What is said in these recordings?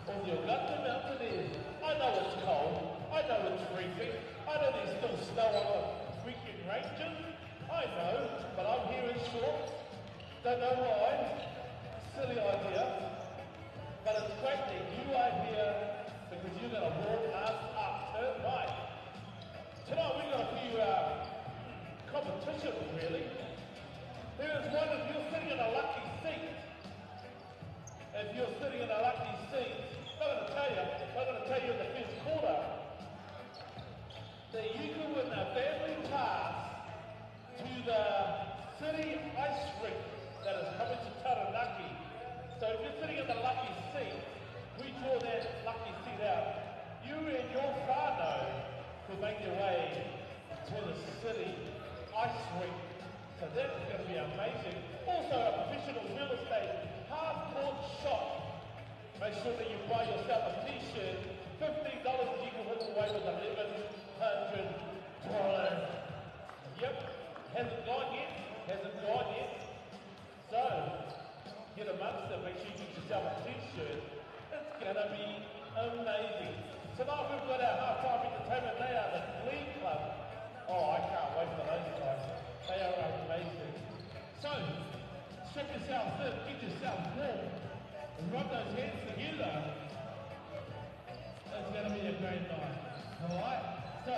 of the Augusta Mountaineers. I know it's cold, I know it's freezing, I know there's still snow on the freaking ranges, I know, but I'm here in shorts. Don't know why, silly idea, but it's great that you are here because you're going to warm us up tonight. Tonight we've got a few competitions really. Here's one. If you're sitting in a lucky seat, I'm going to tell you in the first quarter that you can win a family pass to the city ice rink that is coming to Taranaki. So if you're sitting in the lucky seat, we draw that lucky seat out. You and your whānau could make your way to the city ice rink. So that is going to be amazing. Also a professional real estate half-court shot. Make sure that you buy yourself a t-shirt. $15 you can walk away with $1,100. Yep, hasn't gone yet. So, get amongst it, make sure you get yourself a t-shirt. It's gonna be amazing. Tonight we've got our half-time entertainment. They are the Glee Club. Oh, I can't wait for those guys. They are amazing. So, strap yourself in, get yourself warm, and rub those hands together. It's going to be a great night. Alright? So,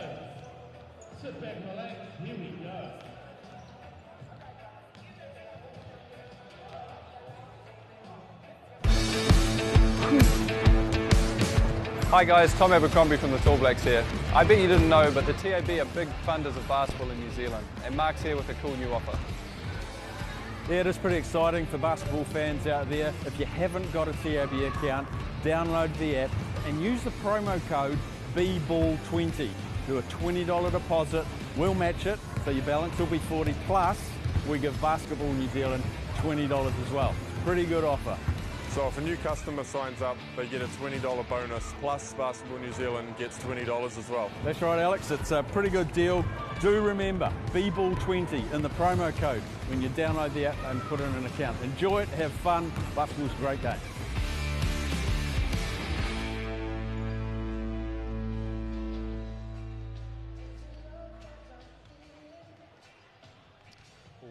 sit back, relax. Here we go. Hi guys, Tom Abercrombie from the Tall Blacks here. I bet you didn't know, but the TAB are big funders of basketball in New Zealand, and Mark's here with a cool new offer. Yeah, it is pretty exciting for basketball fans out there. If you haven't got a TAB account, download the app and use the promo code BBALL20. Do a $20 deposit, we'll match it, so your balance will be 40 plus we give Basketball New Zealand $20 as well. Pretty good offer. So if a new customer signs up, they get a $20 bonus, plus Basketball New Zealand gets $20 as well. That's right, Alex, it's a pretty good deal. Do remember, BBALL20 in the promo code when you download the app and put in an account. Enjoy it, have fun, basketball's a great game.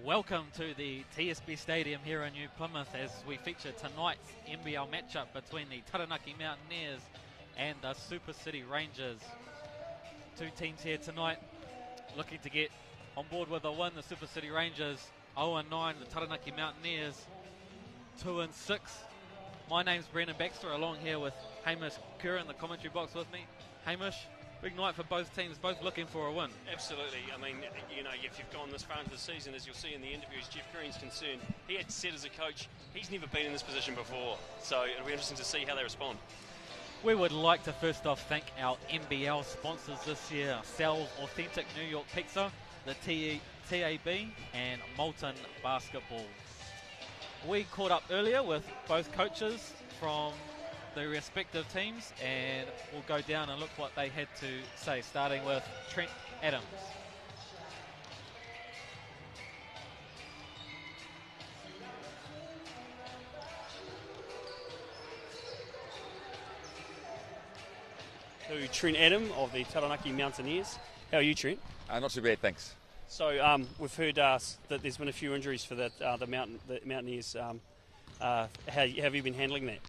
Welcome to the TSB Stadium here in New Plymouth as we feature tonight's NBL matchup between the Taranaki Mountaineers and the Super City Rangers. Two teams here tonight looking to get on board with a win. The Super City Rangers 0-9, the Taranaki Mountaineers 2-6. My name's Brendan Baxter, along here with Hamish Kerr in the commentary box with me. Hamish, big night for both teams, both looking for a win. Absolutely. I mean, you know, if you've gone this far into the season, as you'll see in the interviews, Jeff Green's concerned. He had said as a coach, he's never been in this position before. So it'll be interesting to see how they respond. We would like to first off thank our NBL sponsors this year, Sal's Authentic New York Pizza, the TAB and Molten Basketball. We caught up earlier with both coaches from the respective teams, and we'll go down and look what they had to say, starting with Trent Adams. To Trent Adam of the Taranaki Mountaineers. How are you, Trent? Not too bad, thanks. So we've heard that there's been a few injuries for the Mountaineers. How have you been handling that?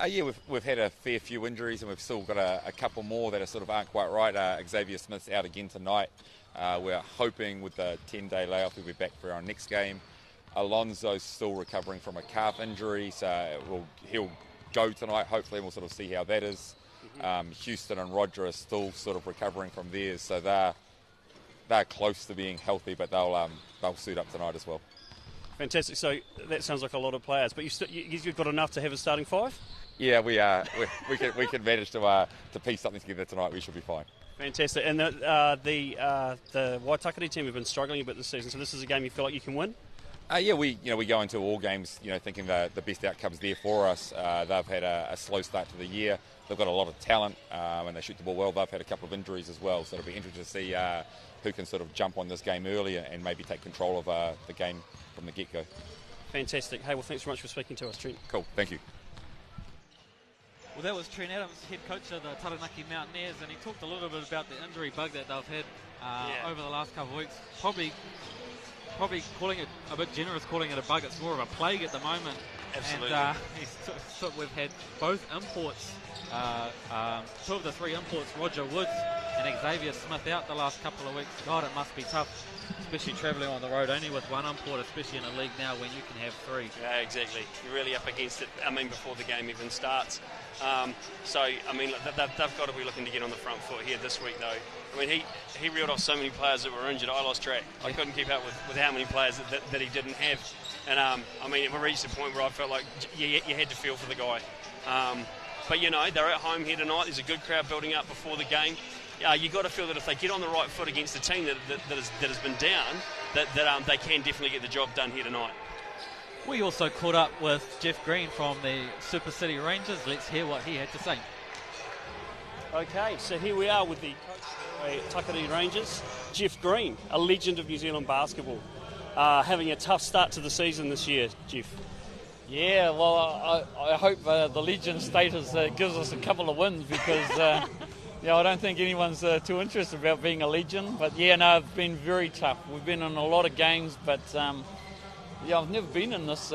Yeah, we've had a fair few injuries, and we've still got a couple more that aren't quite right. Xavier Smith's out again tonight. We're hoping with the 10-day layoff we'll be back for our next game. Alonso's still recovering from a calf injury, so he'll go tonight, hopefully, and we'll sort of see how that is. Houston and Roger are still sort of recovering from theirs, so they're close to being healthy, but they'll suit up tonight as well. Fantastic. So that sounds like a lot of players, but you've got enough to have a starting five? Yeah, we are. We can manage to piece something together tonight. We should be fine. Fantastic. And the Waitakere team have been struggling a bit this season, so this is a game you feel like you can win? Yeah, we go into all games, thinking the best outcome's there for us. They've had a slow start to the year. They've got a lot of talent, and they shoot the ball well. They've had a couple of injuries as well, so it'll be interesting to see who can sort of jump on this game early and maybe take control of the game from the get-go. Fantastic. Hey, well, thanks very much for speaking to us, Trent. Cool, thank you. Well, that was Trent Adams, head coach of the Taranaki Mountaineers, and he talked a little bit about the injury bug that they've had over the last couple of weeks. Probably calling it a bit generous, calling it a bug. It's more of a plague at the moment. Absolutely. And we've had both imports, two of the three imports, Roger Woods and Xavier Smith, out the last couple of weeks. God, it must be tough, especially travelling on the road only with one import, especially in a league now when you can have three. Yeah, exactly. You're really up against it, before the game even starts. They've got to be looking to get on the front foot here this week, though. I mean, he reeled off so many players that were injured. I lost track. I couldn't keep up with how many players that he didn't have. And, it reached a point where I felt like you had to feel for the guy. But, they're at home here tonight. There's a good crowd building up before the game. You've got to feel that if they get on the right foot against a team that has been down, that they can definitely get the job done here tonight. We also caught up with Jeff Green from the Super City Rangers. Let's hear what he had to say. Okay, so here we are with the coach of the Taranaki Rangers, Jeff Green, a legend of New Zealand basketball. Having a tough start to the season this year, Jeff. Yeah, well, I hope the legend status gives us a couple of wins because I don't think anyone's too interested about being a legend. But it's been very tough. We've been in a lot of games, but I've never been in this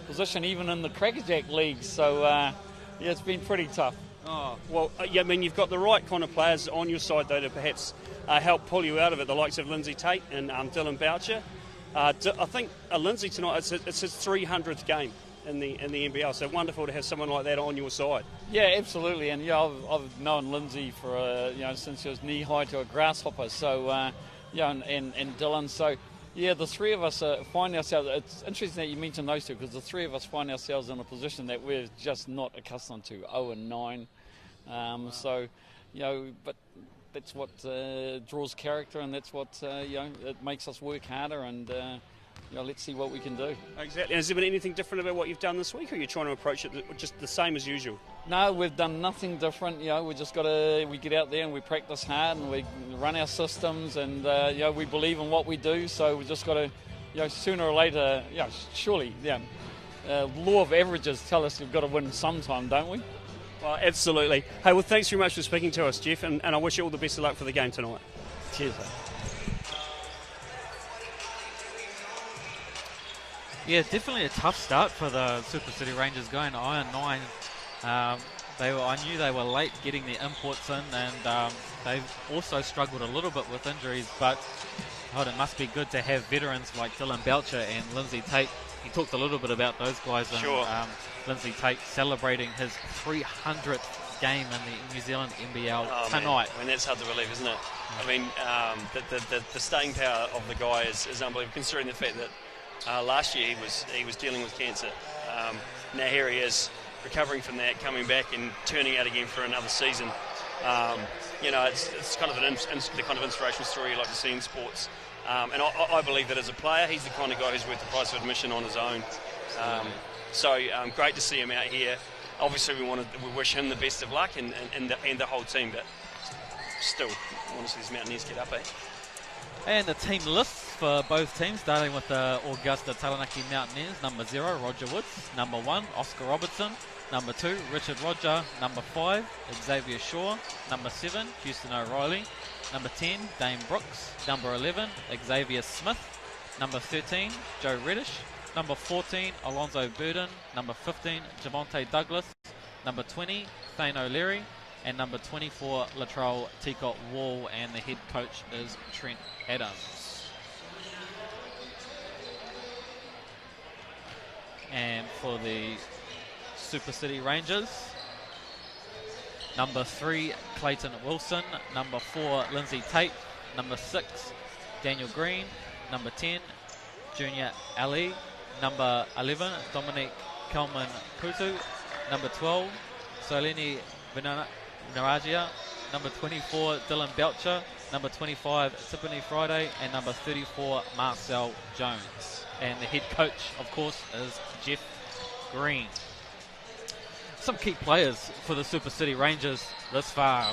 position, even in the Crackerjack League. So it's been pretty tough. Oh, well, you've got the right kind of players on your side, though, to perhaps help pull you out of it, the likes of Lindsay Tate and Dylan Boucher. I think Lindsay tonight, it's his 300th game in the NBL, so wonderful to have someone like that on your side. Yeah, absolutely, and I've known Lindsay for since she was knee high to a grasshopper. So and Dylan. So the three of us find ourselves. It's interesting that you mentioned those two because the three of us find ourselves in a position that we're just not accustomed to, 0-9. But that's what draws character, and that's what it makes us work harder. And let's see what we can do. Exactly. Has there been anything different about what you've done this week, or are you trying to approach it just the same as usual? No, we've done nothing different. We just we get out there and we practice hard and we run our systems, and we believe in what we do. So we just got to, sooner or later, surely, law of averages tell us we've got to win sometime, don't we? Well, absolutely. Hey, well, thanks very much for speaking to us, Jeff, and I wish you all the best of luck for the game tonight. Cheers. Yeah, definitely a tough start for the Super City Rangers going to 9. I knew they were late getting the imports in, and they've also struggled a little bit with injuries, but it must be good to have veterans like Dylan Boucher and Lindsay Tate. He talked a little bit about those guys. Sure. Lindsay Tate celebrating his 300th game in the New Zealand NBL tonight. I mean, that's hard to believe, isn't it? I mean, the staying power of the guy is unbelievable, considering the fact that last year he was dealing with cancer. Now here he is, recovering from that, coming back and turning out again for another season. It's kind of the kind of inspirational story you like to see in sports. And I believe that as a player, he's the kind of guy who's worth the price of admission on his own. So great to see him out here. Obviously, we wish him the best of luck and the whole team, but still, I want to see these Mountaineers get up, eh? And the team lists for both teams, starting with the Augusta Taranaki Mountaineers. Number 0, Roger Woods. Number 1, Oscar Robertson. Number 2, Richard Roger. Number 5, Xavier Shaw. Number 7, Houston O'Reilly. Number 10, Dane Brooks. Number 11, Xavier Smith. Number 13, Joe Reddish. Number 14, Alonzo Burden. Number 15, Javonte Douglas. Number 20, Thane O'Leary. And number 24, Latrell Teacott Wall. And the head coach is Trent Adams. And for the Super City Rangers, number 3, Clayton Wilson. Number 4, Lindsay Tate. Number 6, Daniel Green. Number 10, Junior Ali. Number 11, Dominic Kelman Putu. Number 12, Soleni Vinaragia. Number 24, Dylan Boucher. Number 25, Tiffany Friday. And number 34, Marcel Jones. And the head coach, of course, is Jeff Green. Some key players for the Super City Rangers this far.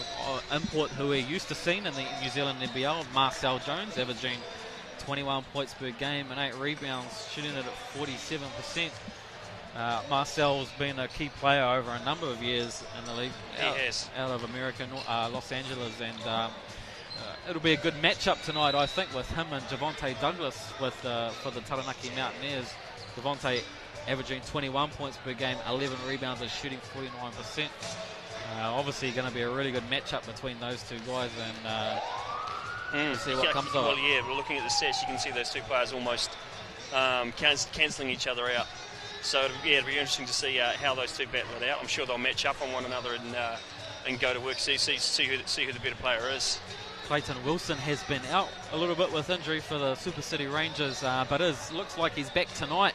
Import who we're used to seeing in the New Zealand NBL, Marcel Jones, averaging 21 points per game and 8 rebounds, shooting it at 47%. Marcel's been a key player over a number of years in the league. Out of America, Los Angeles, and it'll be a good matchup tonight, I think, with him and Javonte Douglas for the Taranaki Mountaineers. Javonte averaging 21 points per game, 11 rebounds, and shooting 49%. Obviously going to be a really good matchup between those two guys, and we'll see what comes of it. Well, yeah, we're looking at the stats. You can see those two players almost cancelling each other out. So it'll be interesting to see how those two battle it out. I'm sure they'll match up on one another and go to work, see who the better player is. Clayton Wilson has been out a little bit with injury for the Super City Rangers, but looks like he's back tonight.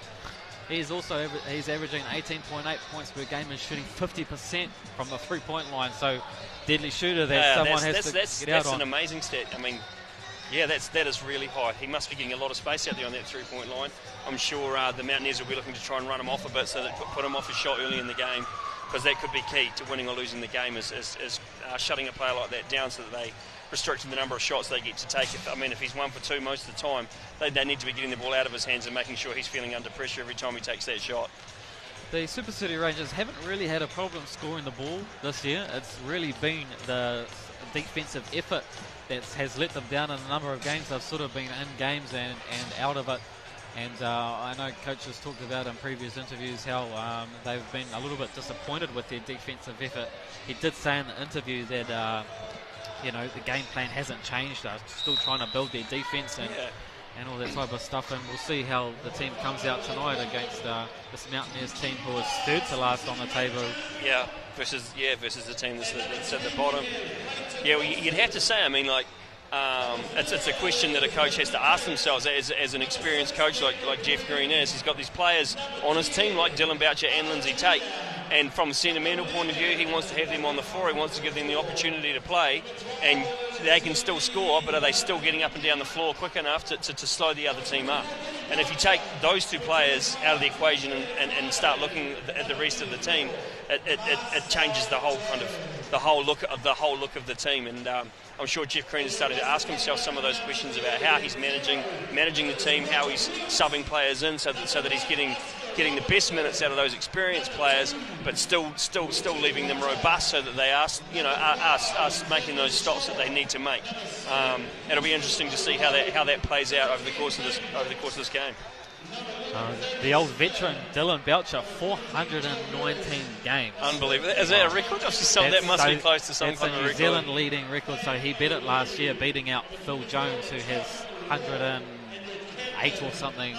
He's averaging 18.8 points per game and shooting 50% from the three-point line. So deadly shooter that someone has to get out on. That's an amazing stat. I mean, yeah, that is really high. He must be getting a lot of space out there on that three-point line. I'm sure the Mountaineers will be looking to try and run him off a bit so that put him off his shot early in the game, because that could be key to winning or losing the game, is shutting a player like that down so that they restricting the number of shots they get to take. If he's 1 for 2 most of the time, they need to be getting the ball out of his hands and making sure he's feeling under pressure every time he takes that shot. The Super City Rangers haven't really had a problem scoring the ball this year. It's really been the defensive effort that has let them down in a number of games. They've sort of been in games and out of it. And I know Coach has talked about in previous interviews how they've been a little bit disappointed with their defensive effort. He did say in the interview that the game plan hasn't changed. They're still trying to build their defense and all that type of stuff. And we'll see how the team comes out tonight against this Mountaineers team, who is third to last on the table. Yeah, versus the team that's at the bottom. Yeah, well, you'd have to say, it's a question that a coach has to ask themselves as an experienced coach like Jeff Green is. He's got these players on his team like Dylan Boucher and Lindsay Tate, and from a sentimental point of view, he wants to have them on the floor. He wants to give them the opportunity to play, and they can still score, but are they still getting up and down the floor quick enough to slow the other team up? And if you take those two players out of the equation and start looking at the rest of the team, it changes the whole look of the team. And I'm sure Jeff Green has started to ask himself some of those questions about how he's managing the team, how he's subbing players in so that he's getting the best minutes out of those experienced players, but still leaving them robust so that they are making those stops that they need to make. It'll be interesting to see how that plays out over the course of this game. The old veteran Dylan Boucher, 419 games. Unbelievable. Is that a record? That must be close to some kind of record. It's a New Zealand leading record, so he beat it last year, beating out Phil Jones, who has 108 or something.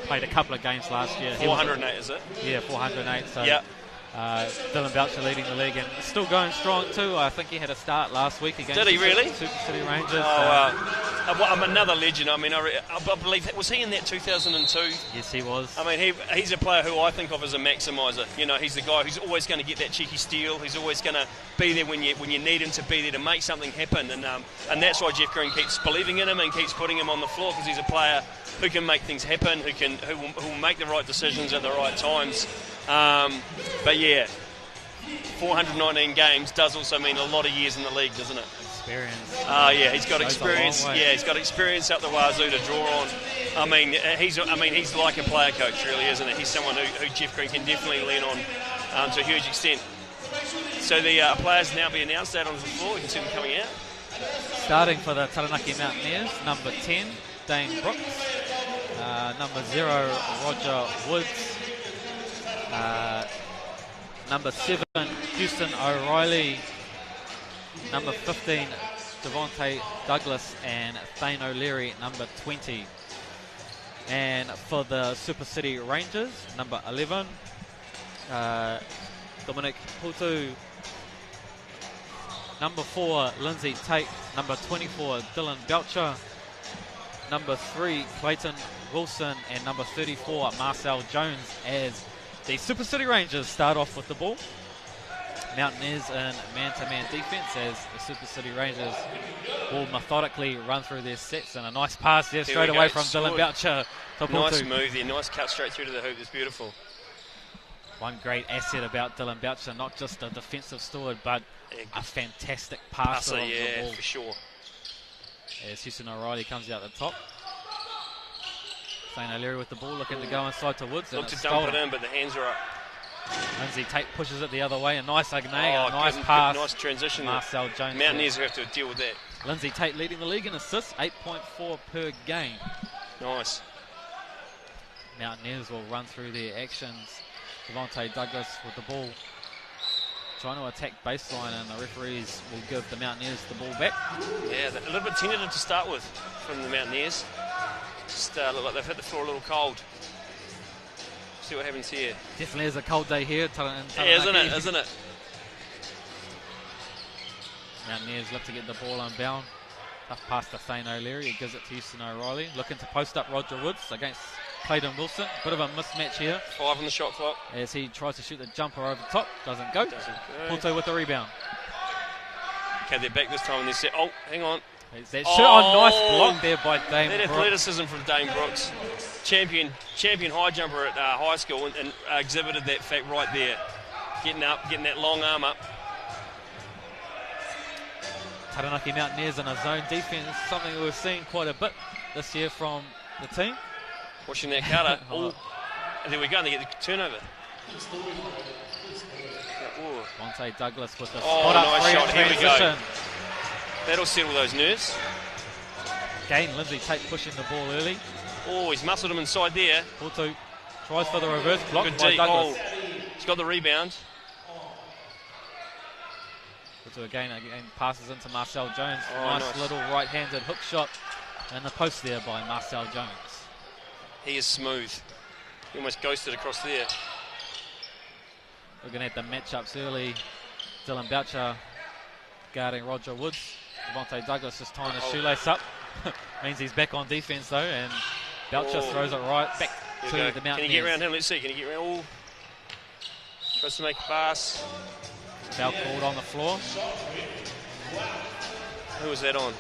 Played a couple of games last year. 408, is it? Yeah, 408. So yeah. Dylan Boucher leading the league and still going strong too. I think he had a start last week against Did he really? Super City Rangers. I'm another legend. I believe, was he in that 2002? Yes, he was. He's a player who I think of as a maximiser. He's the guy who's always going to get that cheeky steal. He's always going to be there when you need him to be there to make something happen. And that's why Jeff Green keeps believing in him and keeps putting him on the floor, because he's a player who can make things happen, who will make the right decisions at the right times. But yeah, 419 games does also mean a lot of years in the league, doesn't it? Experience. Yeah, he's got experience. Yeah, he's got experience up the wazoo to draw on. He's like a player coach, really, isn't it? He's someone who Jeff Green can definitely lean on to a huge extent. So the players now be announced out on the floor. You can see them coming out. Starting for the Taranaki Mountaineers, number 10, Dane Brooks. Number 0, Roger Woods. Number 7, Houston O'Reilly. Number 15, Javonte Douglas, and Thane O'Leary, number 20. And for the Super City Rangers, number 11, Dominic Putu. Number 4, Lindsay Tate. Number 24, Dylan Boucher. Number 3, Clayton Wilson. And number 34, Marcel Jones, as the Super City Rangers start off with the ball. Mountaineers in man-to-man defense, as the Super City Rangers will methodically run through their sets. And a nice pass there straight away from Dylan Boucher. Nice move there, nice cut straight through to the hoop. It's beautiful. One great asset about Dylan Boucher, not just a defensive steward, but a fantastic passer of the ball. For sure. As Houston O'Reilly comes out the top. St. O'Leary with the ball, looking to go inside to Woods. Look to dump it in, but the hands are up. Lindsay Tate pushes it the other way. A nice Agne, a nice good, pass. Nice transition. Marcel Jones. Mountaineers have to deal with that. Lindsay Tate leading the league in assists, 8.4 per game. Nice. Mountaineers will run through their actions. Devontae Douglas with the ball, trying to attack baseline, and the referees will give the Mountaineers the ball back. Yeah, a little bit tentative to start with from the Mountaineers. Just look like they've hit the floor a little cold. See what happens here. Definitely is a cold day here. Yeah, isn't it? Mountaineers look to get the ball unbound. Tough pass to St. O'Leary. He gives it to Houston O'Reilly. Looking to post up Roger Woods against Clayton Wilson. Bit of a mismatch here. 5 on the shot clock. As he tries to shoot the jumper over the top. Doesn't go. Porto with the rebound. Okay, they're back this time and they say, oh, hang on. That nice block there by Dame That Brooks. athleticism from Dame Brooks. Champion high jumper at high school and exhibited that fact right there. Getting up, getting that long arm up. Taranaki Mountaineers in a zone defence, something we've seen quite a bit this year from the team. Watching that cutter. Oh, and there we go, and they get the turnover. Monte Douglas with the spot up nice shot. Here we go. That'll settle those nerves. Again, Lindsay Tate pushing the ball early. Oh, he's muscled him inside there. Porto tries for the reverse block. Good by D. Douglas. He's got the rebound. Porto again passes into Marcel Jones. Nice little right-handed hook shot. And the post there by Marcel Jones. He is smooth. He almost ghosted across there. Looking at the matchups early. Dylan Boucher guarding Roger Woods. Devontae Douglas just tying his shoelace up. Means he's back on defence though, and Boucher throws it right back to the Mountaineers. Can he get around him? Let's see. Can he get around? Oh. Tries to make a pass. Foul called on the floor. Who was that on?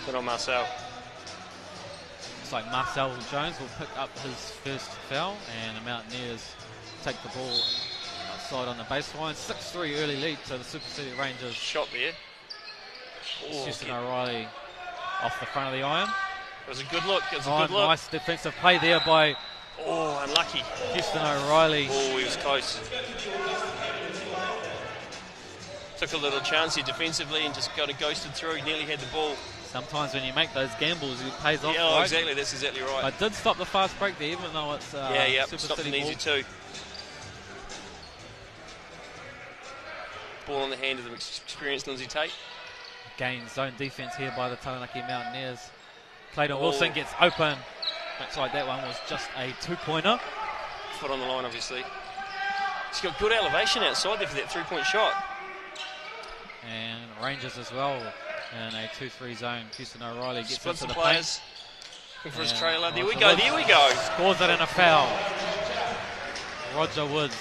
Put on Marcel. Looks like Marcel Jones will pick up his first foul, and the Mountaineers take the ball outside on the baseline. 6-3 early lead to the Super City Rangers. Shot there. Houston O'Reilly off the front of the iron. It was a good look. It was a good look. Nice defensive play there by unlucky. Houston O'Reilly. Oh, he was close. Took a little chance here defensively and just got ghosted through. He nearly had the ball. Sometimes when you make those gambles, it pays off. Yeah, exactly. That's exactly right. I did stop the fast break there, even though it's Super stopped City an easy ball. two. Ball on the hand of the experienced Lindsay Tate. Again, zone defense here by the Taranaki Mountaineers. Clayton Wilson gets open. Looks like that one was just a two-pointer. Foot on the line, obviously. He's got good elevation outside there for that three-point shot. And Rangers as well in a 2-3 zone. Houston O'Reilly gets Splits into the the players. paint. Looking for his trailer. There we go, there we go. Scores it in a foul. Roger Woods.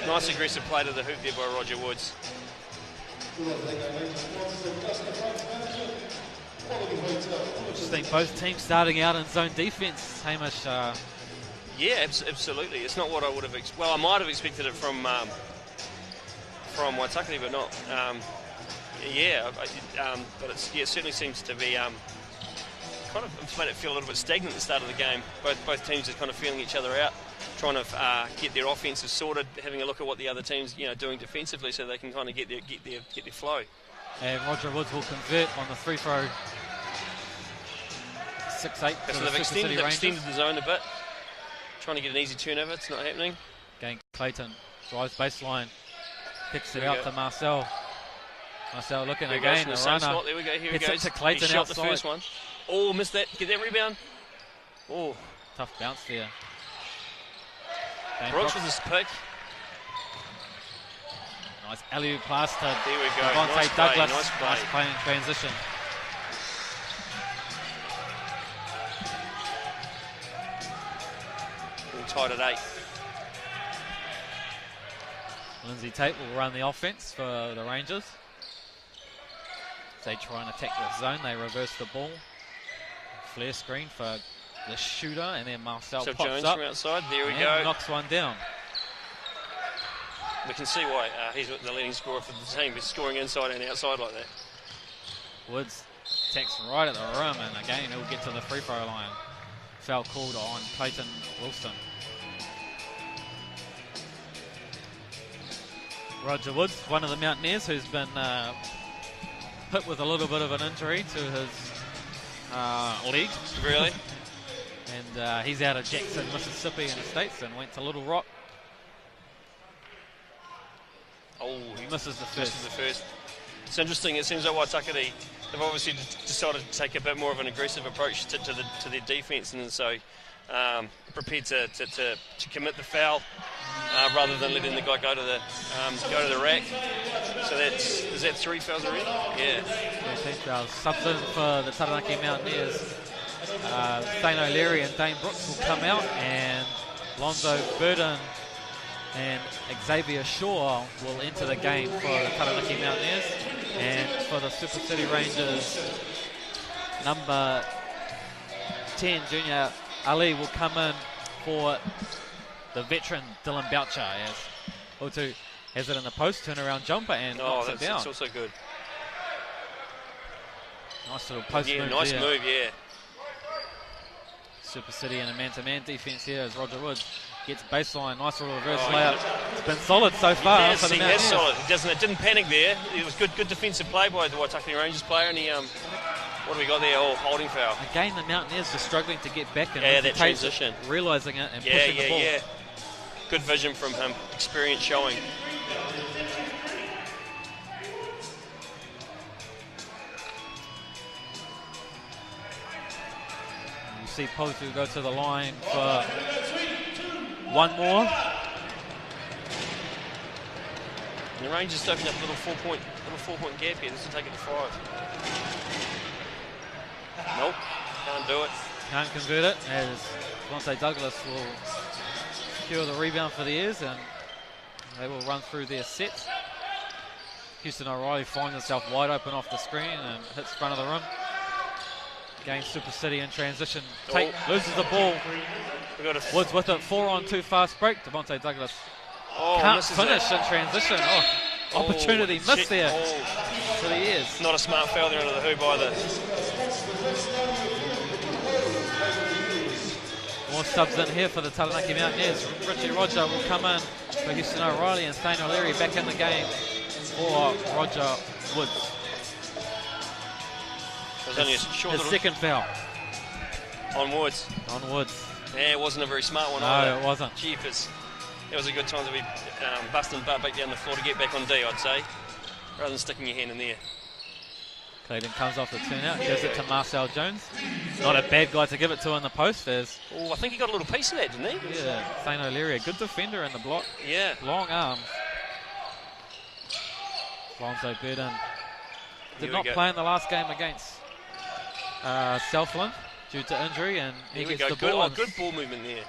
Nice aggressive play to the hoop there by Roger Woods. Interesting, both teams starting out in zone defense. Hamish. Yeah, absolutely. It's not what I would have expected. Well, I might have expected it from Waitakere, but not. But it certainly seems to be kind of made it feel a little bit stagnant at the start of the game. Both teams are kind of feeling each other out, trying to get their offenses sorted, having a look at what the other team's doing defensively, so they can kind of get their flow. And Roger Woods will convert on the free throw. 6-8. So they've extended the zone a bit, trying to get an easy turnover. It's not happening. Again, Clayton drives baseline, kicks it out to Marcel. Marcel looking again, the runner. Spot. There we go. Here he goes. To Clayton he shot outside. the first one. Oh, missed that. Get that rebound. Oh, tough bounce there. Brooks with his pick. Nice alley-oop pass to there we go. Devontae Douglas. Nice play in transition. All tied at 8. Lindsay Tate will run the offense for the Rangers. As they try and attack the zone, they reverse the ball. Flare screen for the shooter, and then Marcel pops Jones up from outside. There we and go. knocks one down. We can see why he's the leading scorer for the team. He's scoring inside and outside like that. Woods attacks right at the rim, and again he'll get to the free throw line. Foul called on Clayton Wilson. Roger Woods, one of the Mountaineers who's been hit with a little bit of an injury to his leg. Really? And he's out of Jackson, Mississippi in the States and went to Little Rock. Oh, he misses the first. Misses the first. It's interesting. It seems like Waitakere, they've obviously decided to take a bit more of an aggressive approach to their defence, and so prepared to commit the foul rather than letting the guy go to the rack. So is that 3 fouls already? Yeah. 13 fouls. Subs in for the Taranaki Mountaineers. Thane O'Leary and Dane Brooks will come out, and Lonzo Burden and Xavier Shaw will enter the game for the Taranaki Mountaineers. And for the Super City Rangers, number 10, Junior Ali, will come in for the veteran Dylan Boucher, as Otu has it in the post, turnaround jumper, and knocks it down. That's also good. Nice little post move. Nice there. move, yeah. Super City in a man-to-man defence here as Roger Woods gets baseline. Nice little reverse layup. It's been solid so far. He is solid. It didn't panic there. It was good defensive play by the Waitakere Rangers player, and he what do we got there? Oh, holding foul. Again, the Mountaineers are struggling to get back and that transition, realising it and pushing the ball. Yeah. Good vision from him. Experience showing. You see Potu go to the line for one more. And the Rangers opening up a little four-point gap here. This will take it to 5. Nope, can't do it. Can't convert it, as Devontae Douglas will secure the rebound for the Airs, and they will run through their sets. Houston O'Reilly finds himself wide open off the screen and hits front of the rim. Again, Super City in transition. Tate loses the ball. Woods with it, 4-on-2 fast break. Devontae Douglas can't finish in transition. Opportunity missed there for the Airs. Not a smart foul there under the hoop either. More subs in here for the Taranaki Mountaineers. Richie Roger will come in for Houston O'Reilly, and Thane O'Leary back in the game for Roger Woods. His second foul. On Woods. Yeah, it wasn't a very smart one either. No, it wasn't. Jeepers. It was a good time to be busting butt back down the floor to get back on D, I'd say, rather than sticking your hand in there. Clayton comes off the turnout, gives it to Marcel Jones. Not a bad guy to give it to in the post. I think he got a little piece of that, didn't he? Yeah, Thane O'Leary, a good defender in the block. Yeah. Long arms. Lonzo Burden did not play in the last game against Southland due to injury, and he gets the ball. Good ball movement there.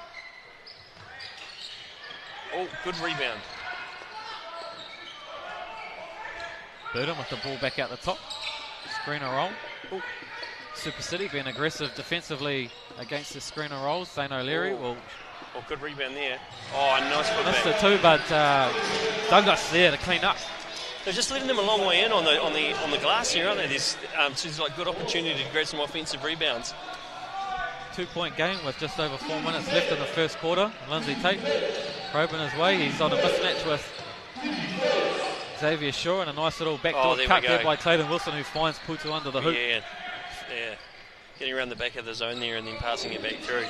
Oh, good rebound. Burden with the ball back out the top. Screener roll. Ooh. Super City being aggressive defensively against the screener rolls. Thane O'Leary will. Oh, good rebound there. Oh, nice put missed back. it too, but Douglas there to clean up. They're just letting them a long way in on the glass here, aren't they? There's seems like good opportunity to grab some offensive rebounds. 2-point game with just over 4 minutes left in the first quarter. Lindsay Tate probing his way. He's on a mismatch with Xavier Shaw, and a nice little backdoor cut there by Clayton Wilson, who finds Putu under the hoop. Yeah. Getting around the back of the zone there and then passing it back through.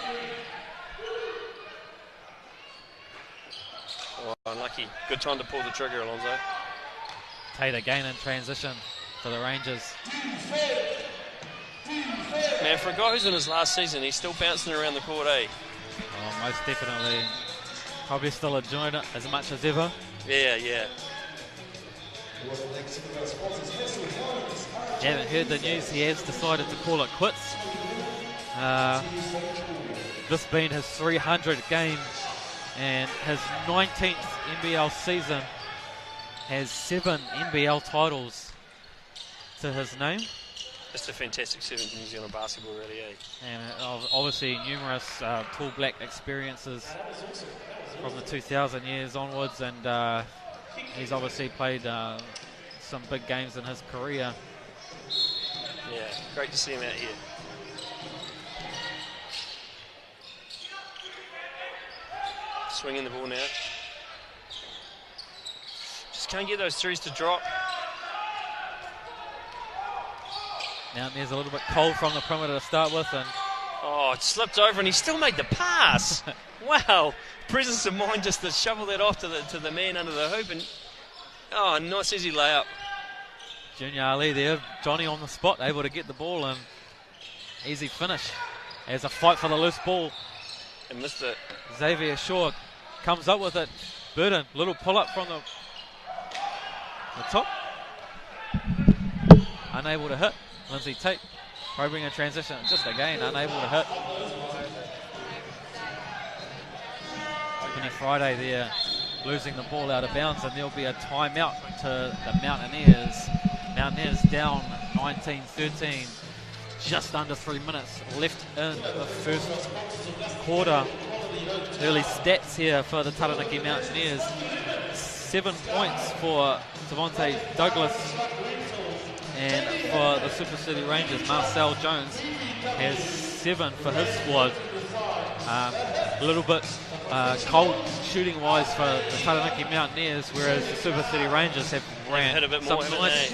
Oh, unlucky. Good time to pull the trigger, Alonso. Tate again in transition for the Rangers. Man, for a guy who's in his last season, he's still bouncing around the court, eh? Oh, most definitely. Probably still enjoying it as much as ever. Yeah. You haven't heard the news, he has decided to call it quits. This being his 300th game and his 19th NBL season, has 7 NBL titles to his name. Just a fantastic season for New Zealand basketball, really, eh? And obviously numerous Tall Black experiences from the 2000 years onwards, and he's obviously played some big games in his career. Yeah, great to see him out here. Swinging the ball now. Just can't get those threes to drop. Mountaineers a little bit cold from the perimeter to start with, and it slipped over and he still made the pass. Wow, presence of mind just to shovel that off to the man under the hoop, and nice easy layup. Junior Ali there, Johnny on the spot, able to get the ball and easy finish. As a fight for the loose ball. And missed it. Xavier Shaw comes up with it. Burden, little pull up from the top. Unable to hit. Lindsay Tate probing a transition, just again unable to hit. Penny Friday there losing the ball out of bounds, and there'll be a timeout to the Mountaineers. Mountaineers down 19-13. Just under 3 minutes left in the first quarter. Early stats here for the Taranaki Mountaineers. 7 points for Devontae Douglas. And for the Super City Rangers, Marcel Jones has 7 for his squad. A little bit cold shooting-wise for the Taranaki Mountaineers, whereas the Super City Rangers have ran hit a bit some more, nice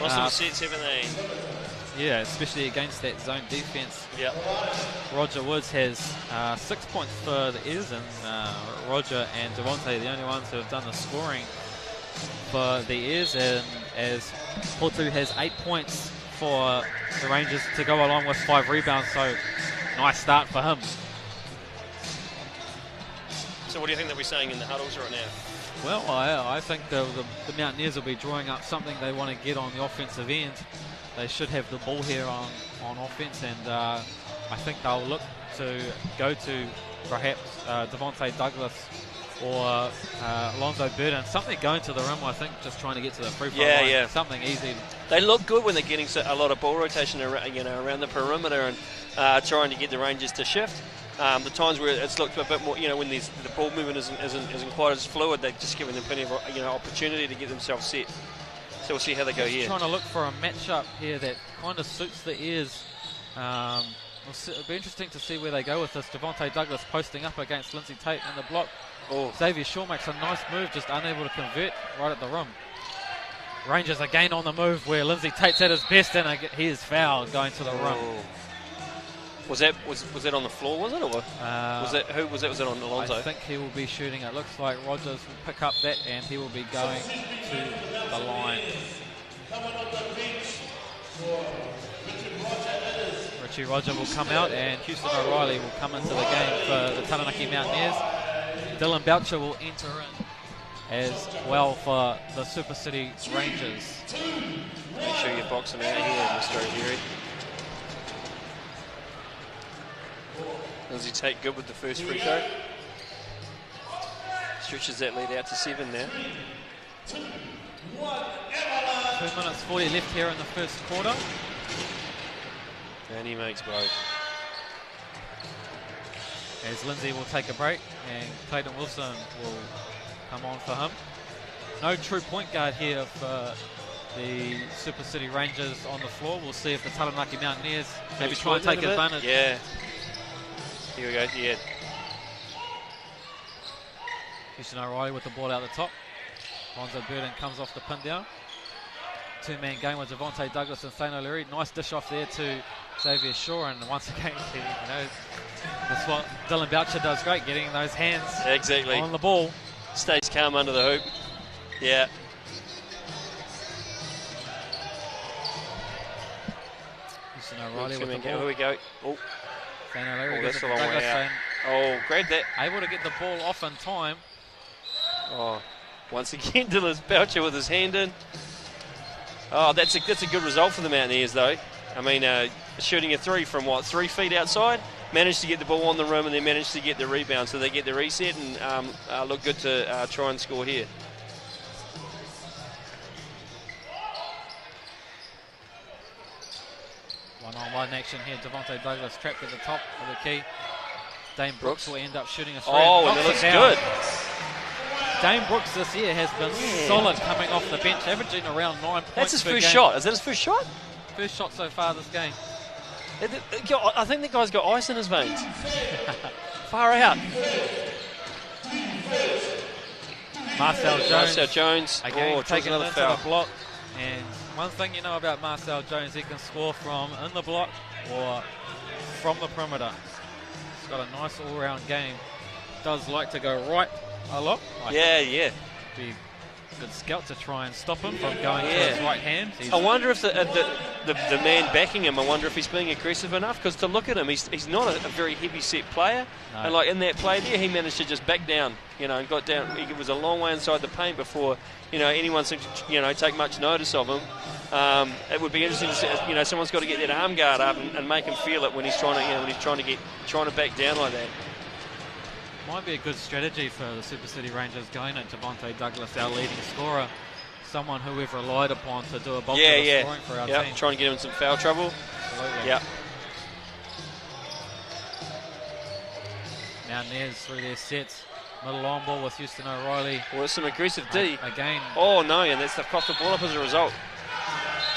little sets, haven't they? Yeah, especially against that zone defense. Yeah. Roger Woods has 6 points for the Airs, and Roger and Devontae, the only ones who have done the scoring for the Airs, and as Portu has 8 points for the Rangers to go along with 5 rebounds, so nice start for him. So what do you think that we're saying in the huddles right now? Well, I think the Mountaineers will be drawing up something they want to get on the offensive end. They should have the ball here on offense, and I think they'll look to go to perhaps Devontae Douglas or Alonzo Burden. Something going to the rim, I think, just trying to get to the free throw line. Yeah. Something easy. They look good when they're getting a lot of ball rotation around the perimeter and trying to get the Rangers to shift. The times where it's looked a bit more, when the ball movement isn't quite as fluid, they're just giving them plenty of opportunity to get themselves set. So we'll see how they go here. Trying to look for a matchup here that kind of suits the Airs. It'll be interesting to see where they go with this. Devontae Douglas posting up against Lindsay Tate in the block. Xavier Shaw makes a nice move, just unable to convert right at the rim. Rangers again on the move where Lindsay Tate's at his best, and he is fouled going to the rim. Was that on the floor? Was it, or was it who? Was it on Alonzo? I think he will be shooting. It looks like Rogers will pick up that, and he will be going to the line. Richie Roger will come out, and Houston O'Reilly will come into the game for the Taranaki Mountaineers. Dylan Boucher will enter in as well for the Super City Rangers. Make sure you box him out here, Mr. O'Leary. Lindsay Tate good with the first free throw. Stretches that lead out to 7 now. 2 minutes 40 left here in the first quarter. And he makes both. As Lindsay will take a break and Clayton Wilson will come on for him. No true point guard here for the Super City Rangers on the floor. We'll see if the Taranaki Mountaineers maybe try and take advantage. Yeah. Here we go, yeah. Houston O'Reilly with the ball out the top. Lonzo Burden comes off the pin down. 2-man game with Devontae Douglas and Thane O'Leary. Nice dish off there to Xavier Shaw, and once again, that's what Dylan Boucher does great, getting those hands on the ball. Stays calm under the hoop. Yeah. Houston O'Reilly with the ball. Here we go. Oh. Thane O'Leary that's the long way out. Grabbed that. Able to get the ball off in time. Once again, Dylan Boucher with his hand in. That's a good result for the Mountaineers, though. I mean, shooting a 3 from 3 feet outside, managed to get the ball on the rim and then managed to get the rebound, so they get the reset and look good to try and score here. One-on-one action here. Devontae Douglas trapped at the top of the key. Dame Brooks will end up shooting a 3. And it looks good. Dame Brooks this year has been solid coming off the bench, averaging around 9 points That's his per first game. shot. Is that his first shot? First shot so far this game. I think the guy's got ice in his veins. Far out. Marcel Jones again taking another into foul. the block. And one thing you know about Marcel Jones, he can score from in the block or from the perimeter. He's got a nice all-round game. Does like to go right a lot. Yeah. Be a good scout to try and stop him from going to his right hand. I wonder if the man backing him, I wonder if he's being aggressive enough, because to look at him, he's not a very heavy set player. No. And like in that play there, he managed to just back down, and got down. He was a long way inside the paint before, anyone seemed to, take much notice of him. It would be interesting to see, someone's got to get that arm guard up and make him feel it when he's trying to back down like that. Might be a good strategy for the Super City Rangers going at Javonte Douglas, our leading scorer. Someone who we've relied upon to do a bulk of the scoring for our team. Trying to get him in some foul trouble. Absolutely. Yeah. Mountaineers through their sets. Middle on ball with Houston O'Reilly. Well, it's some aggressive D. Again. Oh, no, and they've coughed the ball up as a result.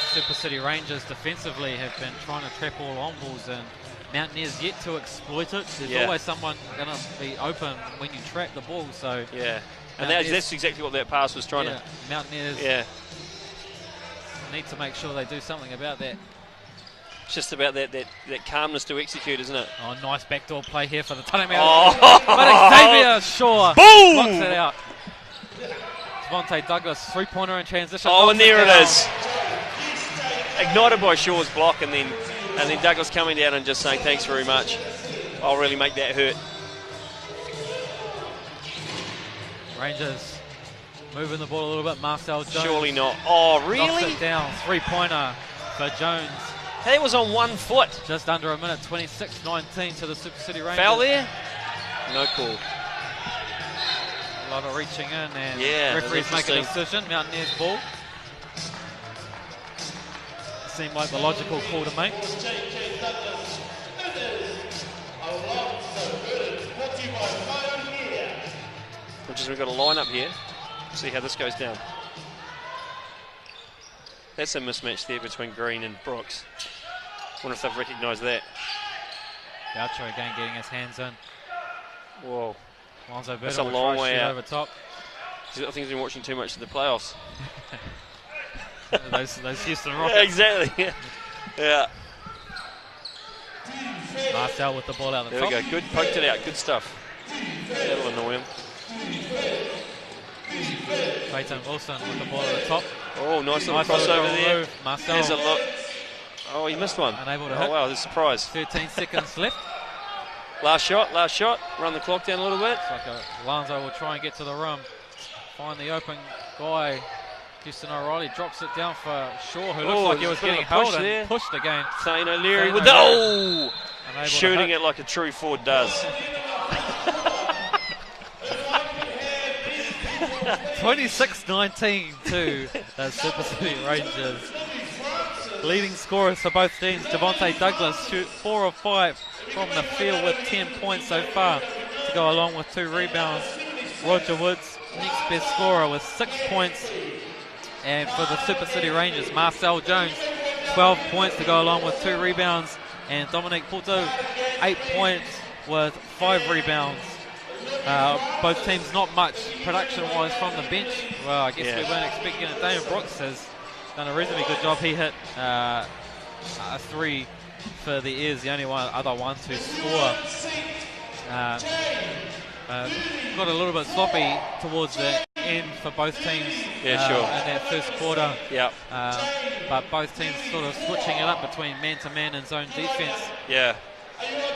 Super City Rangers defensively have been trying to trap all on balls, and Mountaineers yet to exploit it. There's always someone going to be open when you trap the ball. So and that's exactly what that pass was trying to. Mountaineers need to make sure they do something about that. It's just about that calmness to execute, isn't it? Oh, nice backdoor play here for the Taranaki. But Xavier Shaw blocks it out. Javonte Douglas, three-pointer in transition. Oh, and there it is. Ignited by Shaw's block, and then Douglas coming down and just saying thanks very much. I'll really make that hurt. Rangers moving the ball a little bit. Marcel Jones. Surely not. Oh, really? Knocks it down. Three-pointer for Jones. That was on 1 foot. Just under a minute. 26-19 to the Super City Rangers. Foul there? No call. A lot of reaching in, and referees make a decision. Mountaineers ball. Seemed like the logical call to make. We've got a line up here. See how this goes down. That's a mismatch there between Green and Brooks. Wonder if they've recognised that. Boucher again getting his hands in. Whoa. Lonzo That's a long way out. Over top. I think he's been watching too much of the playoffs. those Houston Rockets. Yeah, exactly. Yeah. Marcel with the ball out the there top. There we go. Good. Poked it out. Good stuff. That'll annoy him. Clayton Wilson with the ball at the top. Oh, nice little crossover there. Marcel. There's a look. Oh, he missed one. Unable to hit. Oh, wow, there's a surprise. 13 seconds left. Last shot. Run the clock down a little bit. Looks like Lonzo will try and get to the rim. Find the open guy. Houston O'Reilly drops it down for Shaw, who looks like he was getting held and pushed again. Thane O'Leary with shooting it like a true Ford does. 26-19 to the Super City Rangers. Leading scorers for both teams, Javonte Douglas shoot 4 of 5 from the field with 10 points so far to go along with 2 rebounds. Roger Woods, next best scorer with 6 points. And for the Super City Rangers, Marcel Jones, 12 points to go along with 2 rebounds. And Dominic Puto, 8 points with 5 rebounds. Both teams not much production-wise from the bench. Well, I guess we weren't expecting it. Damon Brooks has done a reasonably good job. He hit a 3 for the Airs, the only other one to score. Got a little bit sloppy towards the end for both teams in that first quarter. Yeah. But both teams sort of switching it up between man-to-man and zone defense. Yeah.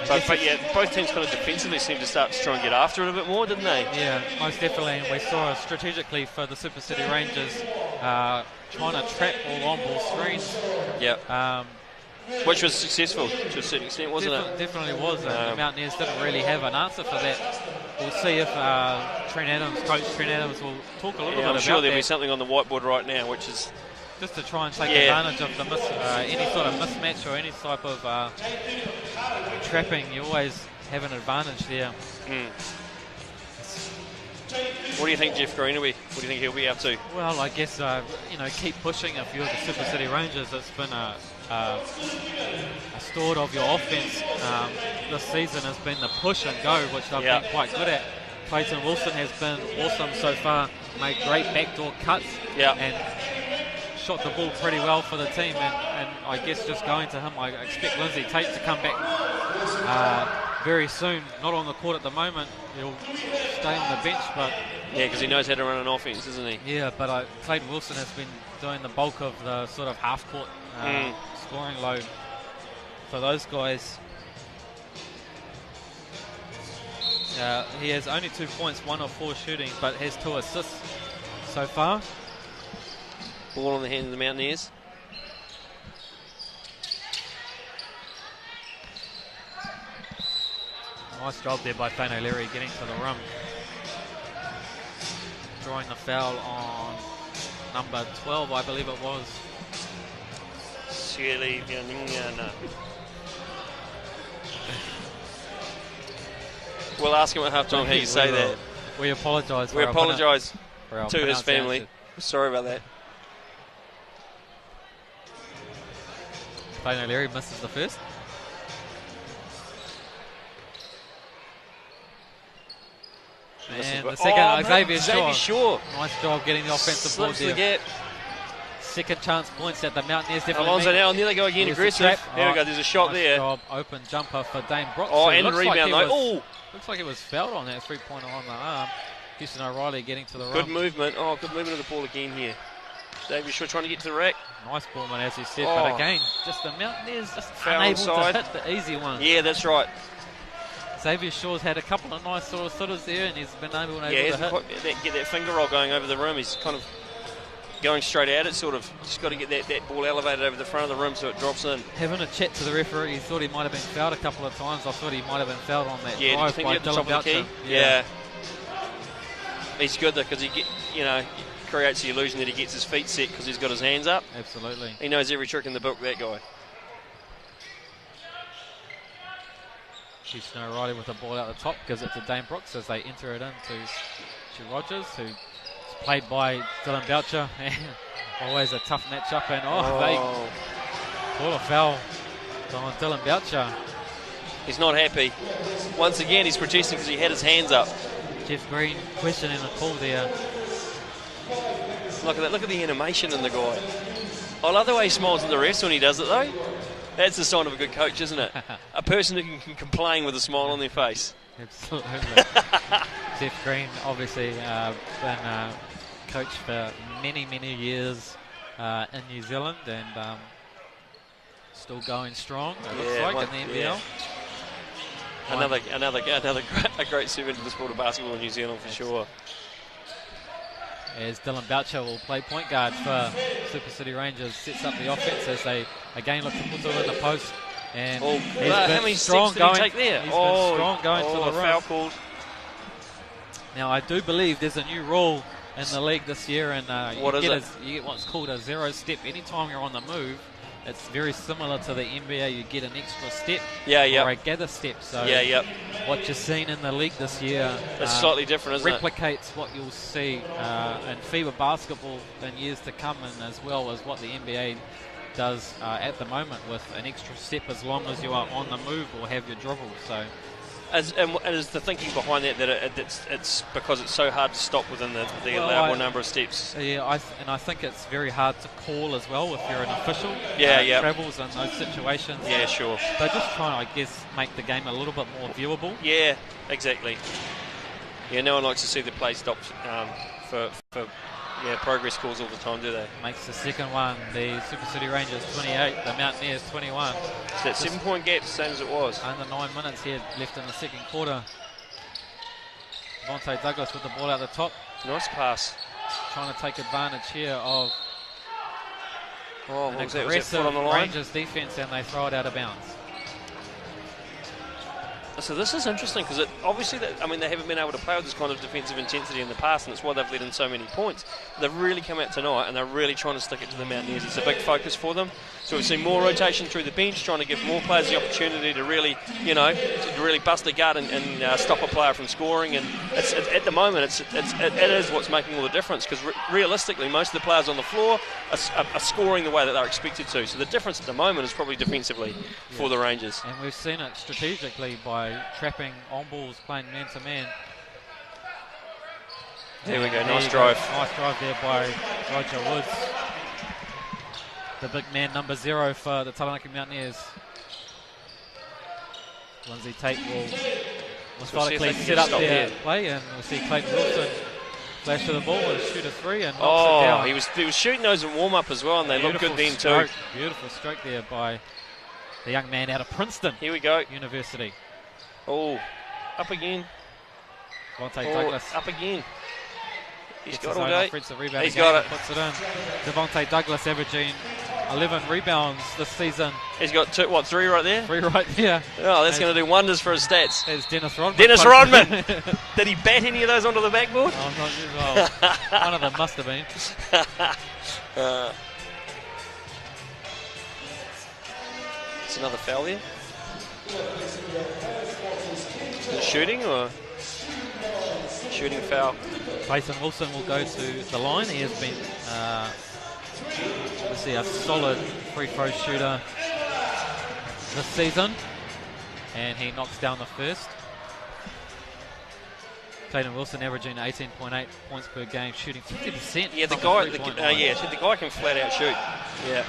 But both teams kind of defensively seemed to start to try and get after it a bit more, didn't they? Yeah, most definitely. And we saw strategically for the Super City Rangers trying to trap all on-ball screens. Yeah. Which was successful to a certain extent, wasn't it? Definitely was. The Mountaineers didn't really have an answer for that. We'll see if Coach Trent Adams will talk a little bit about that. I'm sure there'll be something on the whiteboard right now, which is just to try and take advantage of the any sort of mismatch or any type of trapping. You always have an advantage there. What do you think Jeff Green will be? What do you think he'll be up to? Well, I guess keep pushing if you're the Super City Rangers. It's been a a steward of your offense this season has been the push and go, which they've been quite good at. Clayton Wilson has been awesome so far, made great backdoor cuts and shot the ball pretty well for the team, and I guess just going to him, I expect Lindsay Tate to come back very soon. Not on the court at the moment, he'll stay on the bench, but yeah, because he knows how to run an offense, doesn't he? Yeah, but Clayton Wilson has been doing the bulk of the sort of half-court scoring load for those guys. He has only 2 points, 1 of 4 shooting, but has 2 assists so far. Ball on the hand of the Mountaineers. Nice job there by Fane O'Leary getting to the rim. Drawing the foul on number 12, I believe it was. We'll ask him at halftime how you say that. We apologise. We apologise to his family. Sorry about that. Fane O'Leary misses the first. And the second, Xavier Shaw. Nice job getting the offensive board there. The gap. Second chance points at the Mountaineers. Definitely. Alonso now, and there they go again, aggressive. There we go, there's a shot nice there. Job, open jumper for Dane Brooks. Oh, and a rebound though. Looks like it was fouled on that three-pointer on the arm. Houston O'Reilly getting to the good rim. Movement. Oh, good movement of the ball again here. Xavier Shaw trying to get to the rack. Nice ball, man, as he said, but again, just the Mountaineers just foul unable inside to hit the easy one. Yeah, that's right. Xavier Shaw's had a couple of nice sort of footers there, and he's been able to hit. Get that finger roll going over the rim. He's kind of going straight at it, sort of. Just got to get that ball elevated over the front of the rim so it drops in. Having a chat to the referee, he thought he might have been fouled a couple of times. I thought he might have been fouled on that drive by Dylan Boucher. Yeah. He's good though, because he creates the illusion that he gets his feet set because he's got his hands up. Absolutely. He knows every trick in the book, that guy. Houston O'Reilly with the ball out the top, gives it to Dane Brooks as they enter it into Rogers, who's played by Dylan Boucher. Always a tough matchup, and they call a foul on Dylan Boucher. He's not happy. Once again, he's protesting because he had his hands up. Jeff Green questioning the call there. Look at that! Look at the animation in the guy. I love the way he smiles at the refs when he does it, though. That's the sign of a good coach, isn't it? A person who can complain with a smile on their face. Absolutely. Jeff Green, obviously, been coach for many, many years in New Zealand, and still going strong. It looks like in the NBL. Yeah. Another great servant to the sport of basketball in New Zealand for sure. As Dylan Boucher will play point guard for Super City Rangers, sets up the offense as they again look to put it in the post. And how many strong steps did he take there? He's been strong going to the rim. Foul called. Now I do believe there's a new rule in the league this year, and you get what's called a 0 step. Anytime you're on the move, it's very similar to the NBA. You get an extra step or a gather step. So what you're seeing in the league this year it's slightly different, isn't replicates what you'll see in FIBA basketball in years to come, and as well as what the NBA does at the moment with an extra step as long as you are on the move or have your dribble. So. And is the thinking behind that it's because it's so hard to stop within the allowable number of steps? Yeah, I think it's very hard to call as well if you're an official. Travels in those situations. Yeah, sure. So just trying, I guess, make the game a little bit more viewable. Yeah, exactly. Yeah, no one likes to see the play stopped for progress calls all the time, do they? Makes the second one, the Super City Rangers 28, the Mountaineers 21. It's that 7-point gap, same as it was. Under 9 minutes here left in the second quarter. Vontae Douglas with the ball out the top. Nice pass. Trying to take advantage here of an aggressive on the line? Rangers defense, and they throw it out of bounds. So this is interesting because obviously, they haven't been able to play with this kind of defensive intensity in the past, and it's why they've let in so many points. They've really come out tonight, and they're really trying to stick it to the Mountaineers. It's a big focus for them. So we've seen more rotation through the bench, trying to give more players the opportunity to really, to really bust a gut and stop a player from scoring. And at the moment, it is what's making all the difference, because realistically, most of the players on the floor are scoring the way that they're expected to. So the difference at the moment is probably defensively for the Rangers. And we've seen it strategically by trapping on balls, playing man-to-man. There we go, nice drive. Nice drive there by Roger Woods. The big man, number 0 for the Taranaki Mountaineers. Lindsay Tate will methodically set up their play, and we'll see Clayton Wilson flash to the ball and shoot a 3 and knocks it down. He was shooting those in warm-up as well, and they look good then too. Beautiful stroke there by the young man out of Princeton. Here we go. University. Oh, up again. Devontae Douglas. Up again. He's got all day. He's got it. Puts it in. Devontae Douglas averaging 11 rebounds this season. He's got 3 right there? 3 right there. Oh, that's going to do wonders for his stats. There's Dennis Rodman. Dennis Rodman! Did he bat any of those onto the backboard? Oh, one of them must have been. It's another foul there. Is it shooting or shooting foul? Clayton Wilson will go to the line. He has been obviously a solid free throw shooter this season, and he knocks down the first. Clayton Wilson averaging 18.8 points per game, shooting 50%. Yeah, the guy can flat out shoot. Yeah.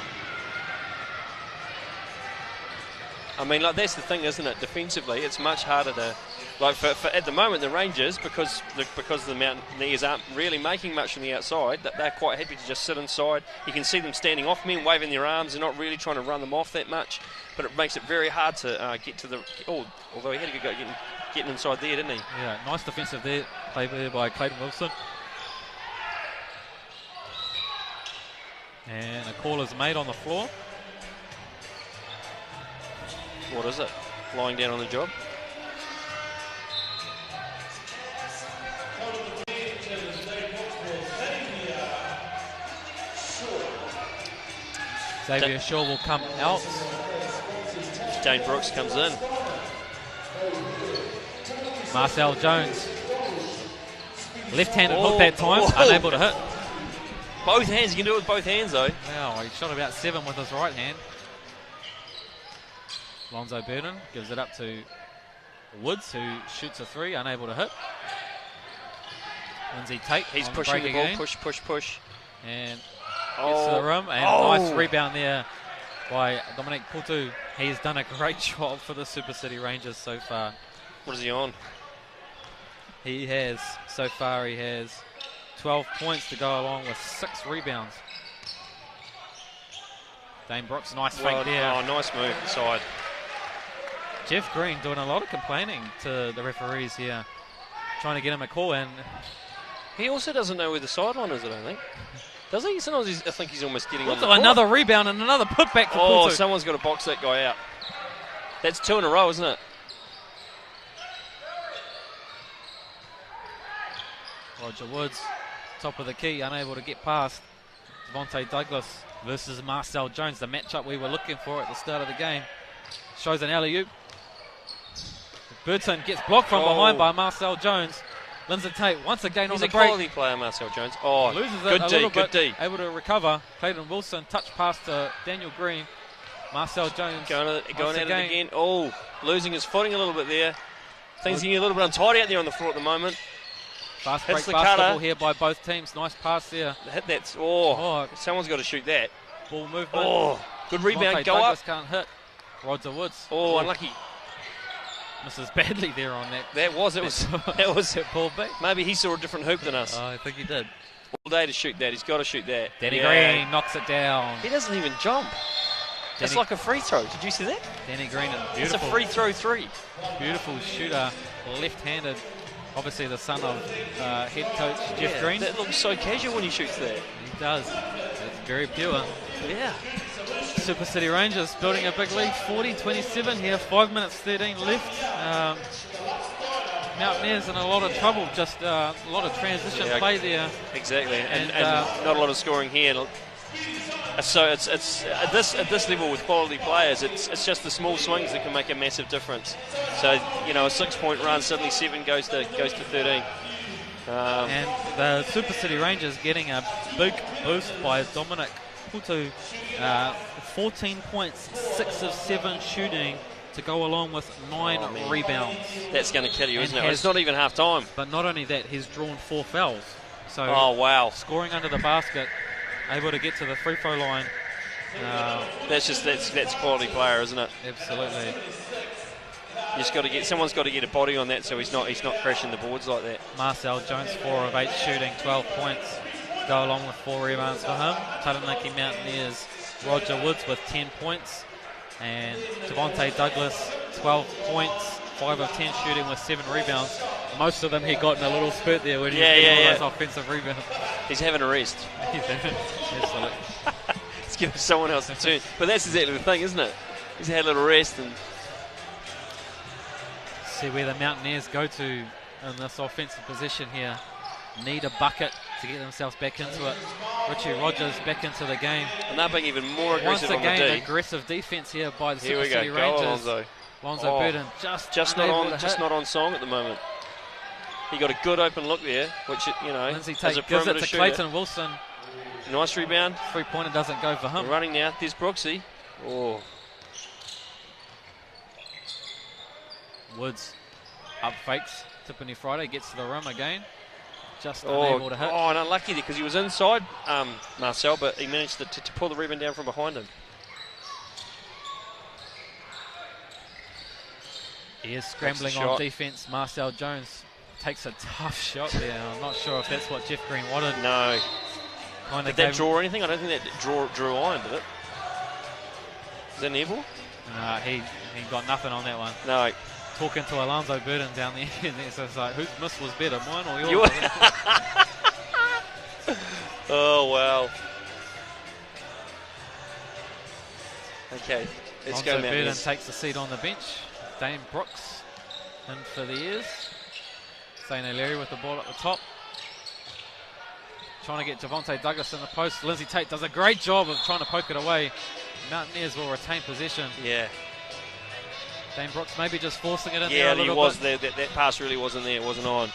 I mean, that's the thing, isn't it? Defensively, it's much harder to, for at the moment, the Rangers, because the Mountaineers aren't really making much from the outside, that they're quite happy to just sit inside. You can see them standing off men, waving their arms. They're not really trying to run them off that much, but it makes it very hard to get to the. Although he had a good go getting inside there, didn't he? Yeah, nice defensive play there by Clayton Wilson. And a call is made on the floor. What is it? Lying down on the job? Xavier Shaw will come out. Dane Brooks comes in. Marcel Jones. Left-handed hook that time, unable to hit. Both hands, you can do it with both hands though. Wow, he shot about 7 with his right hand. Lonzo Burden gives it up to Woods, who shoots a 3, unable to hit. Lindsay Tate, he's pushing the ball, push. And gets to the rim, and nice rebound there by Dominic Putu. He's done a great job for the Super City Rangers so far. What is he on? So far he has 12 points to go along with 6 rebounds. Dane Brooks, nice fake there. Oh, nice move inside. Jeff Green doing a lot of complaining to the referees here, trying to get him a call, and he also doesn't know where the sideline is, I don't think. Does he? Sometimes I think he's almost getting on the another court. Rebound and another putback for Putu. Someone's got to box that guy out. That's 2 in a row, isn't it? Roger Woods, top of the key, unable to get past. Devontae Douglas versus Marcel Jones, the matchup we were looking for at the start of the game. Shows an alley-oop. Burton gets blocked from behind by Marcel Jones. Lindsay Tate once again on the break. He's a quality player, Marcel Jones. Loses it good D. Able to recover. Clayton Wilson touch pass to Daniel Green. Marcel Jones going at it again. Losing his footing a little bit there. Things getting a little bit untidy out there on the floor at the moment. Fast break basketball here by both teams. Nice pass there. Hit that. Someone's got to shoot that. Ball movement. Good rebound. Go Douglas up. Can't hit. Roger Woods. Unlucky. Misses badly there on that. That was it. Ball back. Maybe he saw a different hoop than us. I think he did. All day to shoot that. He's got to shoot that. Danny Green knocks it down. He doesn't even jump. It's like a free throw. Did you see that? Danny Green. It's a free throw 3. Beautiful shooter. Left-handed. Obviously the son of head coach Jeff Green. That looks so casual when he shoots that. He does. It's very pure. Yeah. Super City Rangers building a big lead, 40-27 here, 5 minutes 13 left. Mountaineers in a lot of trouble, just a lot of transition play there. Exactly, and not a lot of scoring here. So it's at this level with quality players, it's just the small swings that can make a massive difference. So a 6-point run, suddenly 7 goes to 13. And the Super City Rangers getting a big boost by Dominic Putu, 14 points, 6 of 7 shooting to go along with 9 rebounds. That's going to kill you, isn't it? It's not even half time. But not only that, he's drawn 4 fouls. So wow, scoring under the basket, able to get to the free throw line. That's quality player, isn't it? Absolutely. You just got to someone's got to get a body on that, so he's not crashing the boards like that. Marcel Jones, 4 of 8 shooting, 12 points, go along with 4 rebounds for him. Taranaki Mountaineers, Roger Woods with 10 points, and Javonte Douglas, 12 points, 5 of 10 shooting with 7 rebounds. Most of them he got in a little spurt there when he was getting all those offensive rebounds. He's having a rest. Absolutely. He's giving someone else a turn. But that's exactly the thing, isn't it? He's had a little rest and see where the Mountaineers go to in this offensive position here. Need a bucket to get themselves back into it. Richie Rogers back into the game. And they're being even more aggressive once again, on the D. Aggressive defense here by the Here Super City Rangers. Lonzo Burden just not on song at the moment. He got a good open look there, which Lindsay as Tate a gives it perimeter to shooter. Clayton Wilson. Nice rebound. 3-pointer doesn't go for him. They're running now. There's Brooksy. Oh. Woods up fakes. Tiffany Friday gets to the rim again. Just unable to hit. Oh, and unlucky there because he was inside Marcel, but he managed to pull the rebound down from behind him. He is scrambling on defense. Marcel Jones takes a tough shot there. I'm not sure if that's what Jeff Green wanted. No. Did that draw anything? I don't think that drew iron, did it? Is that an air ball? He got nothing on that one. No. Talking to Alonzo Burden down there, and it's just like, whose miss was better, mine or yours? Oh, wow. Okay, let's go, Alonzo Burden Mountaineers. takes a seat on the bench. Dane Brooks in for the ears. Zane O'Leary with the ball at the top. Trying to get Javonte Douglas in the post. Lindsay Tate does a great job of trying to poke it away. Mountaineers will retain possession. Yeah. Dane Brooks maybe just forcing it in there a Yeah, little he was bit. there. That pass really wasn't there. It wasn't on.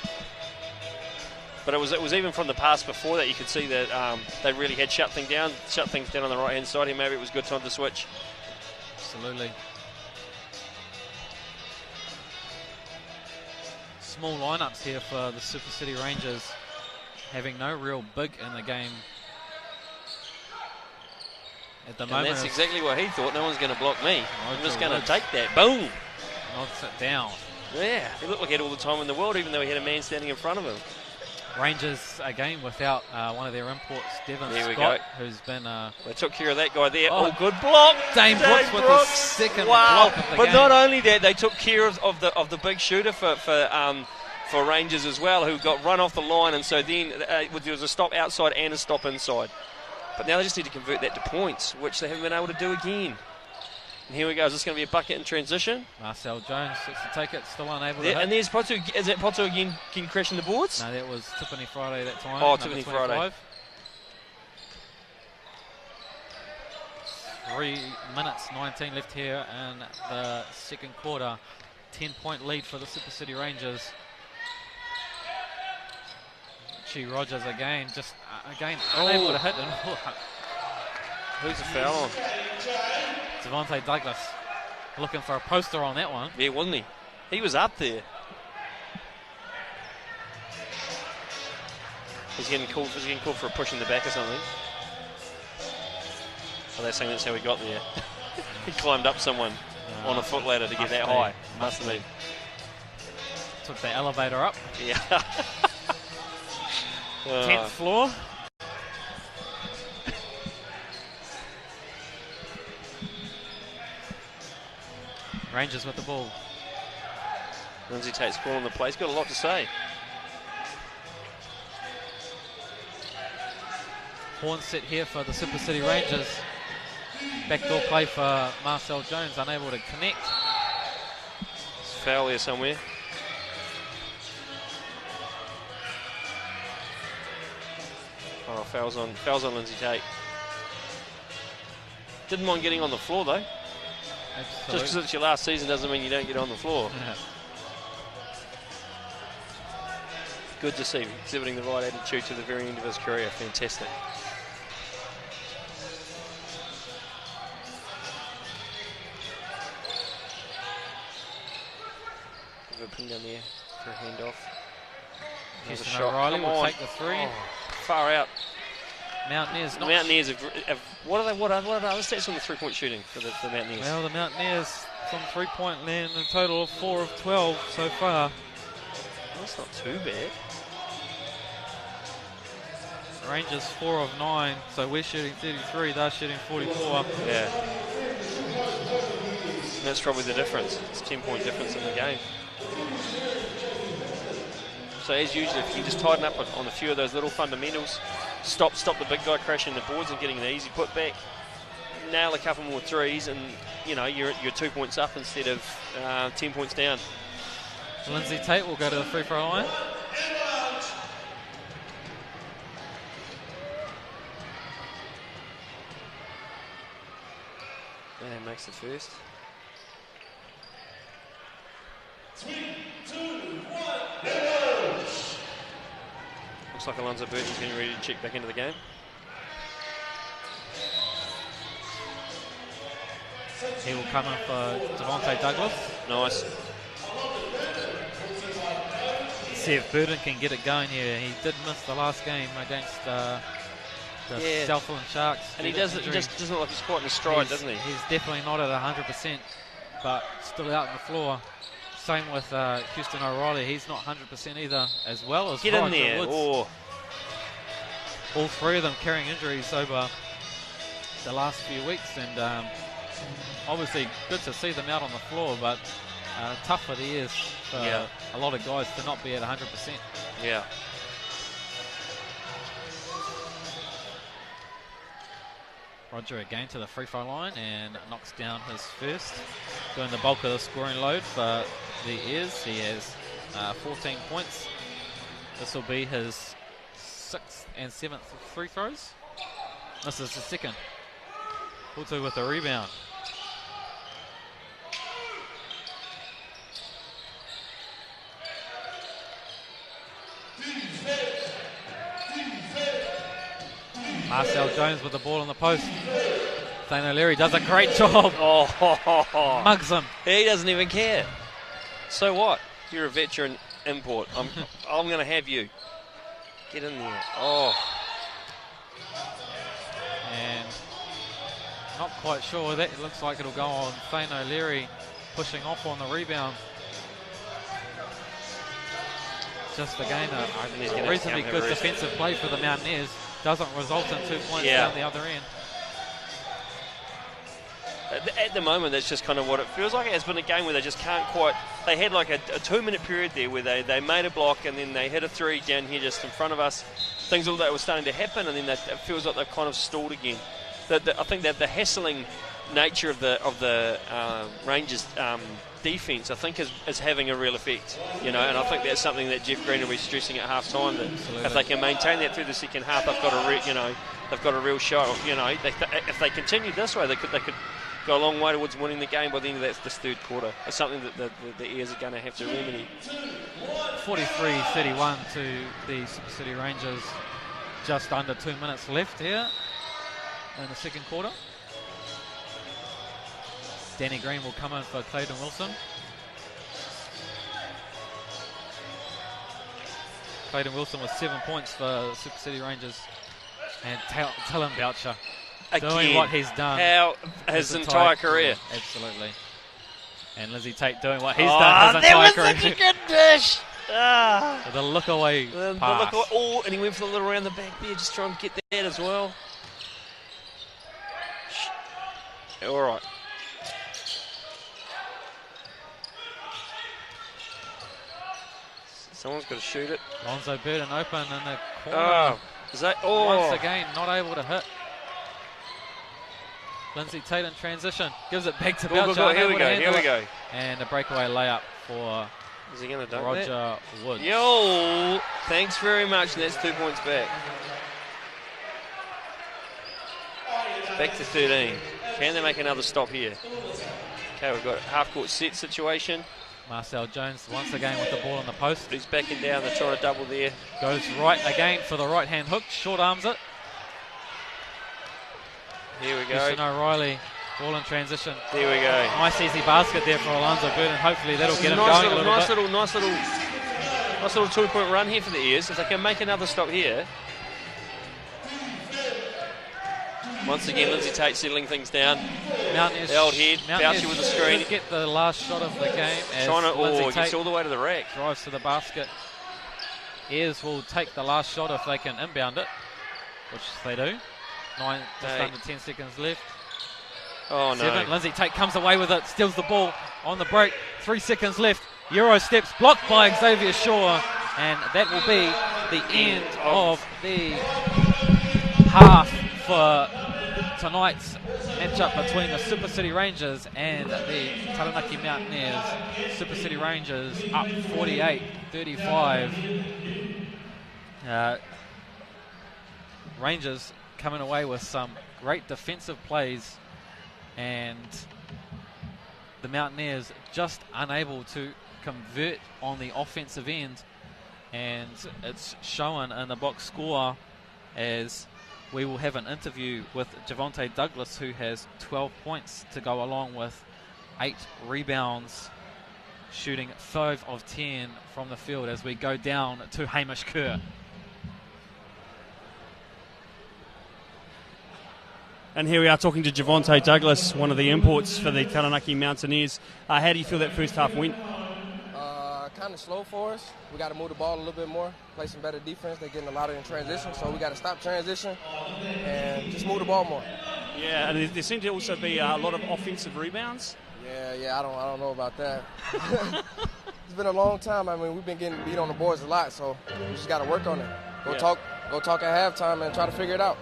But it was even from the pass before that you could see that they really had shut things down on the right hand side here. Maybe it was a good time to switch. Absolutely. Small lineups here for the Super City Rangers, having no real big in the game at the moment. And that's exactly what he thought. No one's going to block me. I'm just going to take that. Boom. Knocks it down. Yeah, he looked like he had all the time in the world, even though he had a man standing in front of him. Rangers again without one of their imports, Devon There we Scott, go. who's been. They took care of that guy there. Oh, Oh, good block. Dane Brooks with his second block of the But game. not only that, they took care of the big shooter for Rangers as well, who got run off the line, and so then there was a stop outside and a stop inside. But now they just need to convert that to points, which they haven't been able to do again. And here we go. Is this going to be a bucket in transition? Marcel Jones looks to take it, still unable to There, hit. and there's Potu. Is that Potu again crashing the boards? No, that was Tiffany Friday that time. Oh, number Tiffany 25. Friday. 3 minutes 19 left here in the second quarter. 10-point lead for the Super City Rangers. Chi Rogers again, just unable to hit. And who's the foul on? Javonte Douglas looking for a poster on that one. Yeah, wasn't he? He was up there. He's getting called for a push in the back or something. Oh, they're saying that's how he got there. He climbed up someone on a foot ladder to get that high. Must have been. Took the elevator up. Yeah. 10th floor. Rangers with the ball. Lindsay Tate's calling the play. He's got a lot to say. Horn set here for the Super City Rangers. Backdoor play for Marcel Jones, unable to connect. It's foul there somewhere. Oh, fouls on Lindsay Tate. Didn't mind getting on the floor though. Absolutely. Just because it's your last season doesn't mean you don't get on the floor. Yeah. Good to see, exhibiting the right attitude to the very end of his career. Fantastic. Good pin down there for a handoff. There's a Houston shot. O'Reilly Come will on. take the three. Oh, far out. Mountaineers The not. Mountaineers have what are the other stats on the 3-point shooting for the Mountaineers? Well, the Mountaineers from 3-point land, a total of 4 of 12 so far. That's not too bad. Rangers 4 of 9, so we're shooting 33, they're shooting 44. Yeah. And that's probably the difference. It's a 10-point difference in the game. So as usual, if you just tighten up on a few of those little fundamentals, stop the big guy crashing the boards and getting an easy putback, nail a couple more threes, and you know you're 2 points up instead of 10 points down. Lindsay Tate will go to the free throw line. And makes the first. 3, 2, 1, Looks like Alonzo Burton's getting ready to check back into the game. He will come in for Devontae Douglas. Nice. See if Burton can get it going here. He did miss the last game against the Southland Sharks. And he just doesn't look like he's quite in his stride, doesn't he? He's definitely not at 100%, but still out on the floor. Same with Houston O'Reilly. He's not 100% either, as well as Get Roger in there. Woods. Oh. All three of them carrying injuries over the last few weeks, and obviously good to see them out on the floor, but tough for the ears for a lot of guys to not be at 100%. Yeah. Roger again to the free throw line and knocks down his first, doing the bulk of the scoring load for the Ears. He has 14 points. This will be his 6th and 7th free throws. This is the second. Putu with a rebound. Marcel Jones with the ball on the post. Thane O'Leary does a great job. Oh, mugs him. He doesn't even care. So what? You're a veteran import. I'm going to have you. Get in there. Oh. And not quite sure. That looks like it'll go on Thane O'Leary pushing off on the rebound. Just again a reasonably good defensive play for the Mountaineers. Doesn't result in 2 points down the other end. At the moment, that's just kind of what it feels like. It has been a game where they just can't quite. They had like a 2-minute period there where they made a block and then they hit a three down here just in front of us. Things all that were starting to happen, and then it feels like they've kind of stalled again. I think that the hassling nature of the Rangers defence, I think, is having a real effect. You know, and I think that's something that Jeff Green will be stressing at half time. That if they can maintain that through the second half, they've got a real shot. You know, if they continue this way, they could go a long way towards winning the game by the end of this third quarter. It's something that the Ears are going to have to remedy. 43-31 to the Super City Rangers. Just under 2 minutes left here in the second quarter. Danny Green will come in for Clayton Wilson. Clayton Wilson with 7 points for Super City Rangers. And Talon Boucher doing what he's done. How his entire career. Absolutely. And Lizzie Tate doing what he's done his entire career. Such a good dish. The look away pass. And he went for the little round the back there, just trying to get that as well. All right. Someone's got to shoot it. Lonzo Burton open in the corner. Is that? Once again, not able to hit. Lindsay Tate in transition. Gives it back to Go, Boucher. go, go. Here we unable to go. handle Here we it. go. And a breakaway layup for Is he going to dunk Roger that? Woods. Yo, thanks very much, and that's 2 points back. Back to 13. Can they make another stop here? Okay, we've got a half-court set situation. Marcel Jones once again with the ball on the post. But he's backing down. They're trying to double there. Goes right again for the right-hand hook. Short arms it. Here we go. Houston O'Reilly, ball in transition. There we go. Nice easy basket there for Alonzo Burton. Hopefully that'll get him going a little bit. Nice little 2-point run here for the Ears. If they can make another stop here. Once again, Lindsay Tate settling things down. Mountaineers, the old head, Boucher with the screen. Get the last shot of the game as Trying to gets all the way to the rack. Drives to the basket. Ears will take the last shot if they can inbound it, which they do. Under 10 seconds left. Oh no. 7. Lindsay Tate comes away with it, steals the ball on the break. 3 seconds left. Euro steps blocked by Xavier Shaw, and that will be the end of the half for tonight's matchup between the Super City Rangers and the Taranaki Mountaineers. Super City Rangers up 48-35. Rangers coming away with some great defensive plays, and the Mountaineers just unable to convert on the offensive end, and it's shown in the box score as we will have an interview with Javonte Douglas, who has 12 points to go along with 8 rebounds, shooting 5 of 10 from the field as we go down to Hamish Kerr. And here we are talking to Javonte Douglas, one of the imports for the Taranaki Mountaineers. How do you feel that first half went? Kind of slow for us. We got to move the ball a little bit more, play some better defense. They're getting a lot of in transition, so we got to stop transition and just move the ball more. Yeah, and there seem to also be a lot of offensive rebounds. Yeah, I don't know about that. It's been a long time. I mean, we've been getting beat on the boards a lot, so we just got to work on it. Go talk at halftime and try to figure it out.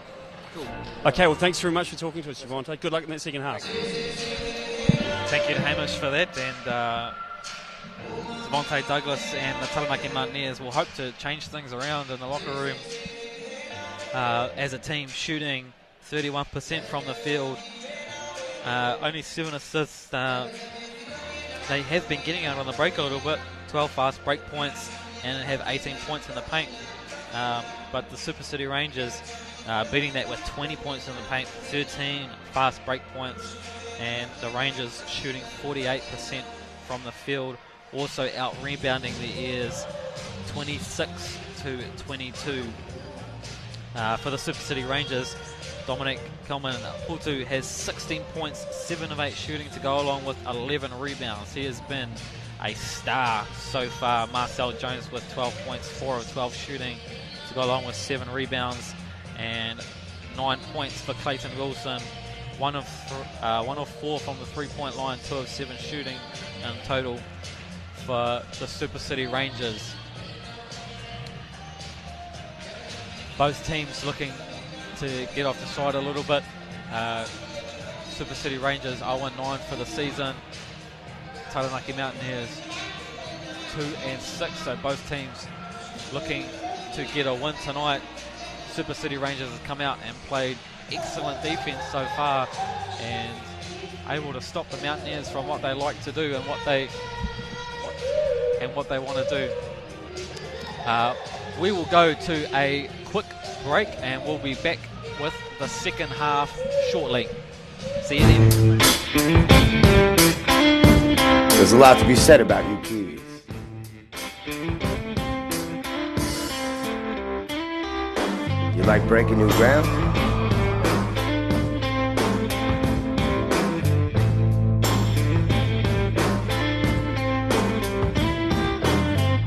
Cool. Okay, well, thanks very much for talking to us, Javonte. Good luck in that second half. Thank you to Hamish for that, and Javonte Douglas and the Taranaki Mountaineers will hope to change things around in the locker room as a team, shooting 31% from the field, only 7 assists. They have been getting out on the break a little bit, 12 fast break points, and have 18 points in the paint, but the Super City Rangers beating that with 20 points in the paint, 13 fast break points, and the Rangers shooting 48% from the field, also out rebounding the Ears 26-22. For the Super City Rangers, Dominic Kalman-Hutu has 16 points, 7 of 8 shooting to go along with 11 rebounds. He has been a star so far. Marcel Jones with 12 points, 4 of 12 shooting to go along with 7 rebounds, and 9 points for Clayton Wilson. 1 of 4 from the 3-point line, 2 of 7 shooting in total for the Super City Rangers. Both teams looking to get off the side a little bit. Super City Rangers 0-9 for the season. Taranaki Mountaineers 2-6, so both teams looking to get a win tonight. Super City Rangers have come out and played excellent defense so far and able to stop the Mountaineers from what they like to do and what they want to do. We will go to a quick break and we'll be back with the second half shortly. See you then. There's a lot to be said about you Kiwis. You like breaking new ground?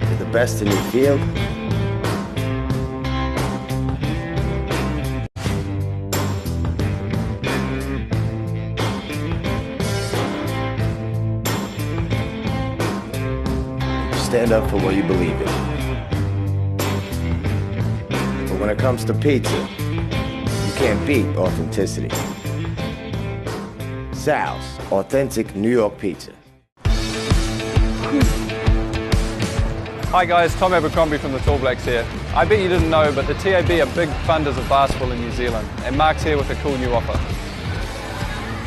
You're the best in your field? Stand up for what you believe in. But when it comes to pizza, you can't beat authenticity. Sal's, authentic New York pizza. Hi guys, Tom Abercrombie from the Tall Blacks here. I bet you didn't know, but the TAB are big funders of basketball in New Zealand, and Mark's here with a cool new offer.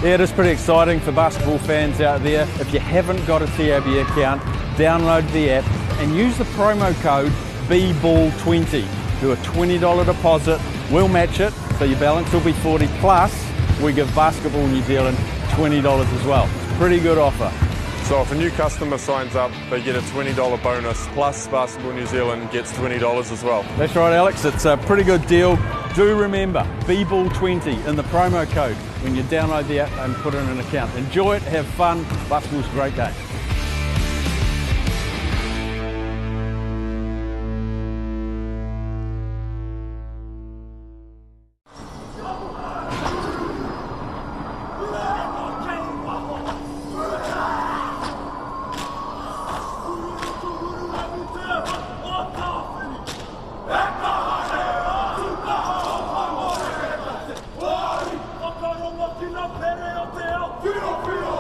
Yeah, it is pretty exciting for basketball fans out there. If you haven't got a TAB account, download the app and use the promo code BBALL20. Do a $20 deposit, we'll match it, so your balance will be 40 plus we give Basketball New Zealand $20 as well. Pretty good offer. So if a new customer signs up, they get a $20 bonus, plus Basketball New Zealand gets $20 as well. That's right, Alex, it's a pretty good deal. Do remember, BBALL20 in the promo code when you download the app and put in an account. Enjoy it, have fun, basketball's a great game. Feel, feel,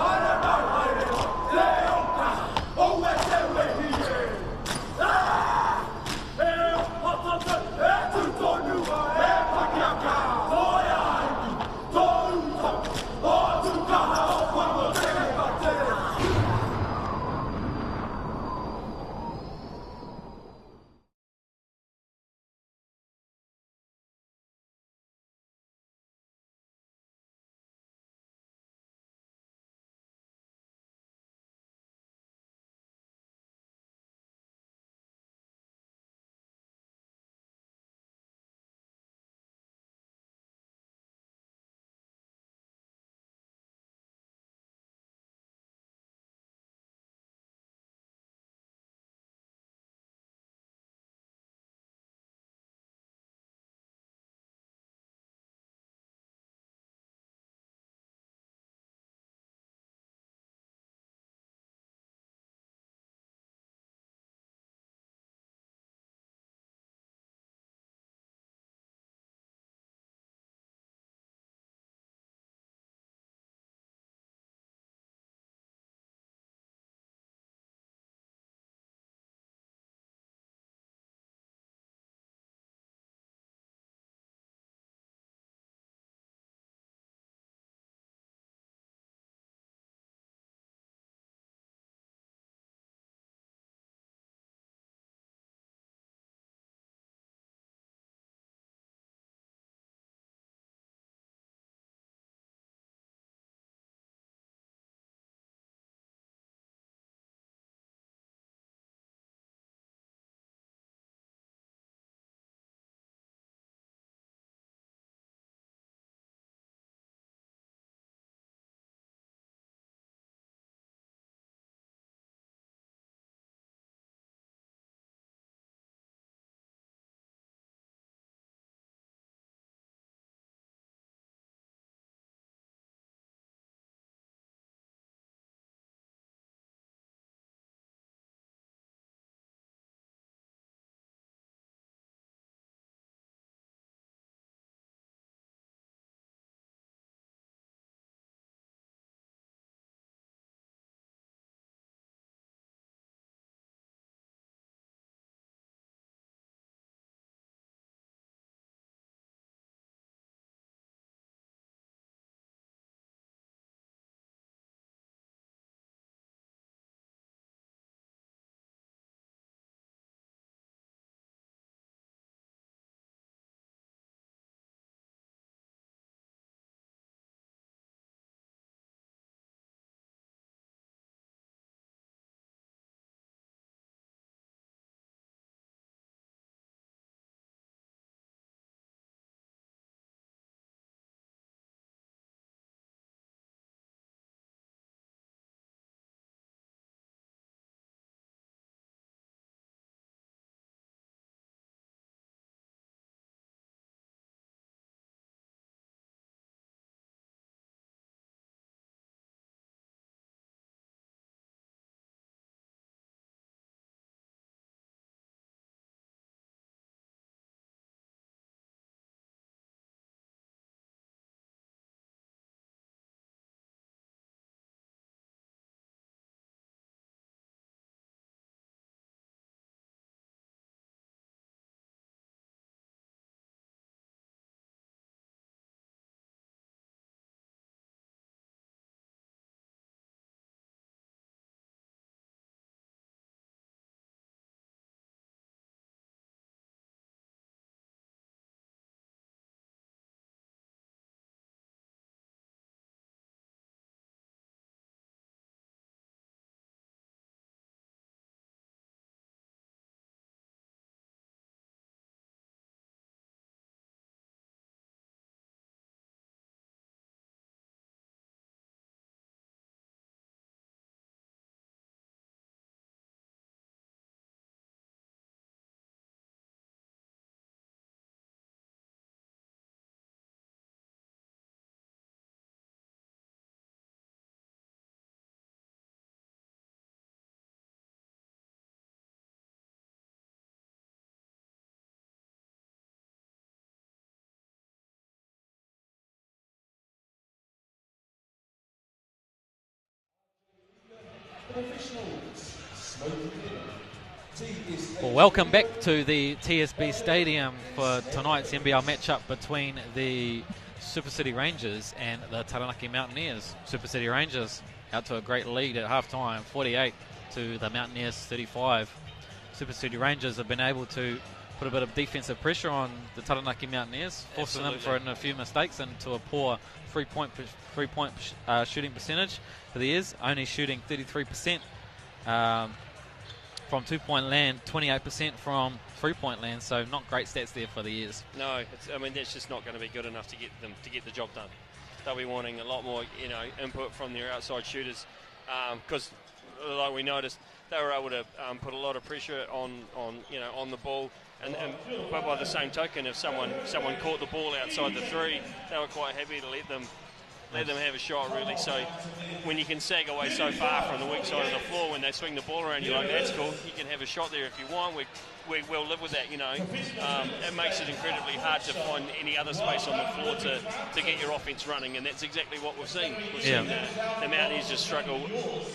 Well, welcome back to the TSB Stadium for tonight's NBL matchup between the Super City Rangers and the Taranaki Mountaineers. Super City Rangers out to a great lead at halftime, 48 to the Mountaineers 35. Super City Rangers have been able to put a bit of defensive pressure on the Taranaki Mountaineers, forcing them for a few mistakes and to a poor three-point shooting percentage for the Ears, only shooting 33% from 2-point land, 28% from 3-point land, so not great stats there for the Ears. No, that's just not going to be good enough to get the job done. They'll be wanting a lot more, input from their outside shooters, because like we noticed, they were able to put a lot of pressure on the ball, but by the same token, if someone caught the ball outside the three, they were quite happy to let them have a shot, really. So when you can sag away so far from the weak side of the floor, when they swing the ball around, you're like, that's cool, you can have a shot there if you want. We'll live with that, It makes it incredibly hard to find any other space on the floor to get your offense running, and that's exactly what we've seen. We've seen the Mountaineers just struggle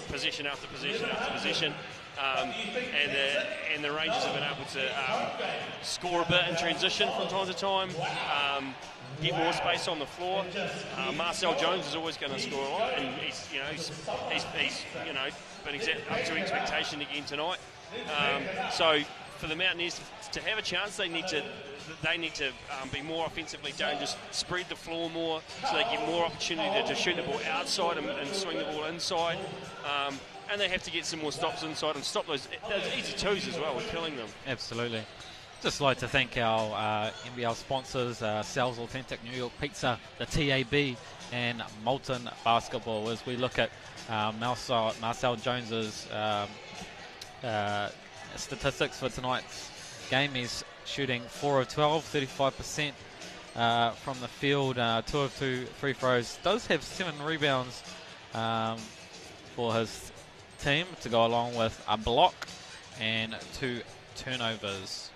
position after position after position. And the Rangers have been able to score a bit in transition from time to time, get more space on the floor. Marcel Jones is always going to score a lot, and he's been up to expectation again tonight. So for the Mountaineers to have a chance, they need to be more offensively dangerous, spread the floor more, so they get more opportunity to shoot the ball outside and swing the ball inside. And they have to get some more stops inside and stop those easy twos as well. We're killing them. Absolutely. Just like to thank our NBL sponsors, Sal's Authentic New York Pizza, the TAB, and Molten Basketball, as we look at Marcel Jones's statistics for tonight's game. He's shooting 4 of 12, 35% from the field, 2 of 2 free throws. Does have 7 rebounds for his team to go along with a block and 2 turnovers.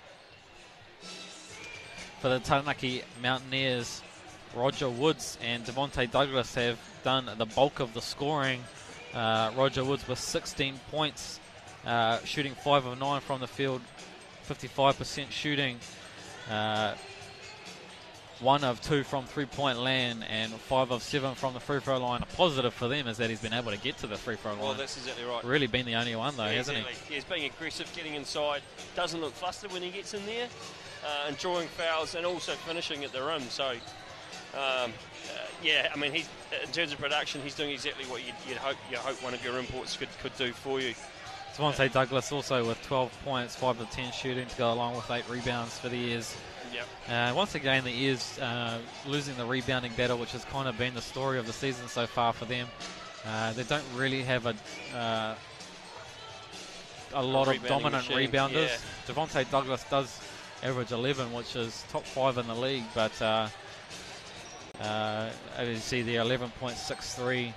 For the Taranaki Mountaineers, Roger Woods and Devontae Douglas have done the bulk of the scoring. Roger Woods with 16 points, shooting 5 of 9 from the field, 55% shooting, 1 of 2 from 3-point land, and 5 of 7 from the free throw line. A positive for them is that he's been able to get to the free throw line. Well, that's exactly right. Really been the only one though, hasn't he? Yeah, he's being aggressive, getting inside, doesn't look flustered when he gets in there, and drawing fouls and also finishing at the rim. So, he's, in terms of production, he's doing exactly what you'd hope one of your imports could do for you. Devontae Douglas also with 12 points, 5 of 10 shooting to go along with 8 rebounds for the Ears. Yep. Once again, the Ears losing the rebounding battle, which has kind of been the story of the season so far for them. They don't really have a lot of dominant machine. rebounders. Yeah. Devontae Douglas does average 11, which is top 5 in the league, but as you see there, 11.63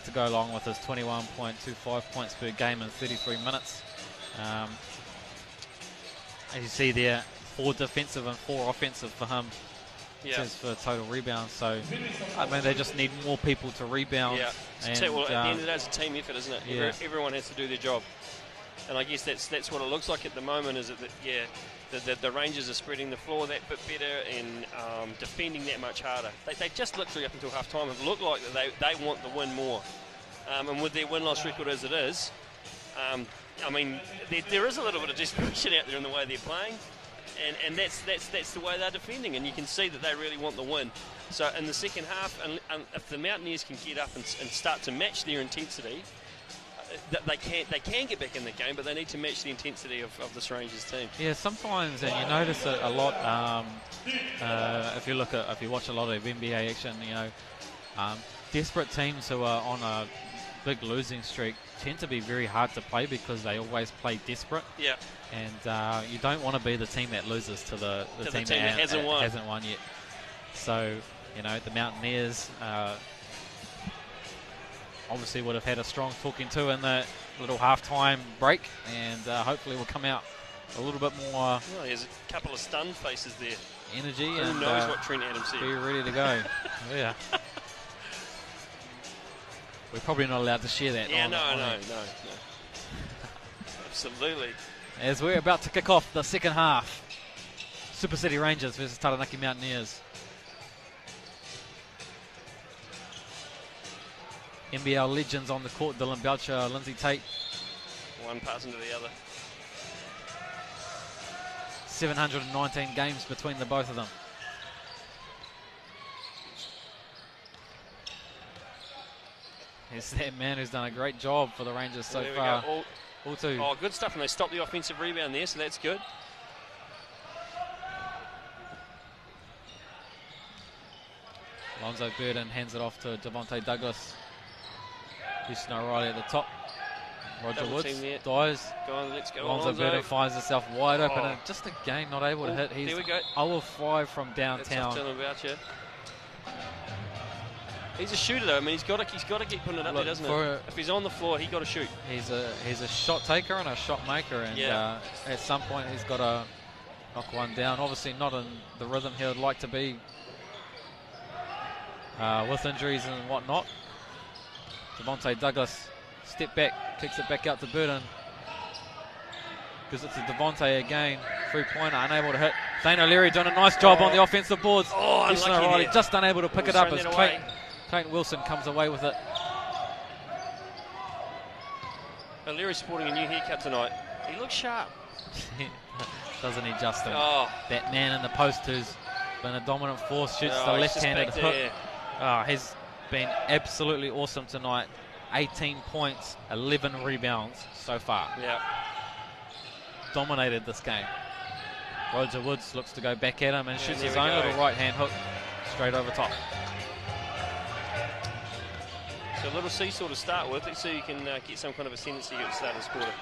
to go along with his 21.25 points per game in 33 minutes. As you see there, 4 defensive and 4 offensive for him. Says for total rebounds. So, they just need more people to rebound. Yeah. And, at the end of the day, it's a team effort, isn't it? Yeah. Everyone has to do their job. And I guess that's what it looks like at the moment, is that the Rangers are spreading the floor that bit better and defending that much harder. They just literally up until half-time have looked like that they want the win more. And with their win-loss record as it is, there is a little bit of desperation out there in the way they're playing. And that's the way they're defending, and you can see that they really want the win. So in the second half, and if the Mountaineers can get up and start to match their intensity, they can get back in the game, but they need to match the intensity of this Rangers team. Yeah, sometimes, and you notice it a lot. If you watch a lot of NBA action, desperate teams who are on a big losing streak tend to be very hard to play because they always play desperate. Yeah. And you don't want to be the team that loses to the team that hasn't won yet. So, the Mountaineers obviously would have had a strong talking to in the little half-time break, and hopefully will come out a little bit more. Well, there's a couple of stunned faces there. Energy. Who and knows what Trent Adams said? Be ready to go. Yeah. We're probably not allowed to share that. Yeah, no. Absolutely. as we're about to kick off the second half. Super City Rangers versus Taranaki Mountaineers. NBL legends on the court, Dylan Belcher, Lindsay Tate. One pass into the other. 719 games between the both of them. Here's that man who's done a great job for the Rangers so far. Oh, good stuff, and they stopped the offensive rebound there, so that's good. Lonzo Burden hands it off to Devontae Douglas. Houston O'Reilly at the top. Roger Double Woods team there. dives. Go on, let's go. Lonzo Burden finds himself wide open, Oh. and just again not able to hit. He's there we go. 0 of 5 from That's downtown. Dylan Belcher. He's a shooter though. I mean, he's got to keep putting it up there, doesn't he? If he's on the floor, he got to shoot. He's a shot taker and a shot maker, and at some point he's got to knock one down. Obviously not in the rhythm he would like to be with injuries and whatnot. Devontae Douglas step back, kicks it back out to Burden. Gives it to Devontae again. 3-pointer, unable to hit. Zane O'Leary doing a nice job on the offensive boards. Houston O'Reilly just unable to pick it up as Clayton Wilson comes away with it. O'Leary sporting a new haircut tonight. He looks sharp. Doesn't he, Justin? Oh. That man in the post who's been a dominant force, shoots the he's left-handed just back hook. He's been absolutely awesome tonight. 18 points, 11 rebounds so far. Yeah. Dominated this game. Roger Woods looks to go back at him and shoots his own go. little right-hand hook straight over top. So a little seesaw to start with. Let's see if you can get some kind of ascendancy at the start of this quarter.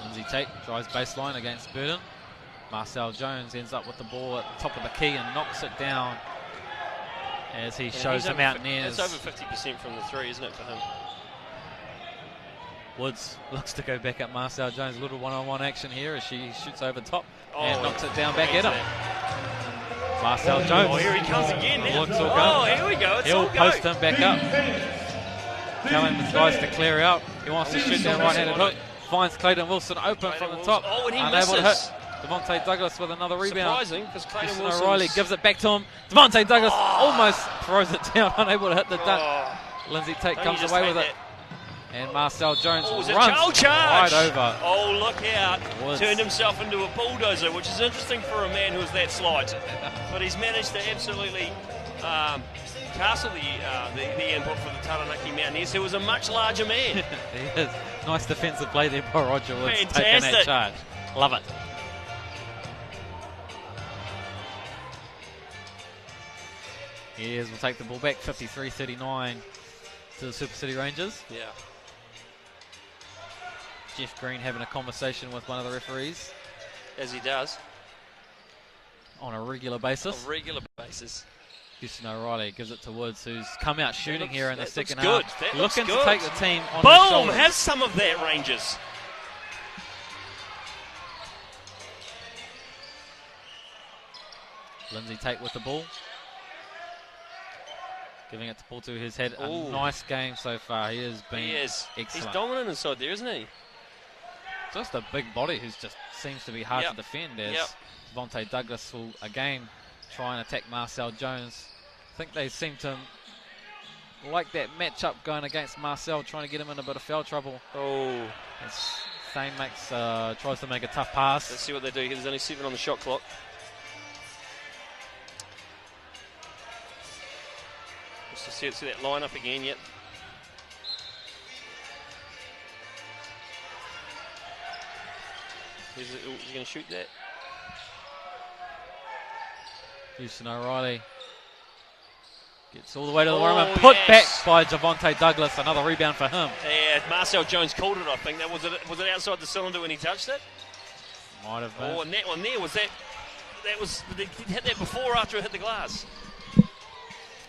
Lindsay Tate drives baseline against Burden. Marcel Jones ends up with the ball at the top of the key and knocks it down as he shows the Mountaineers. It's over 50% from the three, isn't it, for him? Woods looks to go back at Marcel Jones. A little one-on-one action here as she shoots over top and knocks it down back at him. Marcel Jones. Oh, here he comes again now. Oh, here we go. It's He'll all post go. him back up. Telling the guys to clear out. He wants to shoot that right-handed hook. Finds Clayton Wilson open from the top. Oh, and he unable to misses. hit. Devontae Douglas with another rebound. Surprising, because Clayton Houston Wilson O'Reilly gives it back to him. Devontae Douglas almost throws it down, unable to hit the dunk. Lindsay Tate comes away with it. And Marcel Jones runs right over. Oh, look out. Woods. Turned himself into a bulldozer, which is interesting for a man who's that slight. But he's managed to absolutely castle the input for the Taranaki Mountaineers, who was a much larger man. He is. Nice defensive play there by Roger Woods. Fantastic. Taking that charge. Love it. Here's, we'll take the ball back, 53-39 to the Super City Rangers. Yeah. Jeff Green having a conversation with one of the referees. As he does. On a regular basis. Houston O'Reilly gives it to Woods, who's come out shooting here in the second half. Looking to take the team on his shoulders. Have some of that, Rangers. Lindsay Tate with the ball. Giving it to Paul to his head. Ooh. A nice game so far. He has been excellent. He's dominant inside there, isn't he? Just a big body who just seems to be hard to defend as Devontae Douglas will again try and attack Marcel Jones. I think they seem to like that matchup going against Marcel, trying to get him in a bit of foul trouble. Oh. As Thane tries to make a tough pass. Let's see what they do. There's only 7 on the shot clock. Just to see that line up again, yet. Is he going to shoot that? Houston O'Reilly gets all the way to the rim and put back by Devontae Douglas. Another rebound for him. Yeah, Marcel Jones called it, I think. Was it outside the cylinder when he touched it? Might have been. Oh, and that one there, did he hit that before or after it hit the glass?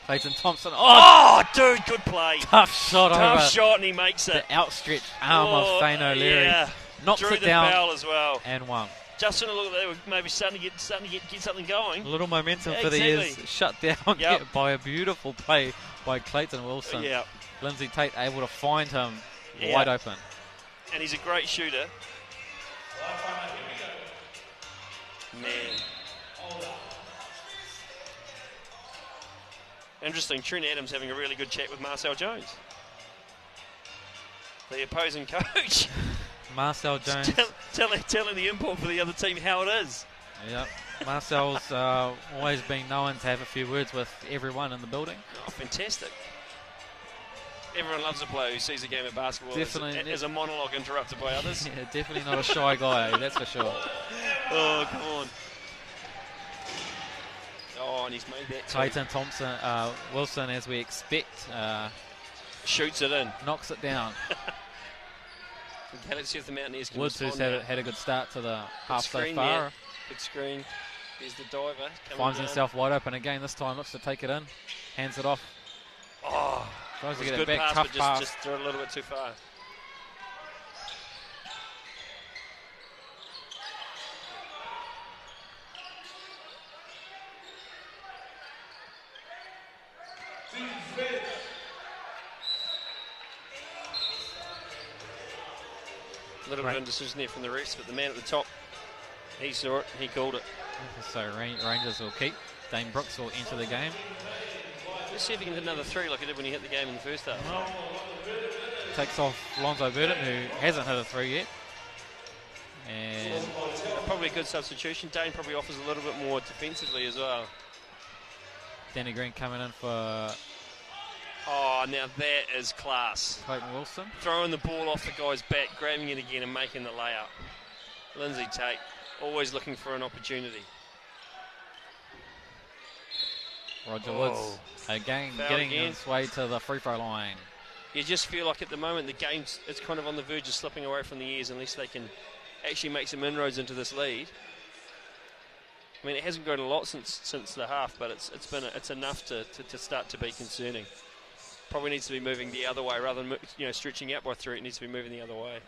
Clayton Thompson. Oh, dude, good play. Tough shot over. Tough shot, and he makes it. The outstretched arm of Thane O'Leary. Yeah. Knocks Drew it the down foul as well. And one. Just when it looked like they were maybe starting to get something going. A little momentum for the Ears. Shut down by a beautiful play by Clayton Wilson. Yeah. Lindsay Tate able to find him wide open. and he's a great shooter. Man. Interesting, Trent Adams having a really good chat with Marcel Jones, the opposing coach. Marcel Jones. telling the import for the other team how it is. Yep. Marcel's always been known to have a few words with everyone in the building. Oh, fantastic. Everyone loves a player who sees a game of basketball as a monologue interrupted by others. Yeah, definitely not a shy guy, that's for sure. Oh, come on. Oh, and he's made that too. Clayton Thompson, Wilson, as we expect, shoots it in. Knocks it down. Okay, let's see if the Mountaineers can Woods, who's had a good start to the half so far. Yeah. Good screen. There's the diver. Finds himself wide open again this time, looks to take it in. Hands it off. Oh, tries to get it it back, pass, tough but pass. Just threw it a little bit too far. A little bit of indecision there from the refs, but the man at the top, he saw it, he called it. So Rangers will keep. Dane Brooks will enter the game. Let's see if he can hit another three like he did when he hit the game in the first half. Takes off Lonzo Burden, who hasn't hit a three yet. And probably a good substitution. Dane probably offers a little bit more defensively as well. Danny Green coming in for... Oh, now that is class. Clayton Wilson. Throwing the ball off the guy's back, grabbing it again and making the layup. Lindsay Tate, always looking for an opportunity. Roger Woods, again getting his way to the free throw line. You just feel like at the moment the game's it's kind of on the verge of slipping away from the ears unless they can actually make some inroads into this lead. I mean, it hasn't grown a lot since the half, but it's enough to start to be concerning. Probably needs to be moving the other way rather than stretching out by three. It needs to be moving the other way.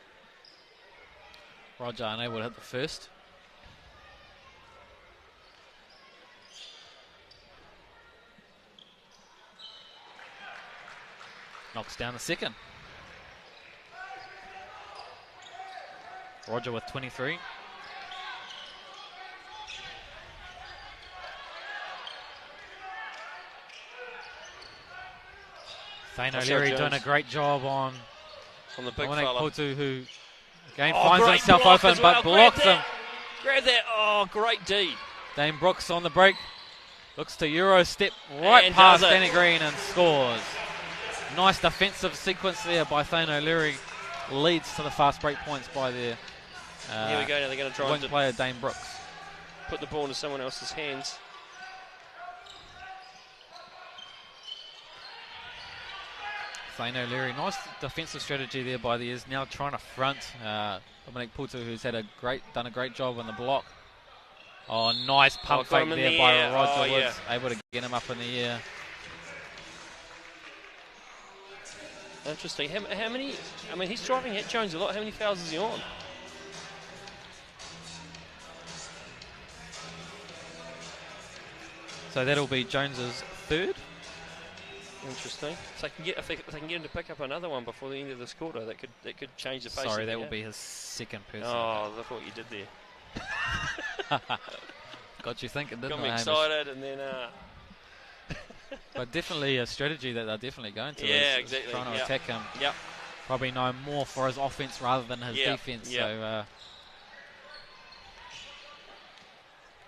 Roger unable to hit the first. Knocks down the second. Roger with 23. Thane O'Leary doing a great job on the big fella. Putu, who again finds himself open but blocks him. Grab that. Oh, great D. Dane Brooks on the break. Looks to Euro step right past Danny Green and scores. Nice defensive sequence there by Thane O'Leary. Leads to the fast break points by their here we go. Now they're going to try wing player Dane Brooks. Put the ball into someone else's hands. Thane O'Leary, nice defensive strategy there by the Ears. Now trying to front Dominic Putu, who's done a great job on the block. Oh, nice pump fake there by Roger Woods, able to get him up in the air. Interesting. How many? I mean, he's driving at Jones a lot. How many fouls is he on? So that'll be Jones's third. Interesting. So if they can get him to pick up another one before the end of this quarter, that could change the pace. Sorry, that will be his second person. Oh, look what you did there. Got you thinking, didn't Got me Hamish? excited, and then. But definitely a strategy that they're definitely going to. Yeah, exactly. Trying to attack him. Yep. Probably know more for his offense rather than his defense. Yep. So,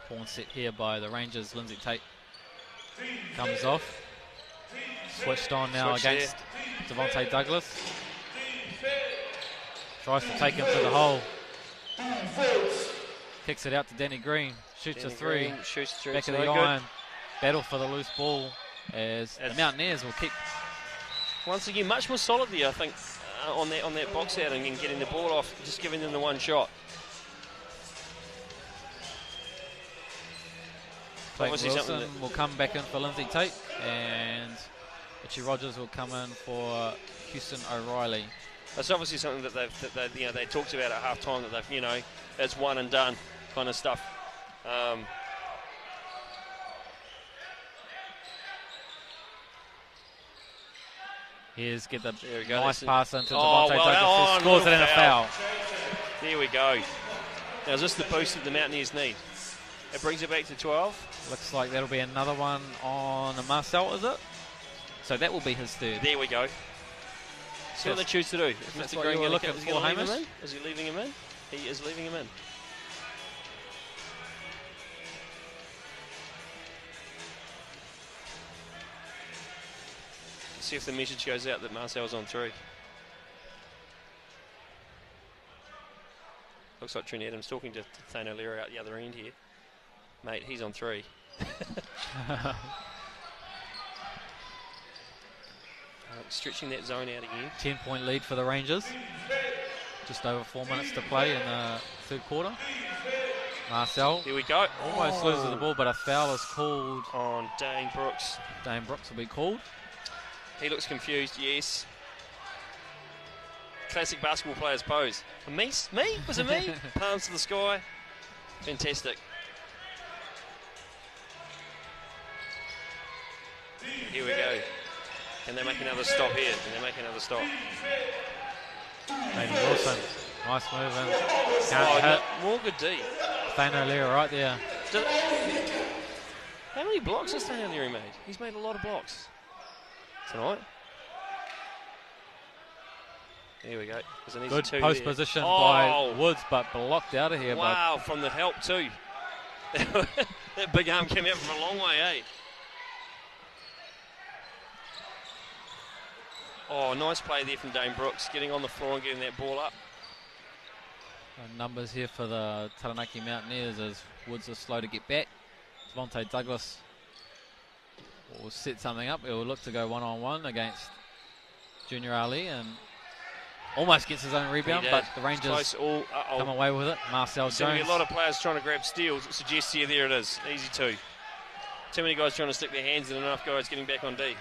pawn set here by the Rangers. Lindsay Tate comes off. Switched on now against Devontae Douglas. Tries to take him to the hole. Kicks it out to Danny Green. Shoots a three. Back of the iron. Battle for the loose ball as the Mountaineers will keep. Once again, much more solid there, I think, on that box out and getting the ball off, just giving them the one shot. Clayton Wilson will come back in for Lindsay Tate, and Richie Rogers will come in for Houston O'Reilly. That's obviously something that they talked about at half time, that they've it's one and done kind of stuff. Here's get the There we go. nice pass into Oh, Devontae well, Douglas, who scores it in a foul. There we go. Now, is this the boost that the Mountaineers need? It brings it back to 12. Looks like that'll be another one on Marcel, is it? So that will be his third. There we go. See what they choose to do. That's what you were looking for, Hamish? Is he leaving him in? He is leaving him in. See if the message goes out that Marcel's on 3. Looks like Trini Adams talking to Thane O'Leary out the other end here. Mate, he's on 3. Stretching that zone out again. 10-point lead for the Rangers. Just over 4 minutes to play in the third quarter. Marcel. Here we go. Almost loses the ball, but a foul is called on Dane Brooks. Dane Brooks will be called. He looks confused, yes. Classic basketball player's pose. Me? Was it me? Palms to the sky. Fantastic. Here we go. Can they make another stop here? Can they make another stop? Nathan Wilson. Nice move in. Can't hit. More good D. Thane O'Leary right there. How many blocks has Thane O'Leary made? He's made a lot of blocks tonight. Here we go. Good post position by Woods, but blocked out of here. Wow, from the help too. That big arm came out from a long way, eh? Oh, nice play there from Dane Brooks, getting on the floor and getting that ball up. Numbers here for the Taranaki Mountaineers as Woods is slow to get back. Devontae Douglas will set something up. He will look to go one-on-one against Junior Ali and almost gets his own rebound, but the Rangers come away with it. Marcel Jones. There's a lot of players trying to grab steals. It suggests here, there it is. Easy 2. Too many guys trying to stick their hands in, enough guys getting back on D.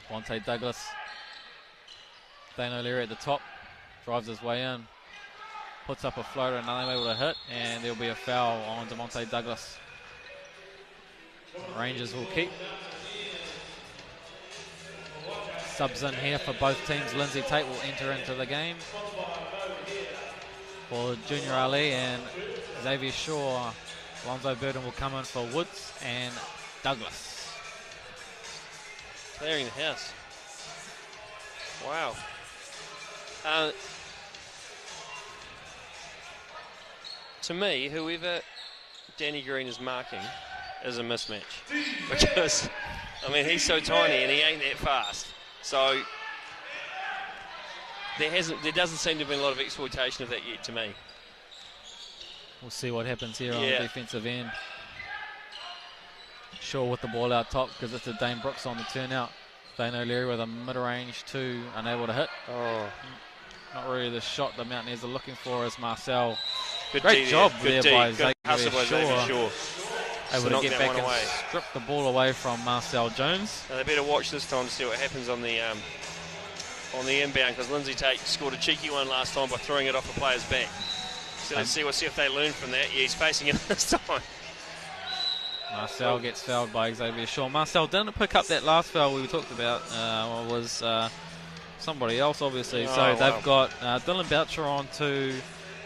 Devontae Douglas. Thane O'Leary at the top. Drives his way in. Puts up a floater and unable to hit. And there'll be a foul on Devontae Douglas. The Rangers will keep. Subs in here for both teams. Lindsay Tate will enter into the game for Junior Ali, and Xavier Shaw. Alonzo Burden will come in for Woods and Douglas. Clearing the house. Wow. To me, whoever Danny Green is marking is a mismatch. Because, I mean, he's so tiny and he ain't that fast. So, there doesn't seem to have been a lot of exploitation of that yet to me. We'll see what happens here on the defensive end. Shaw with the ball out top because it's a Dane Brooks on the turnout. Thane O'Leary with a mid-range 2, unable to hit. Oh. Not really the shot the Mountaineers are looking for as Marcel. Good Great job there. there by Xavier Shaw. Able to get back and away. strip the ball away from Marcel Jones. Now they better watch this time to see what happens on the inbound, because Lindsay Tate scored a cheeky one last time by throwing it off a player's back. So let's see if they learn from that. Yeah, he's facing it this time. Marcel gets fouled by Xavier Shaw. Marcel didn't pick up that last foul we talked about. Was somebody else, obviously. So they've got Dylan Boucher on 2,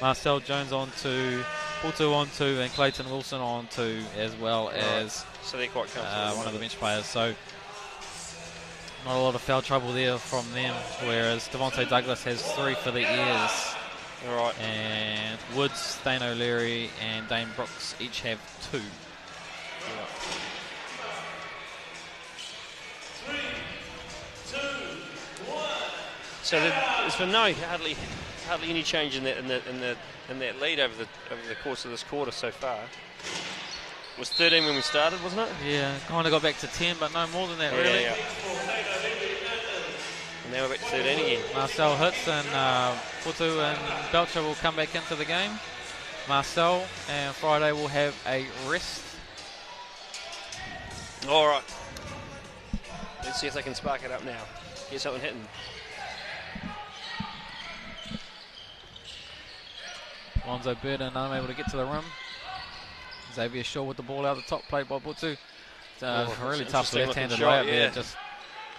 Marcel Jones on 2, Putu on 2, and Clayton Wilson on 2, as well as so they're quite comfortable. one of the bench players. So not a lot of foul trouble there from them, whereas Devontae Douglas has 3 for the ears. All right. And Woods, Thane O'Leary, and Dane Brooks each have 2. Yeah. 3, 2, 1. So there's been hardly any change in that lead over the course of this quarter so far. It was 13 when we started, wasn't it? Yeah, kind of got back to 10, but no more than that, really. Yeah. And now we're back to 13 again. Marcel hits, and Putu and Belcher will come back into the game. Marcel and Friday will have a rest. All right. Let's see if they can spark it up now. Get something hitting. Alonzo Burden unable to get to the rim. Xavier Shaw with the ball out the top, played by Putu. Really tough left-handed layup there. Just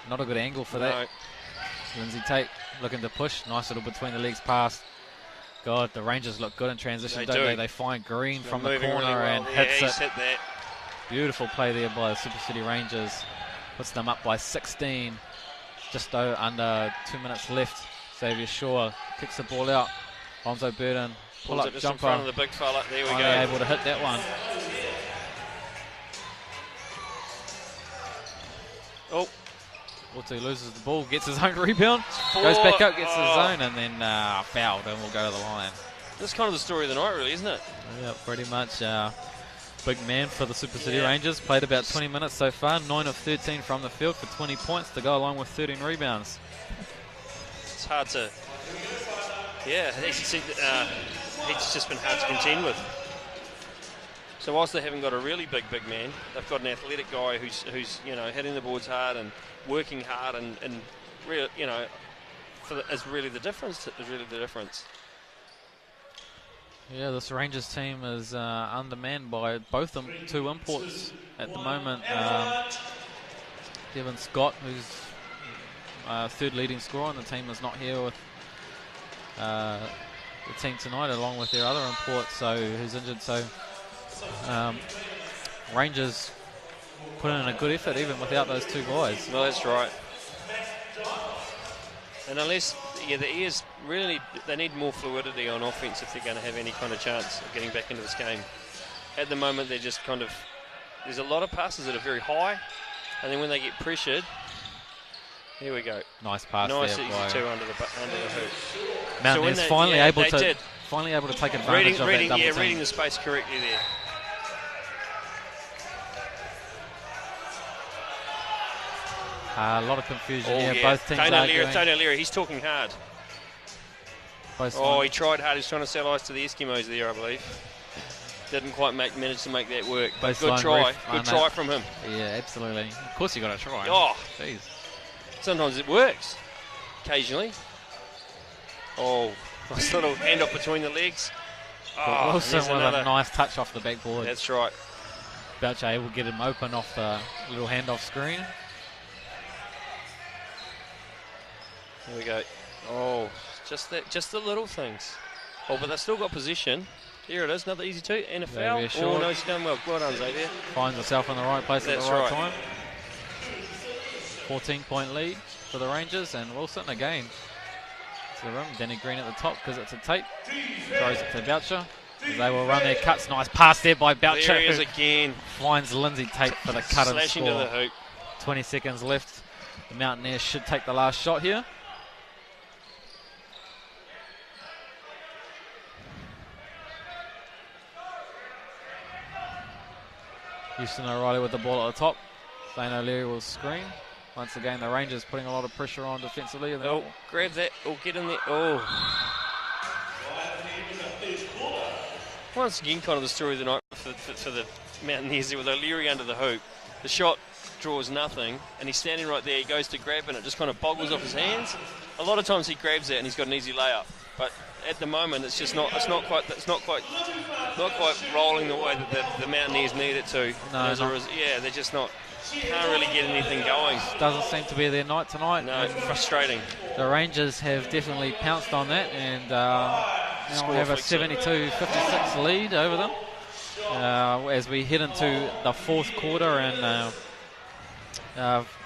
not a good angle for that. Lindsay Tate looking to push. Nice little between the legs pass. God, the Rangers look good in transition, don't they? They find Green from the corner really and hits it. Hit that. Beautiful play there by the Super City Rangers. Puts them up by 16. Just under 2 minutes left. Xavier Shaw kicks the ball out. Bonzo Burden, pull-up jumper. In front of the big fella. There we go. Able to hit that one. Oh. Putu loses the ball, gets his own rebound, goes back up, gets his own, and then fouled and will go to the line. That's kind of the story of the night, really, isn't it? Yeah, pretty much. Big man for the Super City Rangers. Played about 20 minutes so far. 9 of 13 from the field for 20 points to go along with 13 rebounds. It's hard to... Yeah, he's just been hard to contend with. So whilst they haven't got a really big man, they've got an athletic guy who's hitting the boards hard and working hard and real, is really the difference. Yeah, this Rangers team is undermanned by both them, 2 imports at the moment. Devin Scott, who's third leading scorer on the team, is not here with the team tonight, along with their other import, who's injured. So Rangers put in a good effort even without those 2 guys. No, that's right. And unless, the Ears really, they need more fluidity on offense if they're going to have any kind of chance of getting back into this game. At the moment, they're just kind of, there's a lot of passes that are very high, and then when they get pressured, here we go. Nice pass nice there. Nice easy 2 under the hoop. Mountaineers finally able to take advantage of that double team. Reading the space correctly there. A lot of confusion here. Both teams arguing. Tony O'Leary, he's talking hard. He tried hard. He's trying to sell ice to the Eskimos there, I believe. Didn't quite manage to make that work. But good try. Good try from him. Yeah, absolutely. Of course you got to try. Oh, jeez. Sometimes it works. Occasionally. Oh, nice little hand off between the legs. Wilson with a nice touch off the backboard. That's right. Boucher able to get him open off the little handoff screen. Here we go. Oh, just the little things. Oh, but they've still got position. Here it is, another easy 2 and a foul. Oh, no, he's done well. Well done, Xavier. Finds himself in the right place at the right time. 14-point lead for the Rangers, and Wilson again to the rim. Danny Green at the top because it's a Tate. Throws it to Boucher. They will run their cuts. Nice pass there by Boucher. There he is again. Finds Lindsay Tate for the cut and slashing score. To the hoop. 20 seconds left. The Mountaineers should take the last shot here. Houston O'Reilly with the ball at the top. Dane O'Leary will screen. Once again, the Rangers putting a lot of pressure on defensively. Oh, grab that. Oh, get in there. Oh. Once again, kind of the story of the night for the Mountaineers there with O'Leary under the hoop. The shot draws nothing, and he's standing right there. He goes to grab, and it just kind of boggles off his hands. A lot of times he grabs it, and he's got an easy layup. But at the moment, it's just not. It's not quite rolling the way that the Mountaineers need it to. No, they're just not. Can't really get anything going. Doesn't seem to be their night tonight. No, frustrating. The Rangers have definitely pounced on that, and now we have a 72-56 lead over them as we head into the 4th quarter. And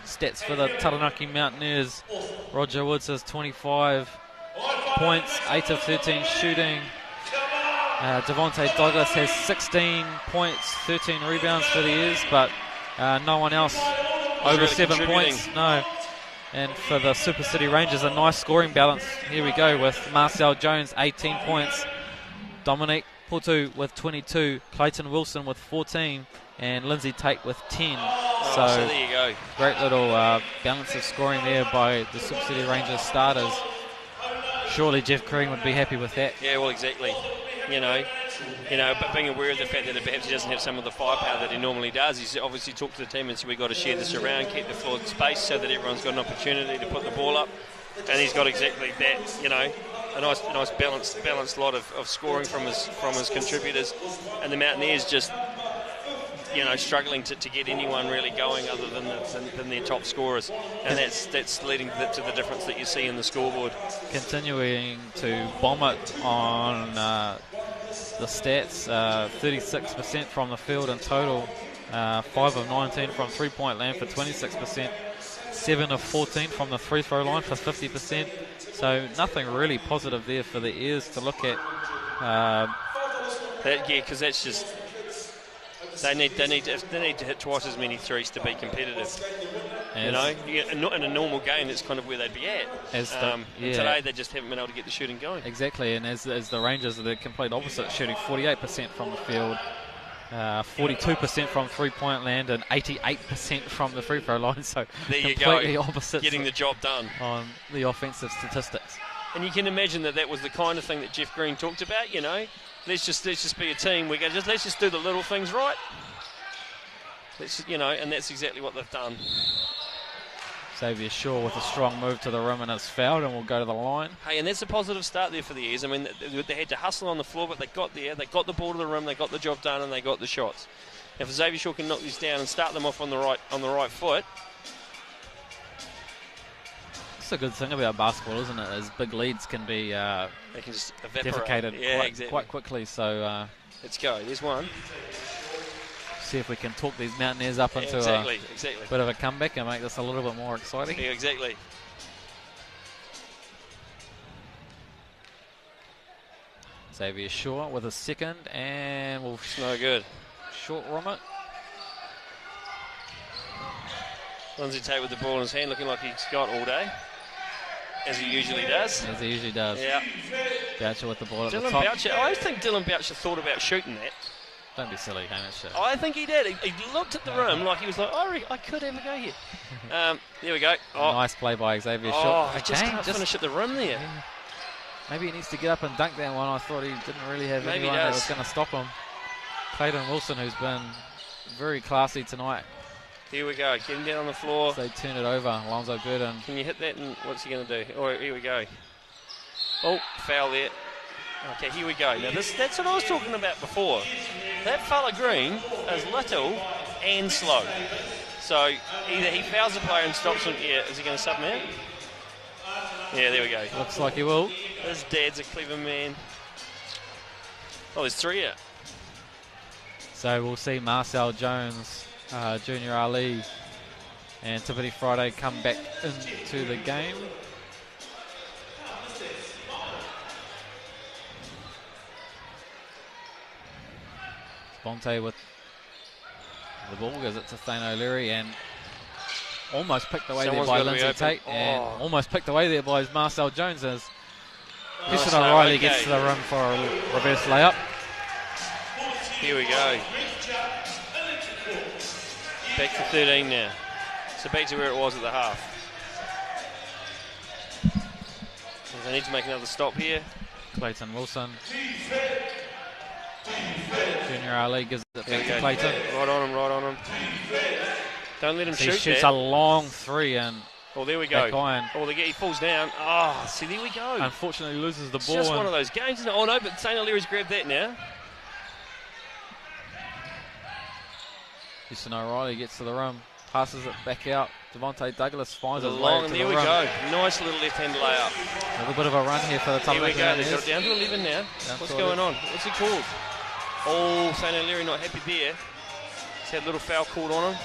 stats for the Taranaki Mountaineers: Roger Woods has 25 points, 8 of 13 shooting. Devontae Douglas has 16 points, 13 rebounds for the Ears, but no one else over really 7 points. No. And for the Super City Rangers, a nice scoring balance. Here we go with Marcel Jones, 18 points. Dominic Putu with 22. Clayton Wilson with 14. And Lindsay Tate with 10. So there you go. Great little balance of scoring there by the Super City Rangers starters. Surely Jeff Green would be happy with that. Yeah, well, exactly. But being aware of the fact that perhaps he doesn't have some of the firepower that he normally does, he's obviously talked to the team and said we've got to share this around, keep the floor space so that everyone's got an opportunity to put the ball up, and he's got exactly that. A nice balanced lot of scoring from his contributors, and the Mountaineers just struggling to get anyone really going other than their top scorers, and that's leading to the difference that you see in the scoreboard. Continuing to bomb it on the stats, 36% from the field in total, 5 of 19 from three-point land for 26%, 7 of 14 from the free throw line for 50%. So nothing really positive there for the Ears to look at. Because that's just they need to hit twice as many threes to be competitive. In a normal game, that's kind of where they'd be at. Today, they just haven't been able to get the shooting going. Exactly, and as the Rangers are the complete opposite, shooting 48% from the field, 42% from three-point land, and 88% from the free throw line. So there you completely go, opposite. Getting the job done on the offensive statistics. And you can imagine that was the kind of thing that Jeff Green talked about. Let's just be a team. Let's just do the little things right. And that's exactly what they've done. Xavier Shaw with a strong move to the rim and it's fouled and will go to the line. Hey, and that's a positive start there for the Ears. I mean, they had to hustle on the floor, but they got there. They got the ball to the rim. They got the job done, and they got the shots. If Xavier Shaw can knock these down and start them off on the right foot. That's a good thing about basketball, isn't it? Is big leads can be they can just defecated quite quickly. So let's go. There's one. See if we can talk these Mountaineers up into a bit of a comeback and make this a little bit more exciting. Yeah, exactly. Xavier Shaw with a second, and we'll no good. Short rom it. Lindsay Tate with the ball in his hand, looking like he's got all day, as he usually does. As he usually does. Yeah. Boucher with the ball at the top. I think Dylan Boucher thought about shooting that. Don't be silly, Hamish. I think he did. He looked at the rim like he was like, I could have a go here. There we go. Nice play by Xavier Shaw. I just can't finish at the rim there. Yeah. Maybe he needs to get up and dunk that one. I thought he didn't really have anyone that was going to stop him. Clayton Wilson, who's been very classy tonight. Here we go. Getting down on the floor. So they turn it over. Alonzo Burden. Can you hit that? And what's he going to do? Oh, here we go. Oh, foul there. Okay, here we go. Now that's what I was talking about before. That fella Green is little and slow. So either he fouls the player and stops him. Yeah, is he going to sub him out? Yeah, there we go. Looks like he will. His dad's a clever man. Oh, there's 3 out. So we'll see Marcel Jones, Junior Ali, and Tippity Friday come back into the game. Bonte with the ball, goes it to Thane O'Leary and almost picked away there by Lindsay Tate and almost picked away there by Marcel Jones as Christian O'Reilly gets to the rim for a reverse layup. Here we go. Back to 13 now. So back to where it was at the half. They need to make another stop here. Clayton Wilson. Junior Ali gives it back to Clayton. Right on him. Don't let him shoot. He shoots a long 3 and there we go. Iron. He falls down. See, there we go. Unfortunately loses the ball. It's just one of those games, isn't it? Oh no, but St. O'Leary's grabbed that now. Houston O'Reilly gets to the rim, passes it back out. Devontae Douglas finds his long, way to there the we rim. go. Nice little left-hand layup. A little bit of a run here for the Taranaki. Here we go. They've got it down to 11 now. What's going on? What's he called? Oh, St. O'Leary not happy there. He's had a little foul called on him.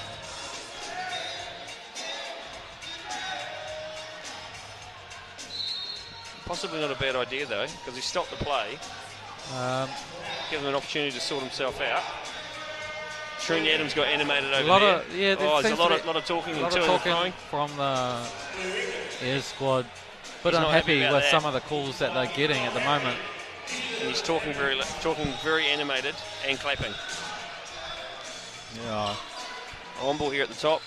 Possibly not a bad idea though, because he stopped the play. Give him an opportunity to sort himself out. Trini Adams got animated over there. There's a lot of talking and throwing from the Air squad. But unhappy with some of the calls that they're getting at the moment. And he's talking very animated and clapping. Yeah. On ball here at the top.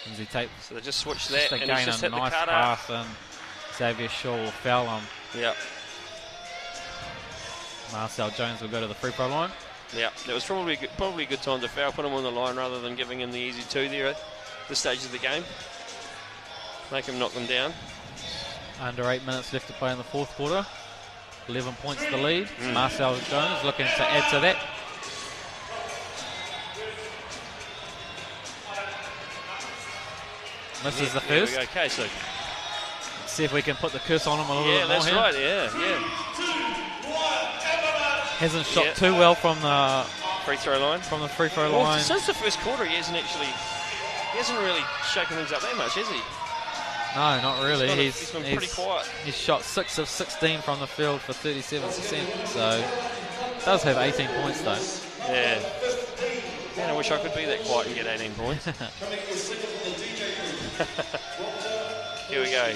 Lindsay Tate. So they just switched that and he's just hit nice the cutter. Pass and Xavier Shaw will foul him. Yeah. Marcel Jones will go to the free throw line. Yeah, it was probably a good time to foul, put him on the line rather than giving him the easy 2 there at this stage of the game. Make him knock them down. Under 8 minutes left to play in the fourth quarter. 11 points the lead. Marcel Jones looking to add to that. Misses the There we first. go, Casey. See if we can put the curse on him a little bit more That's here. right, yeah. Hasn't shot too well from the free throw line. Line. Since the first quarter, he hasn't really shaken things up that much, has he? No, not really. He's been pretty quiet. He's shot 6 of 16 from the field for 37%. So does have 18 points though. Yeah. Man, I wish I could be that quiet and get 18 points. Here we go.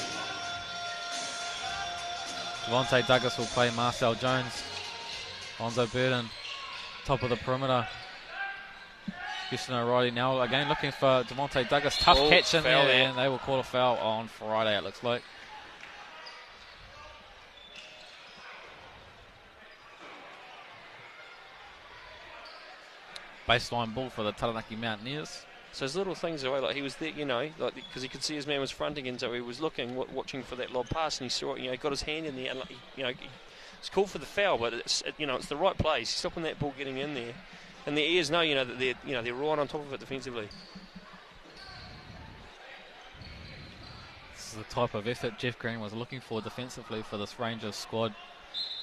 Devontae Douglas will play Marcel Jones. Lonzo Burden, top of the perimeter. Houston O'Reilly now again looking for Devontae Douglas. Tough catch in there, and they will call a foul on Friday, it looks like. Baseline ball for the Taranaki Mountaineers. So there's little things away, like he was there, like because he could see his man was fronting, and so he was looking, watching for that lob pass, and he saw it. Got his hand in there, and it's called for the foul, but it's it's the right place. He's stopping that ball getting in there, and the Ears know that they're right on top of it defensively. This is the type of effort Jeff Green was looking for defensively for this Rangers squad.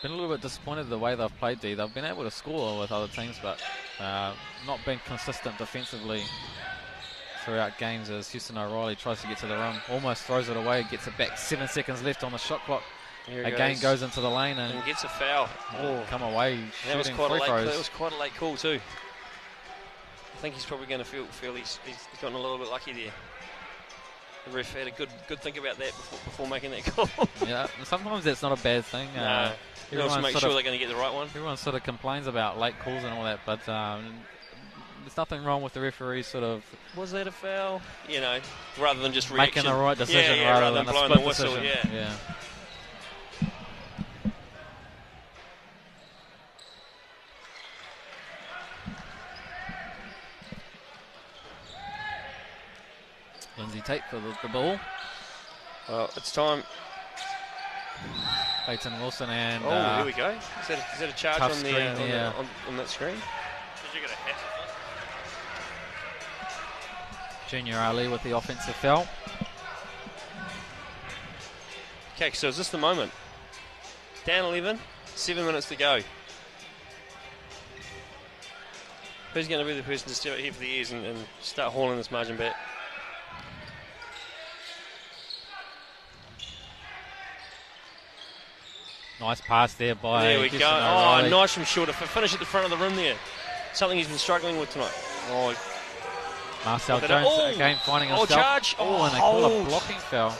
Been a little bit disappointed the way they've played there. They've been able to score with other teams, but not been consistent defensively throughout games as Houston O'Reilly tries to get to the rim. Almost throws it away, gets it back. 7 seconds left on the shot clock. Again goes into the lane and gets a foul. Come away shooting free throws. That was quite a late call too. I think he's probably going to feel he's gotten a little bit lucky there. The ref had a good think about that before making that call. Yeah, sometimes that's not a bad thing. No, you also make sure they're going to get the right one. Everyone sort of complains about late calls and all that, but there's nothing wrong with the referee sort of... Was that a foul? Rather than just making the right decision rather than blowing a split the whistle. decision. Yeah. Lindsay Tate for the ball. Well, it's time. Peyton Wilson and... here we go. Is that a charge on on that screen? Junior Ali with the offensive foul. Okay, so is this the moment? Down 11, 7 minutes to go. Who's going to be the person to step out here for the Ears and start hauling this margin back? Nice pass there by There we Houston go. O'Reilly. Nice from short. Finish at the front of the rim there. Something he's been struggling with tonight. Marcel Jones again finding himself. Charge. And they call a blocking foul.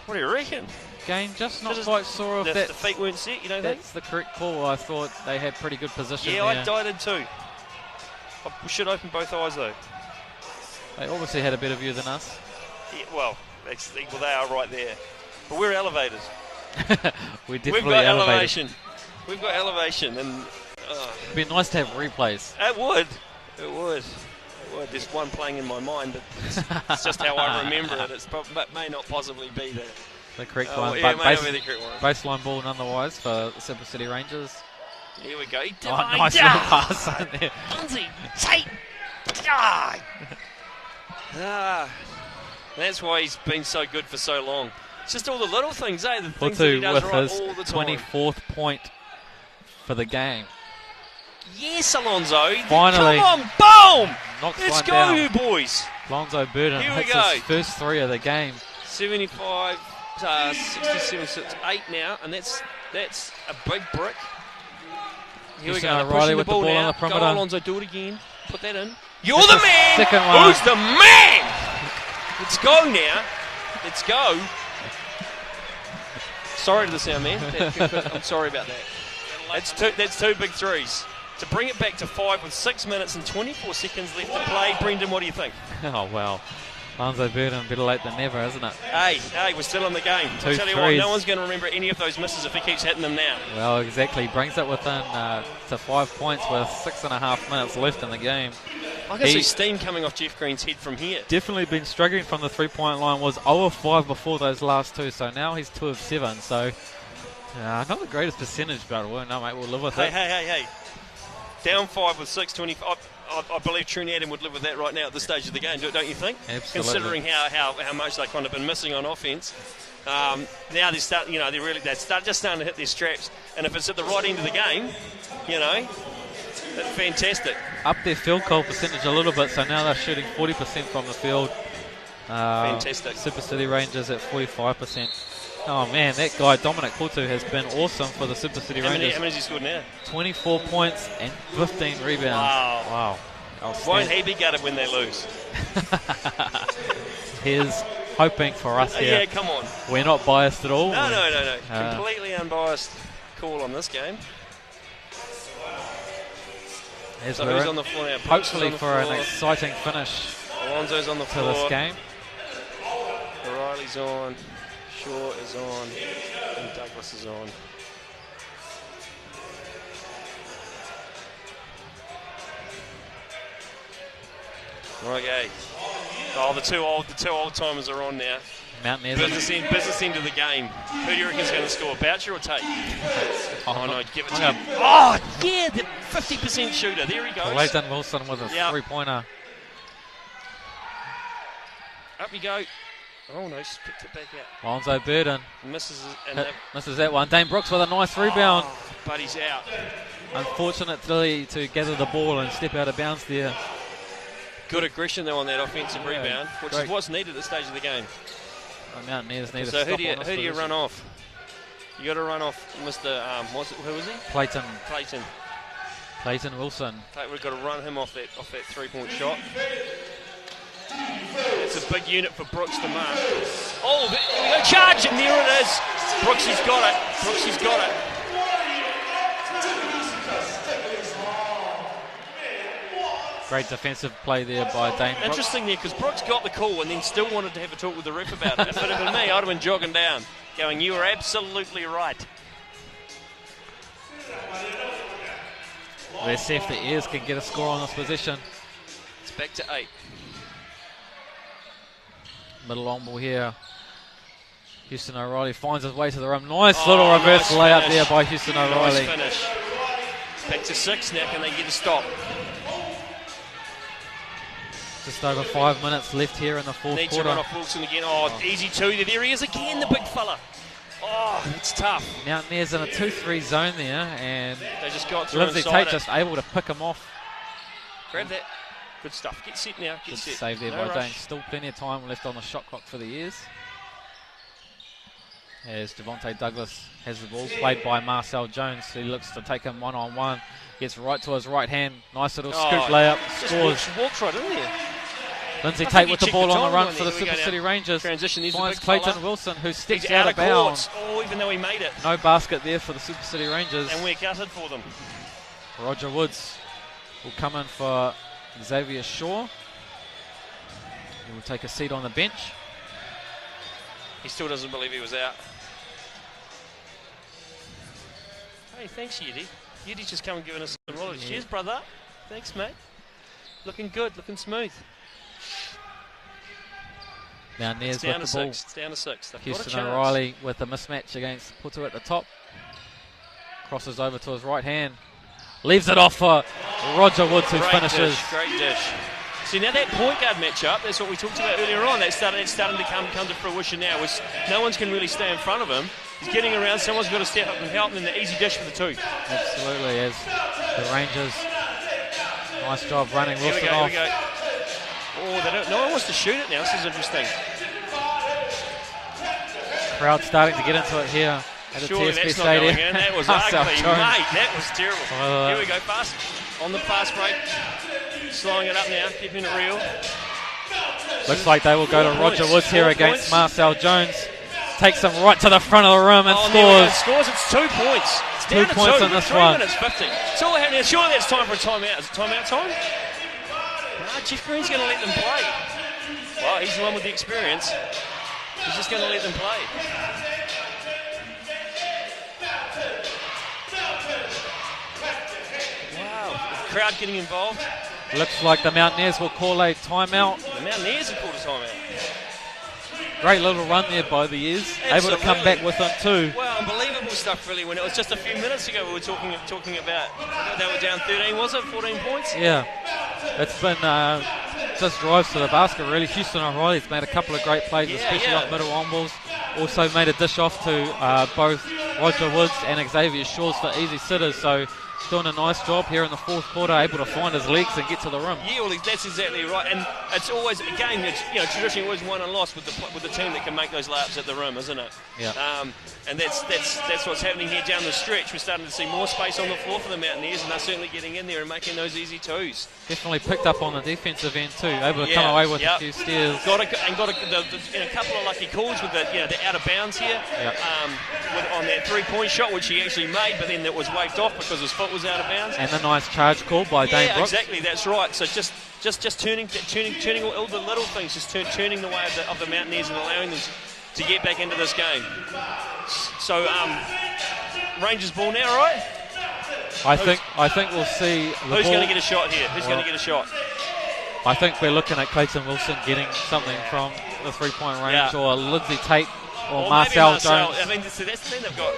What do you reckon? Again, just not quite sure if the feet weren't set, that's the correct call. I thought they had pretty good position there. I did too. We should open both eyes though. They obviously had a better view than us. Yeah, well, they are right there. But we're elevators. We've got elevation. We've got elevation, and it'd be nice to have replays. It would. There's one playing in my mind, but it's just how I remember it. It may not possibly be the correct one. Yeah, but may not be the correct one. Baseline ball nonetheless for the Super City Rangers. Here we go. Nice little pass in there. Lindsay Tate. That's why he's been so good for so long. It's just all the little things, eh? The things that he does right all the time. 24th point for the game. Yes, Alonzo. Finally. Come on, boom! Let's go, you boys. Lonzo Burden hits his first three of the game. 75, 67, 8 now, and that's a big brick. Here we go. O'Reilly with the ball now. on the perimeter. Go, Alonzo, do it again. Put that in. You're the man. Second one. Who's the man? Let's go now. Let's go. Sorry to the sound man. I'm sorry about that. That's two big threes. To bring it back to 5 with 6 minutes and 24 seconds left to play. Brendan, what do you think? Oh, well. Lonzo Burden, better late than never, isn't it? Hey, we're still in the game. I'll tell you what, no one's going to remember any of those misses if he keeps hitting them now. Well, exactly. Brings it within to 5 points with 6.5 minutes left in the game. I can see steam coming off Jeff Green's head from here. Definitely been struggling from the three-point line. Was 0 of 5 before those last two, so now he's 2 of 7. So, not the greatest percentage, but no, mate, we'll live with it. Hey. Down 5 with 6:25. I believe Trinity Adam would live with that right now at this stage of the game, don't you think? Absolutely. Considering how much they've kind of been missing on offence. Now they're starting, just starting to hit their straps. And if it's at the right end of the game, that's fantastic. Up their field goal percentage a little bit, so now they're shooting 40% from the field. Fantastic. Super City Rangers at 45%. Oh man, that guy Dominic Putu has been awesome for the Super City Rangers. How many has he scored now? 24 points and 15 rebounds. Wow. Won't he be gutted when they lose? Here's hoping for us here. Yeah, come on. We're not biased at all. No. Completely unbiased call on this game. So who's on the floor now? Hopefully for an exciting finish Alonso's on the floor. to this game. O'Reilly's on. Shaw is on. And Douglas is on. Okay. Oh, the two old timers are on now. Mountaineers. Business end of the game. Who do you reckon is going to score, Boucher or Tate? Oh no, give it to him. Yeah, Oh yeah, the 50% shooter. There he goes. Clayton Wilson with a three-pointer. Up you go. Oh no, just picked it back out. Lonzo Burden Misses that one. Dane Brooks with a nice rebound. Oh, but he's out. Unfortunately to gather the ball and step out of bounds there. Good aggression though on that offensive rebound, which is what's needed at this stage of the game. The Mountaineers need to so stop who do you run off? You got to run off Mr. Who was he? Clayton Wilson. We've got to run him off that 3-point shot. It's a big unit for Brooks to mark. Oh, there we go, charge, and there it is. Brooksy's got it. Great defensive play there by Dane Brooks. Interesting there, because Brooks got the call and then still wanted to have a talk with the ref about it. If it had been me, I'd have been jogging down, going, you were absolutely right. Let's see if the Ears can get a score on this position. It's back to 8. Middle long ball here. Houston O'Reilly finds his way to the rim. Nice little reverse layup there by Houston O'Reilly. Nice finish. Back to 6 now. Can they get a stop? Just over 5 minutes left here in the fourth Needs quarter. to run off Wilson again. Easy two. There he is again, the big fella. Oh, it's tough. Mountaineers in a 2-3 zone there, and they just got through Lindsay Tate just able to pick him off. Grab that. Good stuff. Get set now. Good save there by Dane. Still plenty of time left on the shot clock for the Ears. As Devontae Douglas has the ball, played by Marcel Jones, who looks to take him one-on-one. Gets right to his right hand. Nice little scoop layup. Scores. Walked right in there. Lindsay Tate with the ball on the run for the Super City Rangers. Transition. Finds Clayton Wilson, who steps out of bounds. Oh, even though he made it. No basket there for the Super City Rangers. And we're gutted for them. Roger Woods will come in for Xavier Shaw. He will take a seat on the bench. He still doesn't believe he was out. Hey, thanks, Yeti. Yeti's just come and given us some rollers. Cheers, brother. Thanks, mate. Looking good, looking smooth. Mountaineers with the to ball. It's down to 6. Houston O'Reilly with the mismatch against Putu at the top. Crosses over to his right hand. Leaves it off for Roger Woods, who finishes. Great dish. See, now that point guard matchup, that's what we talked about earlier on. That's starting to come to fruition now. No one's can really stay in front of him. He's getting around. Someone's got to step up and help, and then the easy dish for the two. Absolutely, as the Rangers, nice job running Wilson off. Here we go. Oh, no one wants to shoot it now. This is interesting. Crowd starting to get into it here at the Surely TSB that's Stadium. Not going in. That was ugly, mate. That was terrible. Here we go, fast on the fast break. Slowing it up now, keeping it real. Looks like they will go to Roger Woods here against Marcel Jones. Takes him right to the front of the rim and scores. Scores, it's 2 points. It's down 2 points on this 3 one. minutes 50. It's all happening. Surely that's time for a timeout. Is it timeout time? No, Jeff Green's going to let them play. Well, he's the one with the experience. He's just going to let them play. Wow, the crowd getting involved. Looks like the Mountaineers will call a timeout. The Mountaineers have called a timeout. Great little run there by the Ears. Able to come back within 2. Well, unbelievable stuff, really. When it was just a few minutes ago, we were talking about they were down 13, was it? 14 points? Yeah. it's been just drives to the basket, really. Houston O'Reilly's made a couple of great plays, especially off middle on balls. Also made a dish off to both Roger Woods and Xavier Shores for easy sitters. So doing a nice job here in the fourth quarter, able to find his legs and get to the rim. Yeah, well, that's exactly right. And it's always, again, it's, traditionally always won and lost with the team that can make those layups at the rim, isn't it? Yeah. And that's what's happening here down the stretch. We're starting to see more space on the floor for the Mountaineers, and they're certainly getting in there and making those easy twos. Definitely picked up on the defensive end too, able to come away with a few steals. Got a couple of lucky calls with the out of bounds here on that three-point shot, which he actually made, but then that was waved off because his foot was out of bounds. And a nice charge call by Dane Brooks. Exactly, that's right. So just turning all the little things, just turning the way of the Mountaineers and allowing them to get back into this game. So Rangers ball now, right? I think we'll see. Who's going to get a shot here? Who's going to get a shot? I think we're looking at Clayton Wilson getting something from the three-point range, or Lindsay Tate, or Marcel Jones. I mean, that's the thing they've got.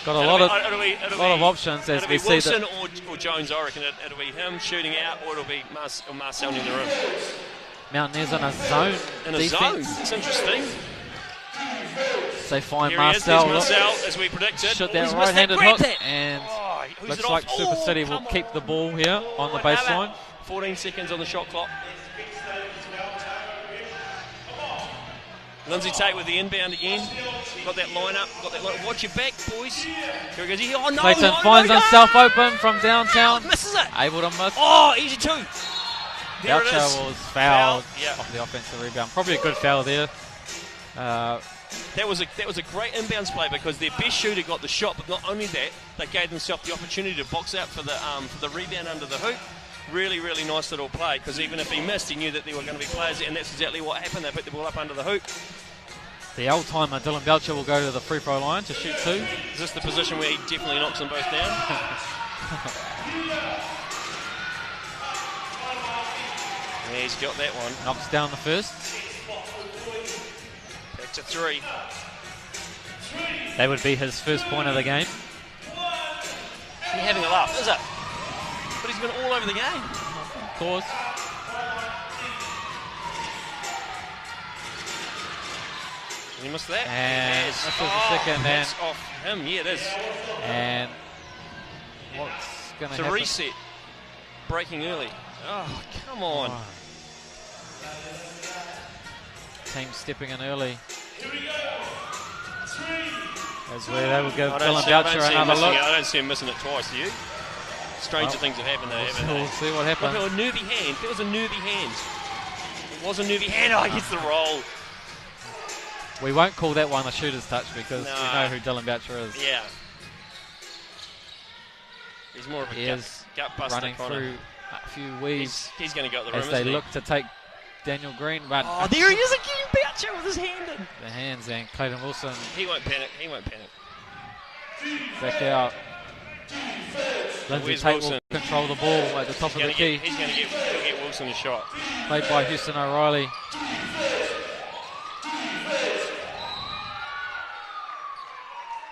Got a lot of options as we see Wilson or Jones. I reckon it'll be him shooting out, or it'll be Marcel in the room. Mountaineers in a zone. It's interesting. They find Here Marcel. Marcel, as we predicted. Shoot that right-handed hook, and looks like Super City will keep the ball here on the baseline. 14 seconds on the shot clock. Lindsay Tate with the inbound again. Got that line up. Watch your back, boys. Here he goes. Oh, no, Clayton finds himself open from downtown. Misses it. Able to miss. Oh, easy two. Boucher was fouled off the offensive rebound. Probably a good foul there. That was a great inbounds play because their best shooter got the shot, but not only that, they gave themselves the opportunity to box out for the rebound under the hoop. Really, really nice little play because even if he missed, he knew that there were going to be players, and that's exactly what happened. They picked the ball up under the hoop. The old-timer Dylan Belcher will go to the free throw line to shoot two. Is this the position where he definitely knocks them both down? Yeah, he's got that one. Knocks down the first. Back to three. That would be his first point of the game. You're having a laugh, is it? But he's been all over the game. Of course. Did he miss that? And this is the second. That's off him. Yeah, it is. And what's going to happen? It's a reset. Breaking early. Oh, come on. Oh. Team stepping in early. As they will give Dylan Belcher another look. I don't see him missing it twice, do you? Stranger things have happened there, haven't they? We'll see what happens. Look, a nervy hand. It was a nervy hand. It was a nervy hand. Oh, he gets the roll. We won't call that one a shooter's touch because we know who Dylan Belcher is. Yeah. He's more of a gut buster running through a few weaves. He's going to go at the rim, as they look to take Daniel Green. But there he is again, Belcher with his hand in. The hands and Clayton Wilson. He won't panic. He won't panic. Back out. Lindsay Tate will control the ball at the top of the key. He's going to get Wilson a shot. Played by Houston O'Reilly.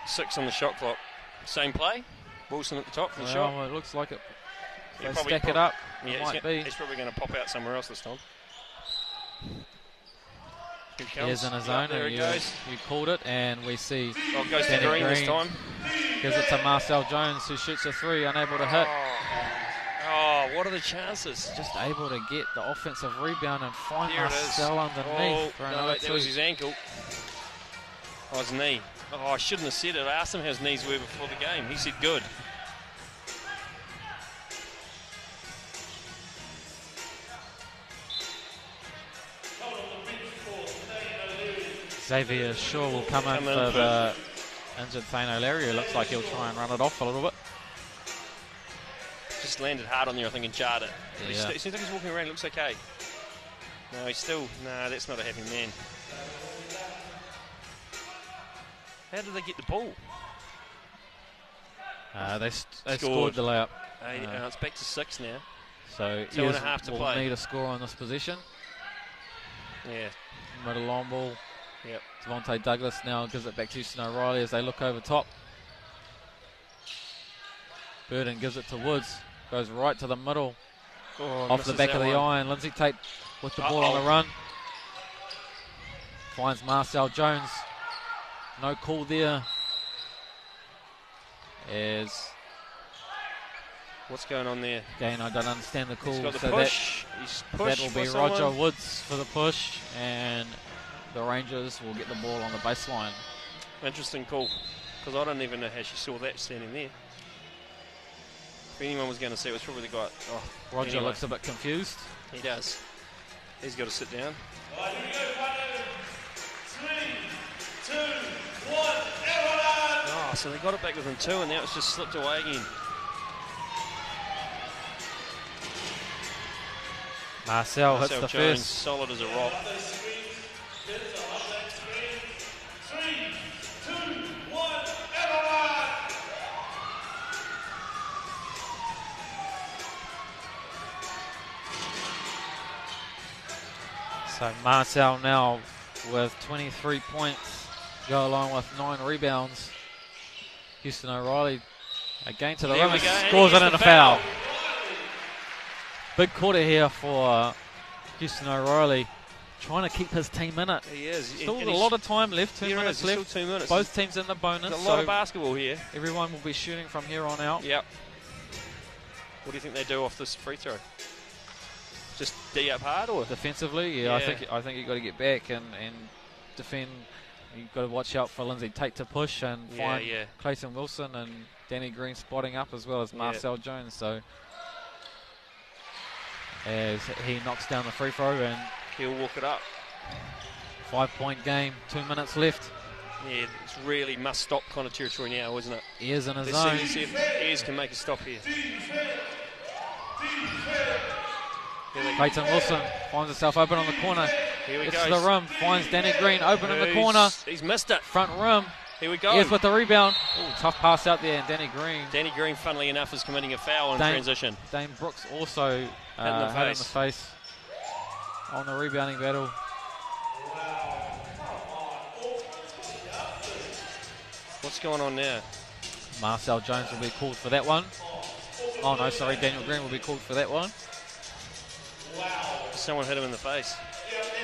Six on the shot clock. Same play. Wilson at the top for the shot. Well, it looks like it. Yeah, stack it up. Yeah, it he's probably going to pop out somewhere else this time. Here's in a zone. There he goes. You called it, and we see goes to Green this time. Gives it to Marcel Jones, who shoots a three, unable to hit. Oh, what are the chances? Just able to get the offensive rebound and find Marcel underneath. Oh, no, that was his ankle. Oh, his knee. Oh, I shouldn't have said it. I asked him how his knees were before the game. He said good. Xavier Shaw will come in for the injured Thane O'Leary. It looks like he'll try and run it off a little bit. Just landed hard on there, I think, and jarred it. Yeah. It seems like he's walking around. It looks okay. No, he's still... No, that's not a happy man. How did they get the ball? They scored the layup. It's back to 6 now. So 2.5 to play. Need a score on this position. Yeah. Middle long ball. Yep. Devontae Douglas now gives it back to Houston O'Reilly as they look over top. Burden gives it to Woods. Goes right to the middle. off the back of the iron. Lindsay Tate with the ball on the run. Finds Marcel Jones. No call there. What's going on there? Again, I don't understand the call. He's got the so push. He's pushed. that will be Roger Woods for the push, and the Rangers will get the ball on the baseline. Interesting call, because I don't even know how she saw that standing there. If anyone was going to see it, was probably the guy. Oh, Roger anyway. looks a bit confused. He does. He's got to sit down. All right, here we go, Pano. 3, 2, 1, everyone! Oh, so they got it back within 2, and now it's just slipped away again. Marcel hits the Jones, first. solid as a rock. 3, 2, 1, everyone! So Marcel now with 23 points, go along with 9 rebounds. Houston O'Reilly again to the There rim, we go, and scores he it gets in a the foul. Big quarter here for Houston O'Reilly, trying to keep his team in it. He is. Still And a lot of time left, 2 minutes Still left. 2 minutes. Both teams in the bonus. There's a lot of basketball here. Everyone will be shooting from here on out. Yep. What do you think they do off this free throw? Just D up hard, or defensively? Yeah. I think you've got to get back and defend. You've got to watch out for Lindsay Tate to push and find Clayton Wilson and Danny Green spotting up, as well as Marcel Jones. So as he knocks down the free throw, and he'll walk it up. 5-point game, 2 minutes left. Yeah, it's really must stop kind of territory now, isn't it? Ears in his Let's zone. see if Ears can make a stop here. Clayton Wilson finds himself open on the corner. Here we Gets go. to the rim, finds Danny Green open in the corner. He's missed it. Front rim. Here we go. Ears with the rebound. Ooh, tough pass out there, and Danny Green. Danny Green, funnily enough, is committing a foul in transition. Dane Brooks also hit in the face on the rebounding battle. What's going on now? Marcel Jones will be called for that one. Oh no, sorry, Daniel Green will be called for that one. Someone hit him in the face.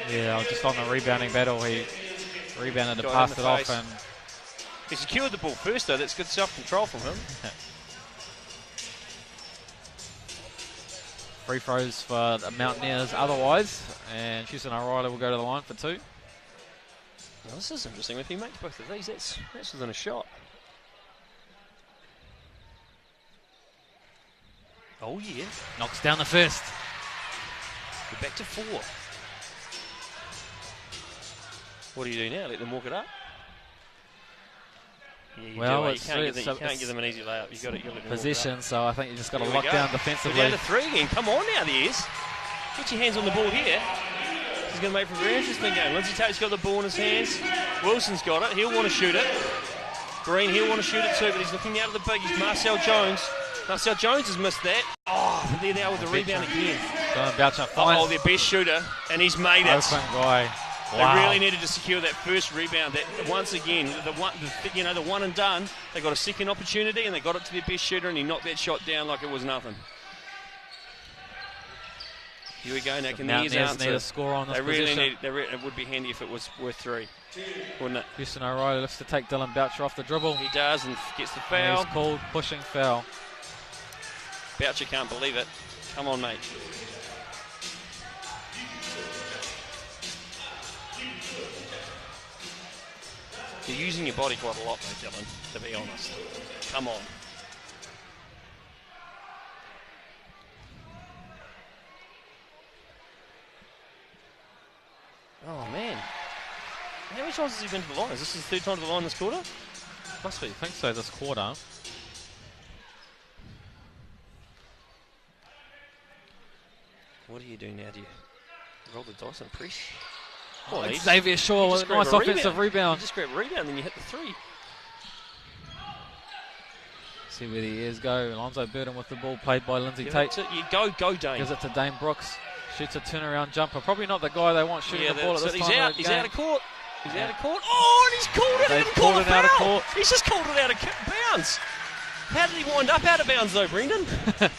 Yeah, just on the rebounding battle, he rebounded to pass it off, and he secured the ball first though. That's good self-control from him. Free throws for the Mountaineers otherwise, and Houston O'Reilly will go to the line for 2. Well, this is interesting. If he makes both of these, that's within a shot. Oh yeah. Knocks down the first. We're back to 4. What do you do now? Let them walk it up? Yeah, you well, you can't give them an easy layup. You've got to let them possession, so I think you just got to Here lock we go. down defensively. We're down to 3 again. Come on now, there's. Get your hands on the ball here. He's going to make for a very interesting game. Lindsay Tate's got the ball in his hands. Wilson's got it. He'll want to shoot it. Green, he'll want to shoot it too, but he's looking out of the big. He's Marcel Jones. Marcel Jones has missed that. Oh, they're there with the rebound again. Oh, their best shooter, and he's made it. Open guy. Wow. They really needed to secure that first rebound. That once again, the one and done. They got a second opportunity, and they got it to their best shooter, and he knocked that shot down like it was nothing. Here we go. Now, can the Ears answer? Need a score on this position. It would be handy if it was worth 3, wouldn't it? Houston O'Reilly looks to take Dylan Boucher off the dribble. He does, and gets the foul. And he's called pushing foul. Boucher can't believe it. Come on, mate. You're using your body quite a lot, though, Dylan, to be honest. Come on. Oh, man. How many times has he been to the line? Is this his 3rd time to the line this quarter? Must be. I think so, this quarter. What do you do now? Do you roll the dice and press? Oh, Xavier Shaw with a nice offensive rebound. You just grab a rebound, then you hit the 3. See where the Ears go. Alonzo Burton with the ball, played by Lindsay Tate. Go, Dane. Gives it to Dane Brooks. Shoots a turnaround jumper. Probably not the guy they want shooting the ball at this time of the game. He's out of court. He's out of court. Oh, and he's called it out of court. He's just called it out of bounds. How did he wind up out of bounds though, Brendan?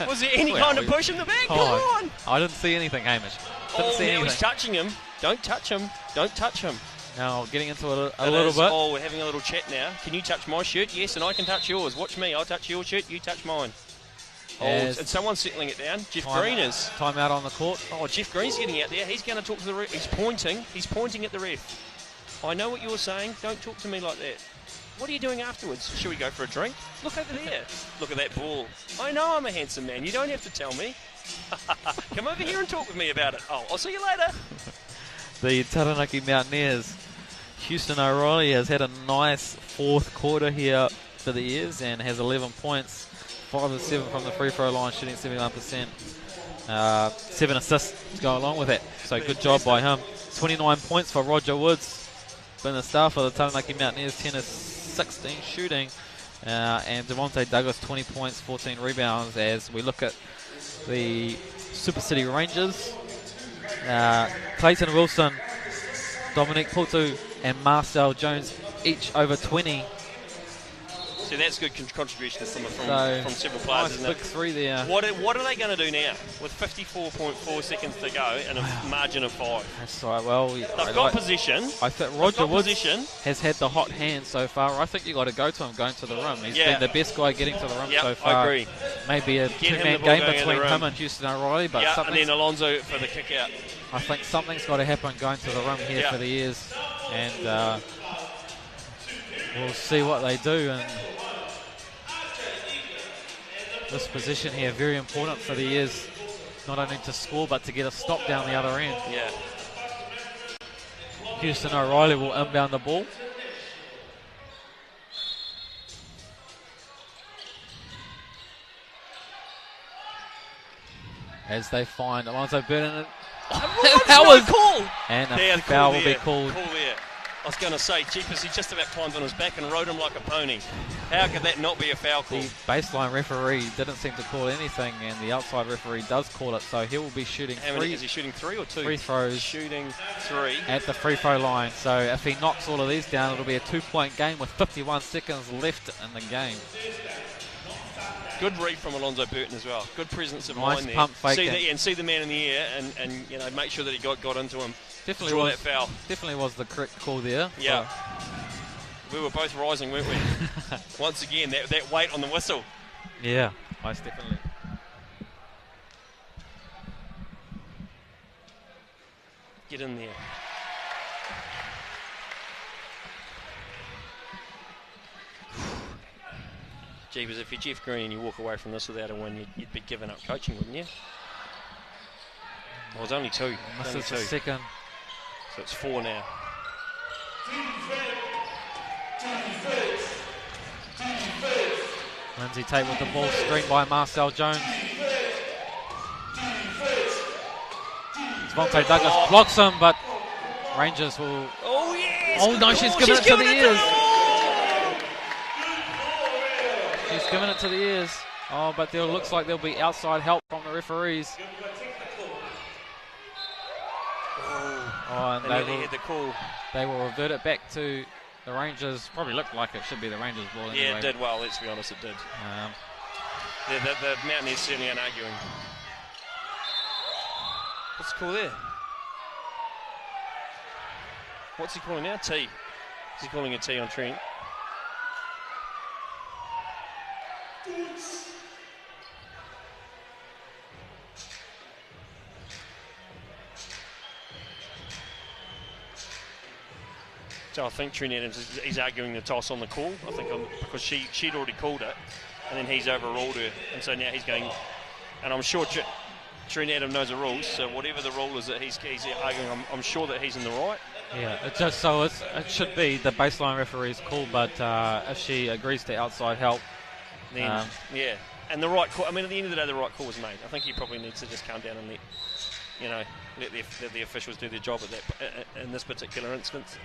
Was there any kind of push in the back? Come on! I didn't see anything, Hamish. Didn't see now anything. he's touching him. Don't touch him. Don't touch him. Now getting into a little bit. Oh, we're having a little chat now. Can you touch my shirt? Yes, and I can touch yours. Watch me. I'll touch your shirt. You touch mine. Oh, and someone's settling it down. Jeff Green is. Time out on the court. Oh, Jeff Green's getting out there. He's going to talk to the ref. He's pointing. He's pointing at the ref. I know what you're saying. Don't talk to me like that. What are you doing afterwards? Should we go for a drink? Look over there. Look at that ball. I know I'm a handsome man. You don't have to tell me. Come over here and talk with me about it. Oh, I'll see you later. The Taranaki Mountaineers. Houston O'Reilly has had a nice fourth quarter here for the Ears and has 11 points, 5 of 7 from the free throw line, shooting 71%. 7 assists to go along with it. So good job by him. 29 points for Roger Woods. Been the star for the Taranaki Mountaineers, 10 of 16 shooting. And Devontae Douglas, 20 points, 14 rebounds as we look at the Super City Rangers. Clayton Wilson, Dominic Putu and Marcel Jones each over 20. So that's good contributions from several players, nice isn't it? big three there. What are they going to do now with 54.4 seconds to go and a margin of 5? That's right. Well, they've got position. I think Roger Woods has had the hot hand so far. I think you got to go to him going to the rim. He's been the best guy getting to the rim so far. I agree. Maybe a two-man game between him and Houston O'Reilly, but and then Alonso for the kick out. I think something's got to happen going to the rim here for the Ears, and we'll see what they do. And this position here, very important for the Ears, not only to score but to get a stop down the other end. Yeah. Houston O'Reilly will inbound the ball. As they find Alonso Burton. And a foul will be called. I was going to say, jeepers, he just about climbed on his back and rode him like a pony. How could that not be a foul call? The baseline referee didn't seem to call anything, and the outside referee does call it, so he will be shooting is he shooting 3 or 2? Free throws. Shooting 3. At the free throw line. So if he knocks all of these down, it'll be a 2-point game with 51 seconds left in the game. Good read from Alonso Burton as well. Good presence of nice mind there. Pump fake see the man in the air and make sure that he got into him. Definitely draw was, that foul. Definitely was the correct call there. Yeah. We were both rising, weren't we? Once again, that weight on the whistle. Yeah, most definitely. Get in there. Jeebus, if you're Jeff Green and you walk away from this without a win, you'd be giving up coaching, wouldn't you? Well, it's only 2. Misses a second. So it's 4 now. Lindsay Tate with the ball, screened by Marcel Jones. Devontae Douglas blocks him, but Rangers will... Oh, yes! Oh, no, she's giving it to the Ears. She's giving it to the Ears. Oh, but there looks like there'll be outside help from the referees. Oh, and they will revert it back to the Rangers. Probably looked like it should be the Rangers ball anyway. Yeah, it did well, let's be honest, it did. The Mountaineers certainly aren't arguing. What's the call there? What's he calling now? T. Is he calling a T on Trent? So I think Trent Adams he's arguing the toss on the call. I think because she'd already called it, and then he's overruled her, and so now he's going. And I'm sure Trent Adams knows the rules. So whatever the rule is that he's arguing, I'm sure that he's in the right. Yeah, it should be the baseline referee's call, but if she agrees to outside help, then yeah, and the right call. I mean, at the end of the day, the right call was made. I think he probably needs to just calm down and let the officials do their job at that in this particular instance.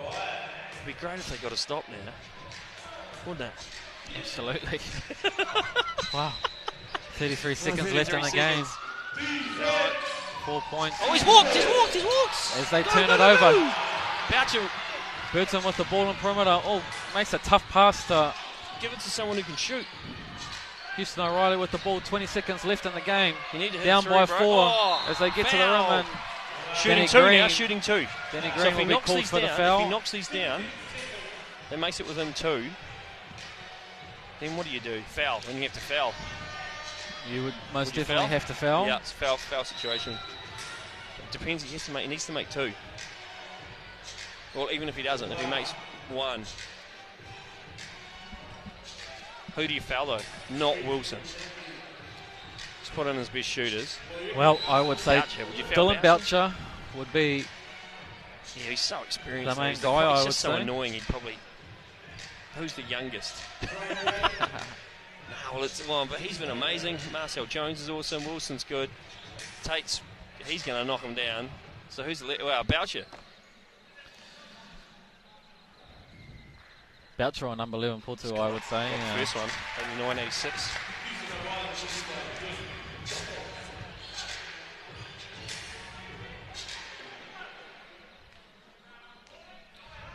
It'd be great if they got a stop now, wouldn't it? Absolutely. Wow. 33 seconds left in the game. 4 points. Oh, he's walked! As they turn it over. Boucher Birdson with the ball in perimeter. Oh, makes a tough pass to... Give it to someone who can shoot. Houston O'Reilly with the ball, 20 seconds left in the game. You need to hit down three, by bro. 4 Oh, as they get to the foul. rim. And Shooting Danny 2 Green, now, shooting 2. Danny So Green if will he be knocks called these for the down, foul. if he knocks these down, that makes it within 2. Then what do? Foul. Then you have to foul. You would most Would you definitely foul? have to foul. Yeah, it's a foul situation. It depends. He needs to make 2. Well, even if he doesn't, if he makes 1. Who do you foul though? Not Wilson. Just put in his best shooters. Well, I would say Boucher. Would you foul Dylan Boucher would be Yeah, he's so experienced. the main He's guy, probably I would just so say. annoying. He'd probably. Who's the youngest? But he's been amazing. Marcel Jones is awesome. Wilson's good. He's going to knock him down. So who's Boucher? Boucher on number 11, Porto, I would say. First one, 89, 86.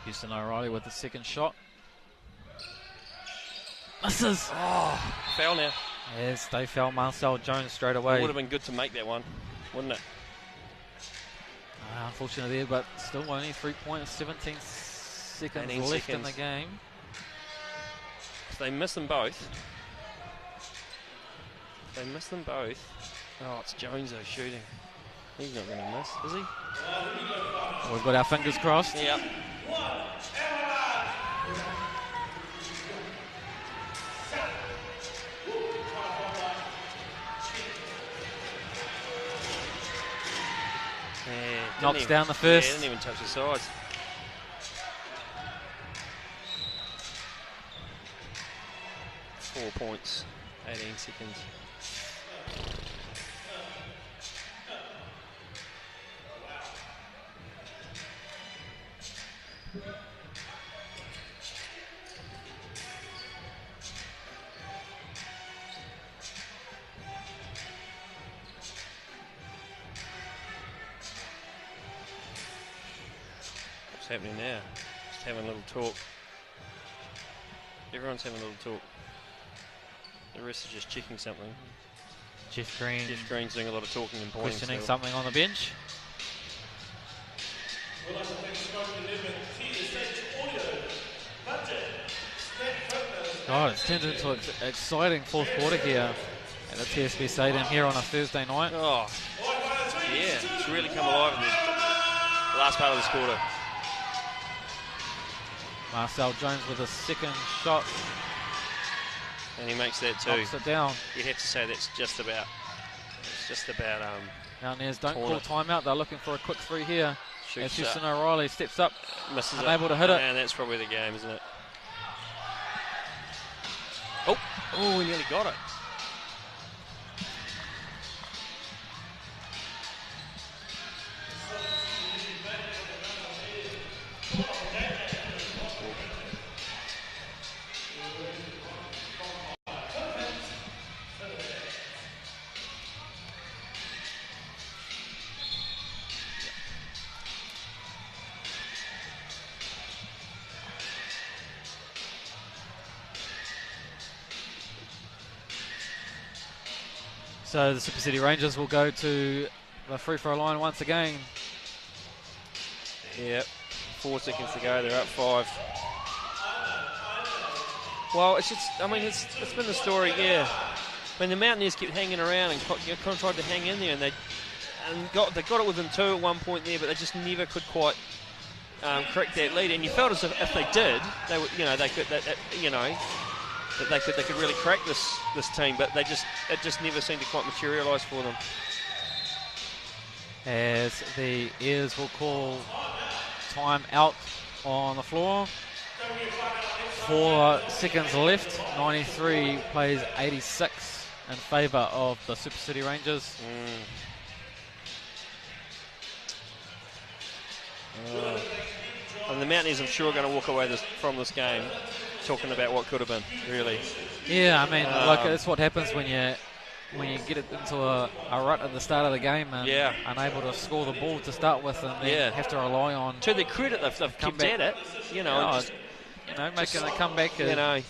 Houston O'Reilly with the second shot. Misses. Oh, foul now. Yes, they foul Marcel Jones straight away. Would have been good to make that one, wouldn't it? Unfortunately there, but still only 3 points, 17 seconds left in the game. So they miss them both. Oh, it's Jones though shooting. He's not going to miss, is he? We've got our fingers crossed. Yeah. Knocks down the first. Yeah, didn't even touch the sides. Four points, 18 seconds. What's happening now? Just having a little talk. Everyone's having a little talk. The rest are just checking something. Jeff Green's doing a lot of talking and pointing. Questioning something on the bench. God, it's turned into an exciting fourth quarter here at the TSB Stadium here on a Thursday night. Oh, yeah, it's really come alive in the last part of this quarter. Marcel Jones with a second shot. And he makes that too. Knocks it down. You'd have to say that's just about. Mountaineers don't corner. call timeout. They're looking for a quick three here. Shoots As Houston up. O'Reilly steps up, Misses unable to hit it. And that's probably the game, isn't it? Oh, we nearly got it. So the Super City Rangers will go to the free throw line once again. Yep, 4 seconds to go. They're up 5. Well, it's just, I mean, it's been the story, yeah. I mean, the Mountaineers kept hanging around and kind of tried to hang in there, and they got it within 2 at one point there, but they just never could quite crack that lead. And you felt as if they did, they would, they could, that they could really crack this team, but it just never seemed to quite materialise for them. As the Airs will call time out on the floor. 4 seconds left. 93 plays 86 in favour of the Super City Rangers. And the Mountaineers, I'm sure, are going to walk away from this game talking about what could have been, really. Yeah, I mean, look, that's what happens when you when you get it into a rut at the start of the game and unable to score the ball to start with, and then have to rely on. To their credit, they've kept at it. Making a comeback. A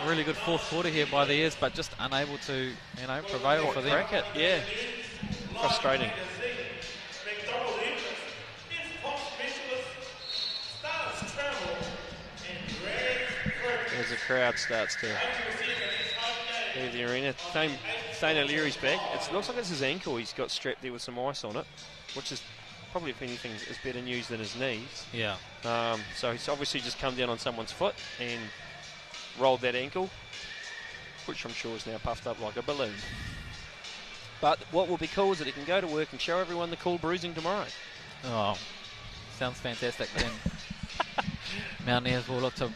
really good fourth quarter here by the Airs, but just unable to, prevail for them. Crack it. Yeah, frustrating. As the crowd starts to leave the arena. Thane O'Leary's back. It looks like it's his ankle. He's got strapped there with some ice on it, which is probably, if anything, is better news than his knees. Yeah. So he's obviously just come down on someone's foot and rolled that ankle, which I'm sure is now puffed up like a balloon. But what will be cool is that he can go to work and show everyone the cool bruising tomorrow. Oh, sounds fantastic. Then Mountaineers will look to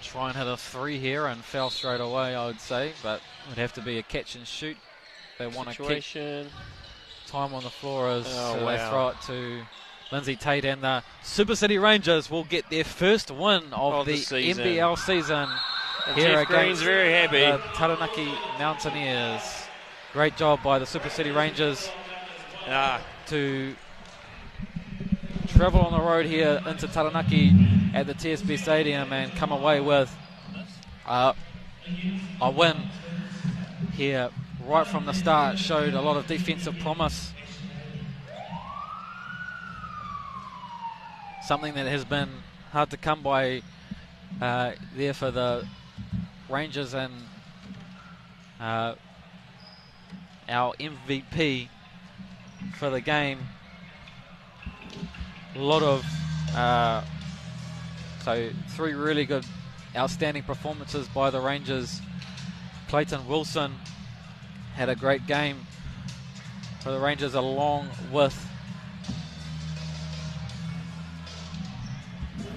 try and hit a 3 here and foul straight away, I would say, but it would have to be a catch and shoot. They want to keep time on the floor as they throw it to Lindsay Tate, and the Super City Rangers will get their first win of the NBL season here Jeff Green's against very happy. the Taranaki Mountaineers. Great job by the Super City Rangers to travel on the road here into Taranaki at the TSB Stadium and come away with a win here right from the start. Showed a lot of defensive promise, something that has been hard to come by there for the Rangers, and our MVP for the game. A lot of so 3 really good, outstanding performances by the Rangers. Clayton Wilson had a great game for the Rangers, along with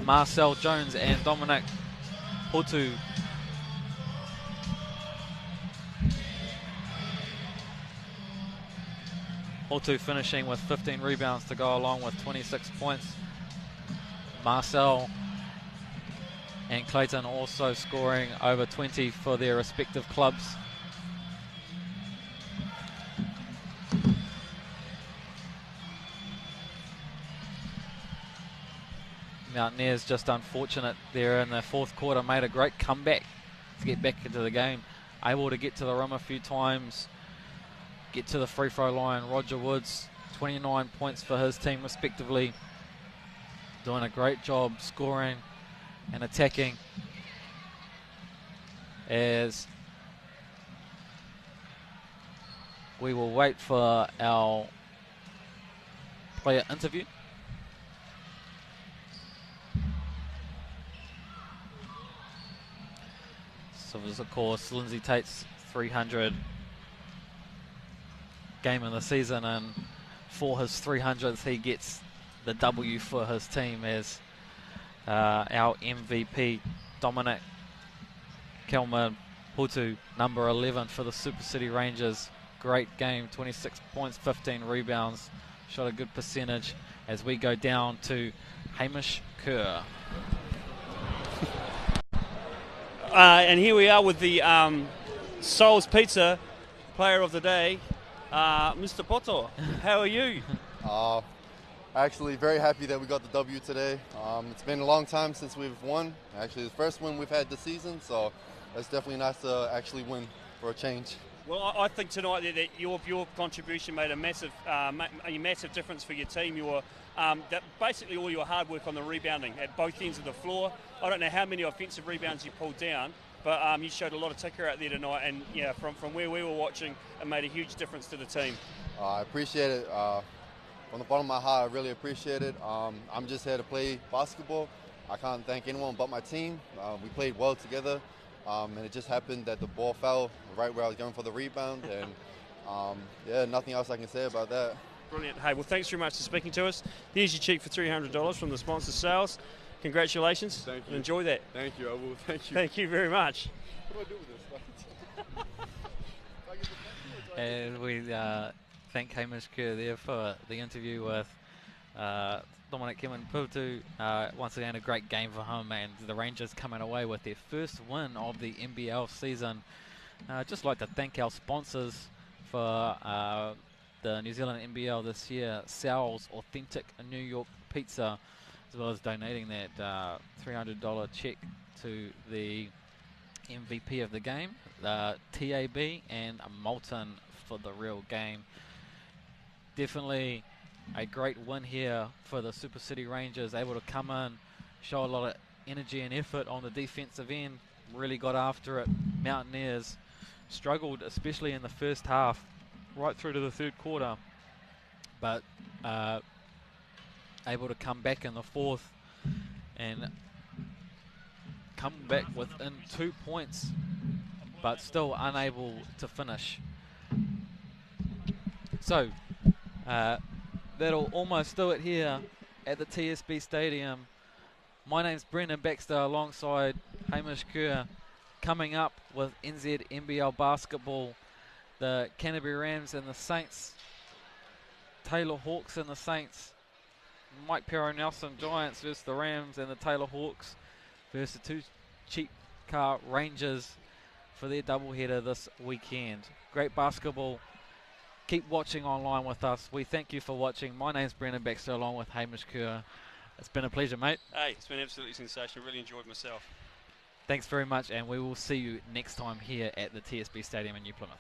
Marcel Jones and Dominic Hotu. Hotu finishing with 15 rebounds to go along with 26 points. Marcel and Clayton also scoring over 20 for their respective clubs. Mountaineers just unfortunate there in the fourth quarter, made a great comeback to get back into the game. Able to get to the rim a few times, get to the free throw line. Roger Woods, 29 points for his team respectively. Doing a great job scoring and attacking, as we will wait for our player interview. So this, of course, Lindsay Tate's 300 game of the season, and for his 300th he gets the W for his team as our MVP Dominic Kelma Putu, number 11 for the Super City Rangers. Great game, 26 points, 15 rebounds, shot a good percentage, as we go down to Hamish Kerr. And here we are with the Soul's Pizza player of the day, Mr. Poto. How are you? Actually, very happy that we got the W today. It's been a long time since we've won. Actually, the first win we've had this season, so it's definitely nice to actually win for a change. Well, I think tonight that your contribution made a massive difference for your team. That basically all your hard work on the rebounding at both ends of the floor. I don't know how many offensive rebounds you pulled down, but you showed a lot of ticker out there tonight, and yeah, from where we were watching, it made a huge difference to the team. I appreciate it. From the bottom of my heart, I really appreciate it. I'm just here to play basketball. I can't thank anyone but my team. We played well together, and it just happened that the ball fell right where I was going for the rebound, and yeah, nothing else I can say about that. Brilliant. Hey, well, thanks very much for speaking to us. Here's your check for $300 from the sponsor Sales. Congratulations. Thank you. Enjoy that. Thank you, I will. Thank you. Thank you very much. What do I do with this? And we thank Hamish Kerr there for the interview with Dominic Kemenputu. Once again, a great game for him, and the Rangers coming away with their first win of the NBL season. Just like to thank our sponsors for the New Zealand NBL this year, Sal's Authentic New York Pizza, as well as donating that $300 check to the MVP of the game, TAB, and Molten for the real game. Definitely a great win here for the Super City Rangers, able to come in, show a lot of energy and effort on the defensive end, really got after it. Mountaineers struggled, especially in the first half, right through to the third quarter, but able to come back in the fourth and come back within 2 points, but still unable to finish. So that'll almost do it here at the TSB Stadium. My name's Brendan Baxter alongside Hamish Kerr. Coming up with NZNBL basketball, the Canterbury Rams and the Saints, Taylor Hawks and the Saints, Mike Pero Nelson Giants versus the Rams, and the Taylor Hawks versus the two cheap car Rangers for their doubleheader this weekend. Great basketball. Keep watching online with us. We thank you for watching. My name's Brendan Baxter along with Hamish Kerr. It's been a pleasure, mate. Hey, it's been absolutely sensational. Really enjoyed myself. Thanks very much, and we will see you next time here at the TSB Stadium in New Plymouth.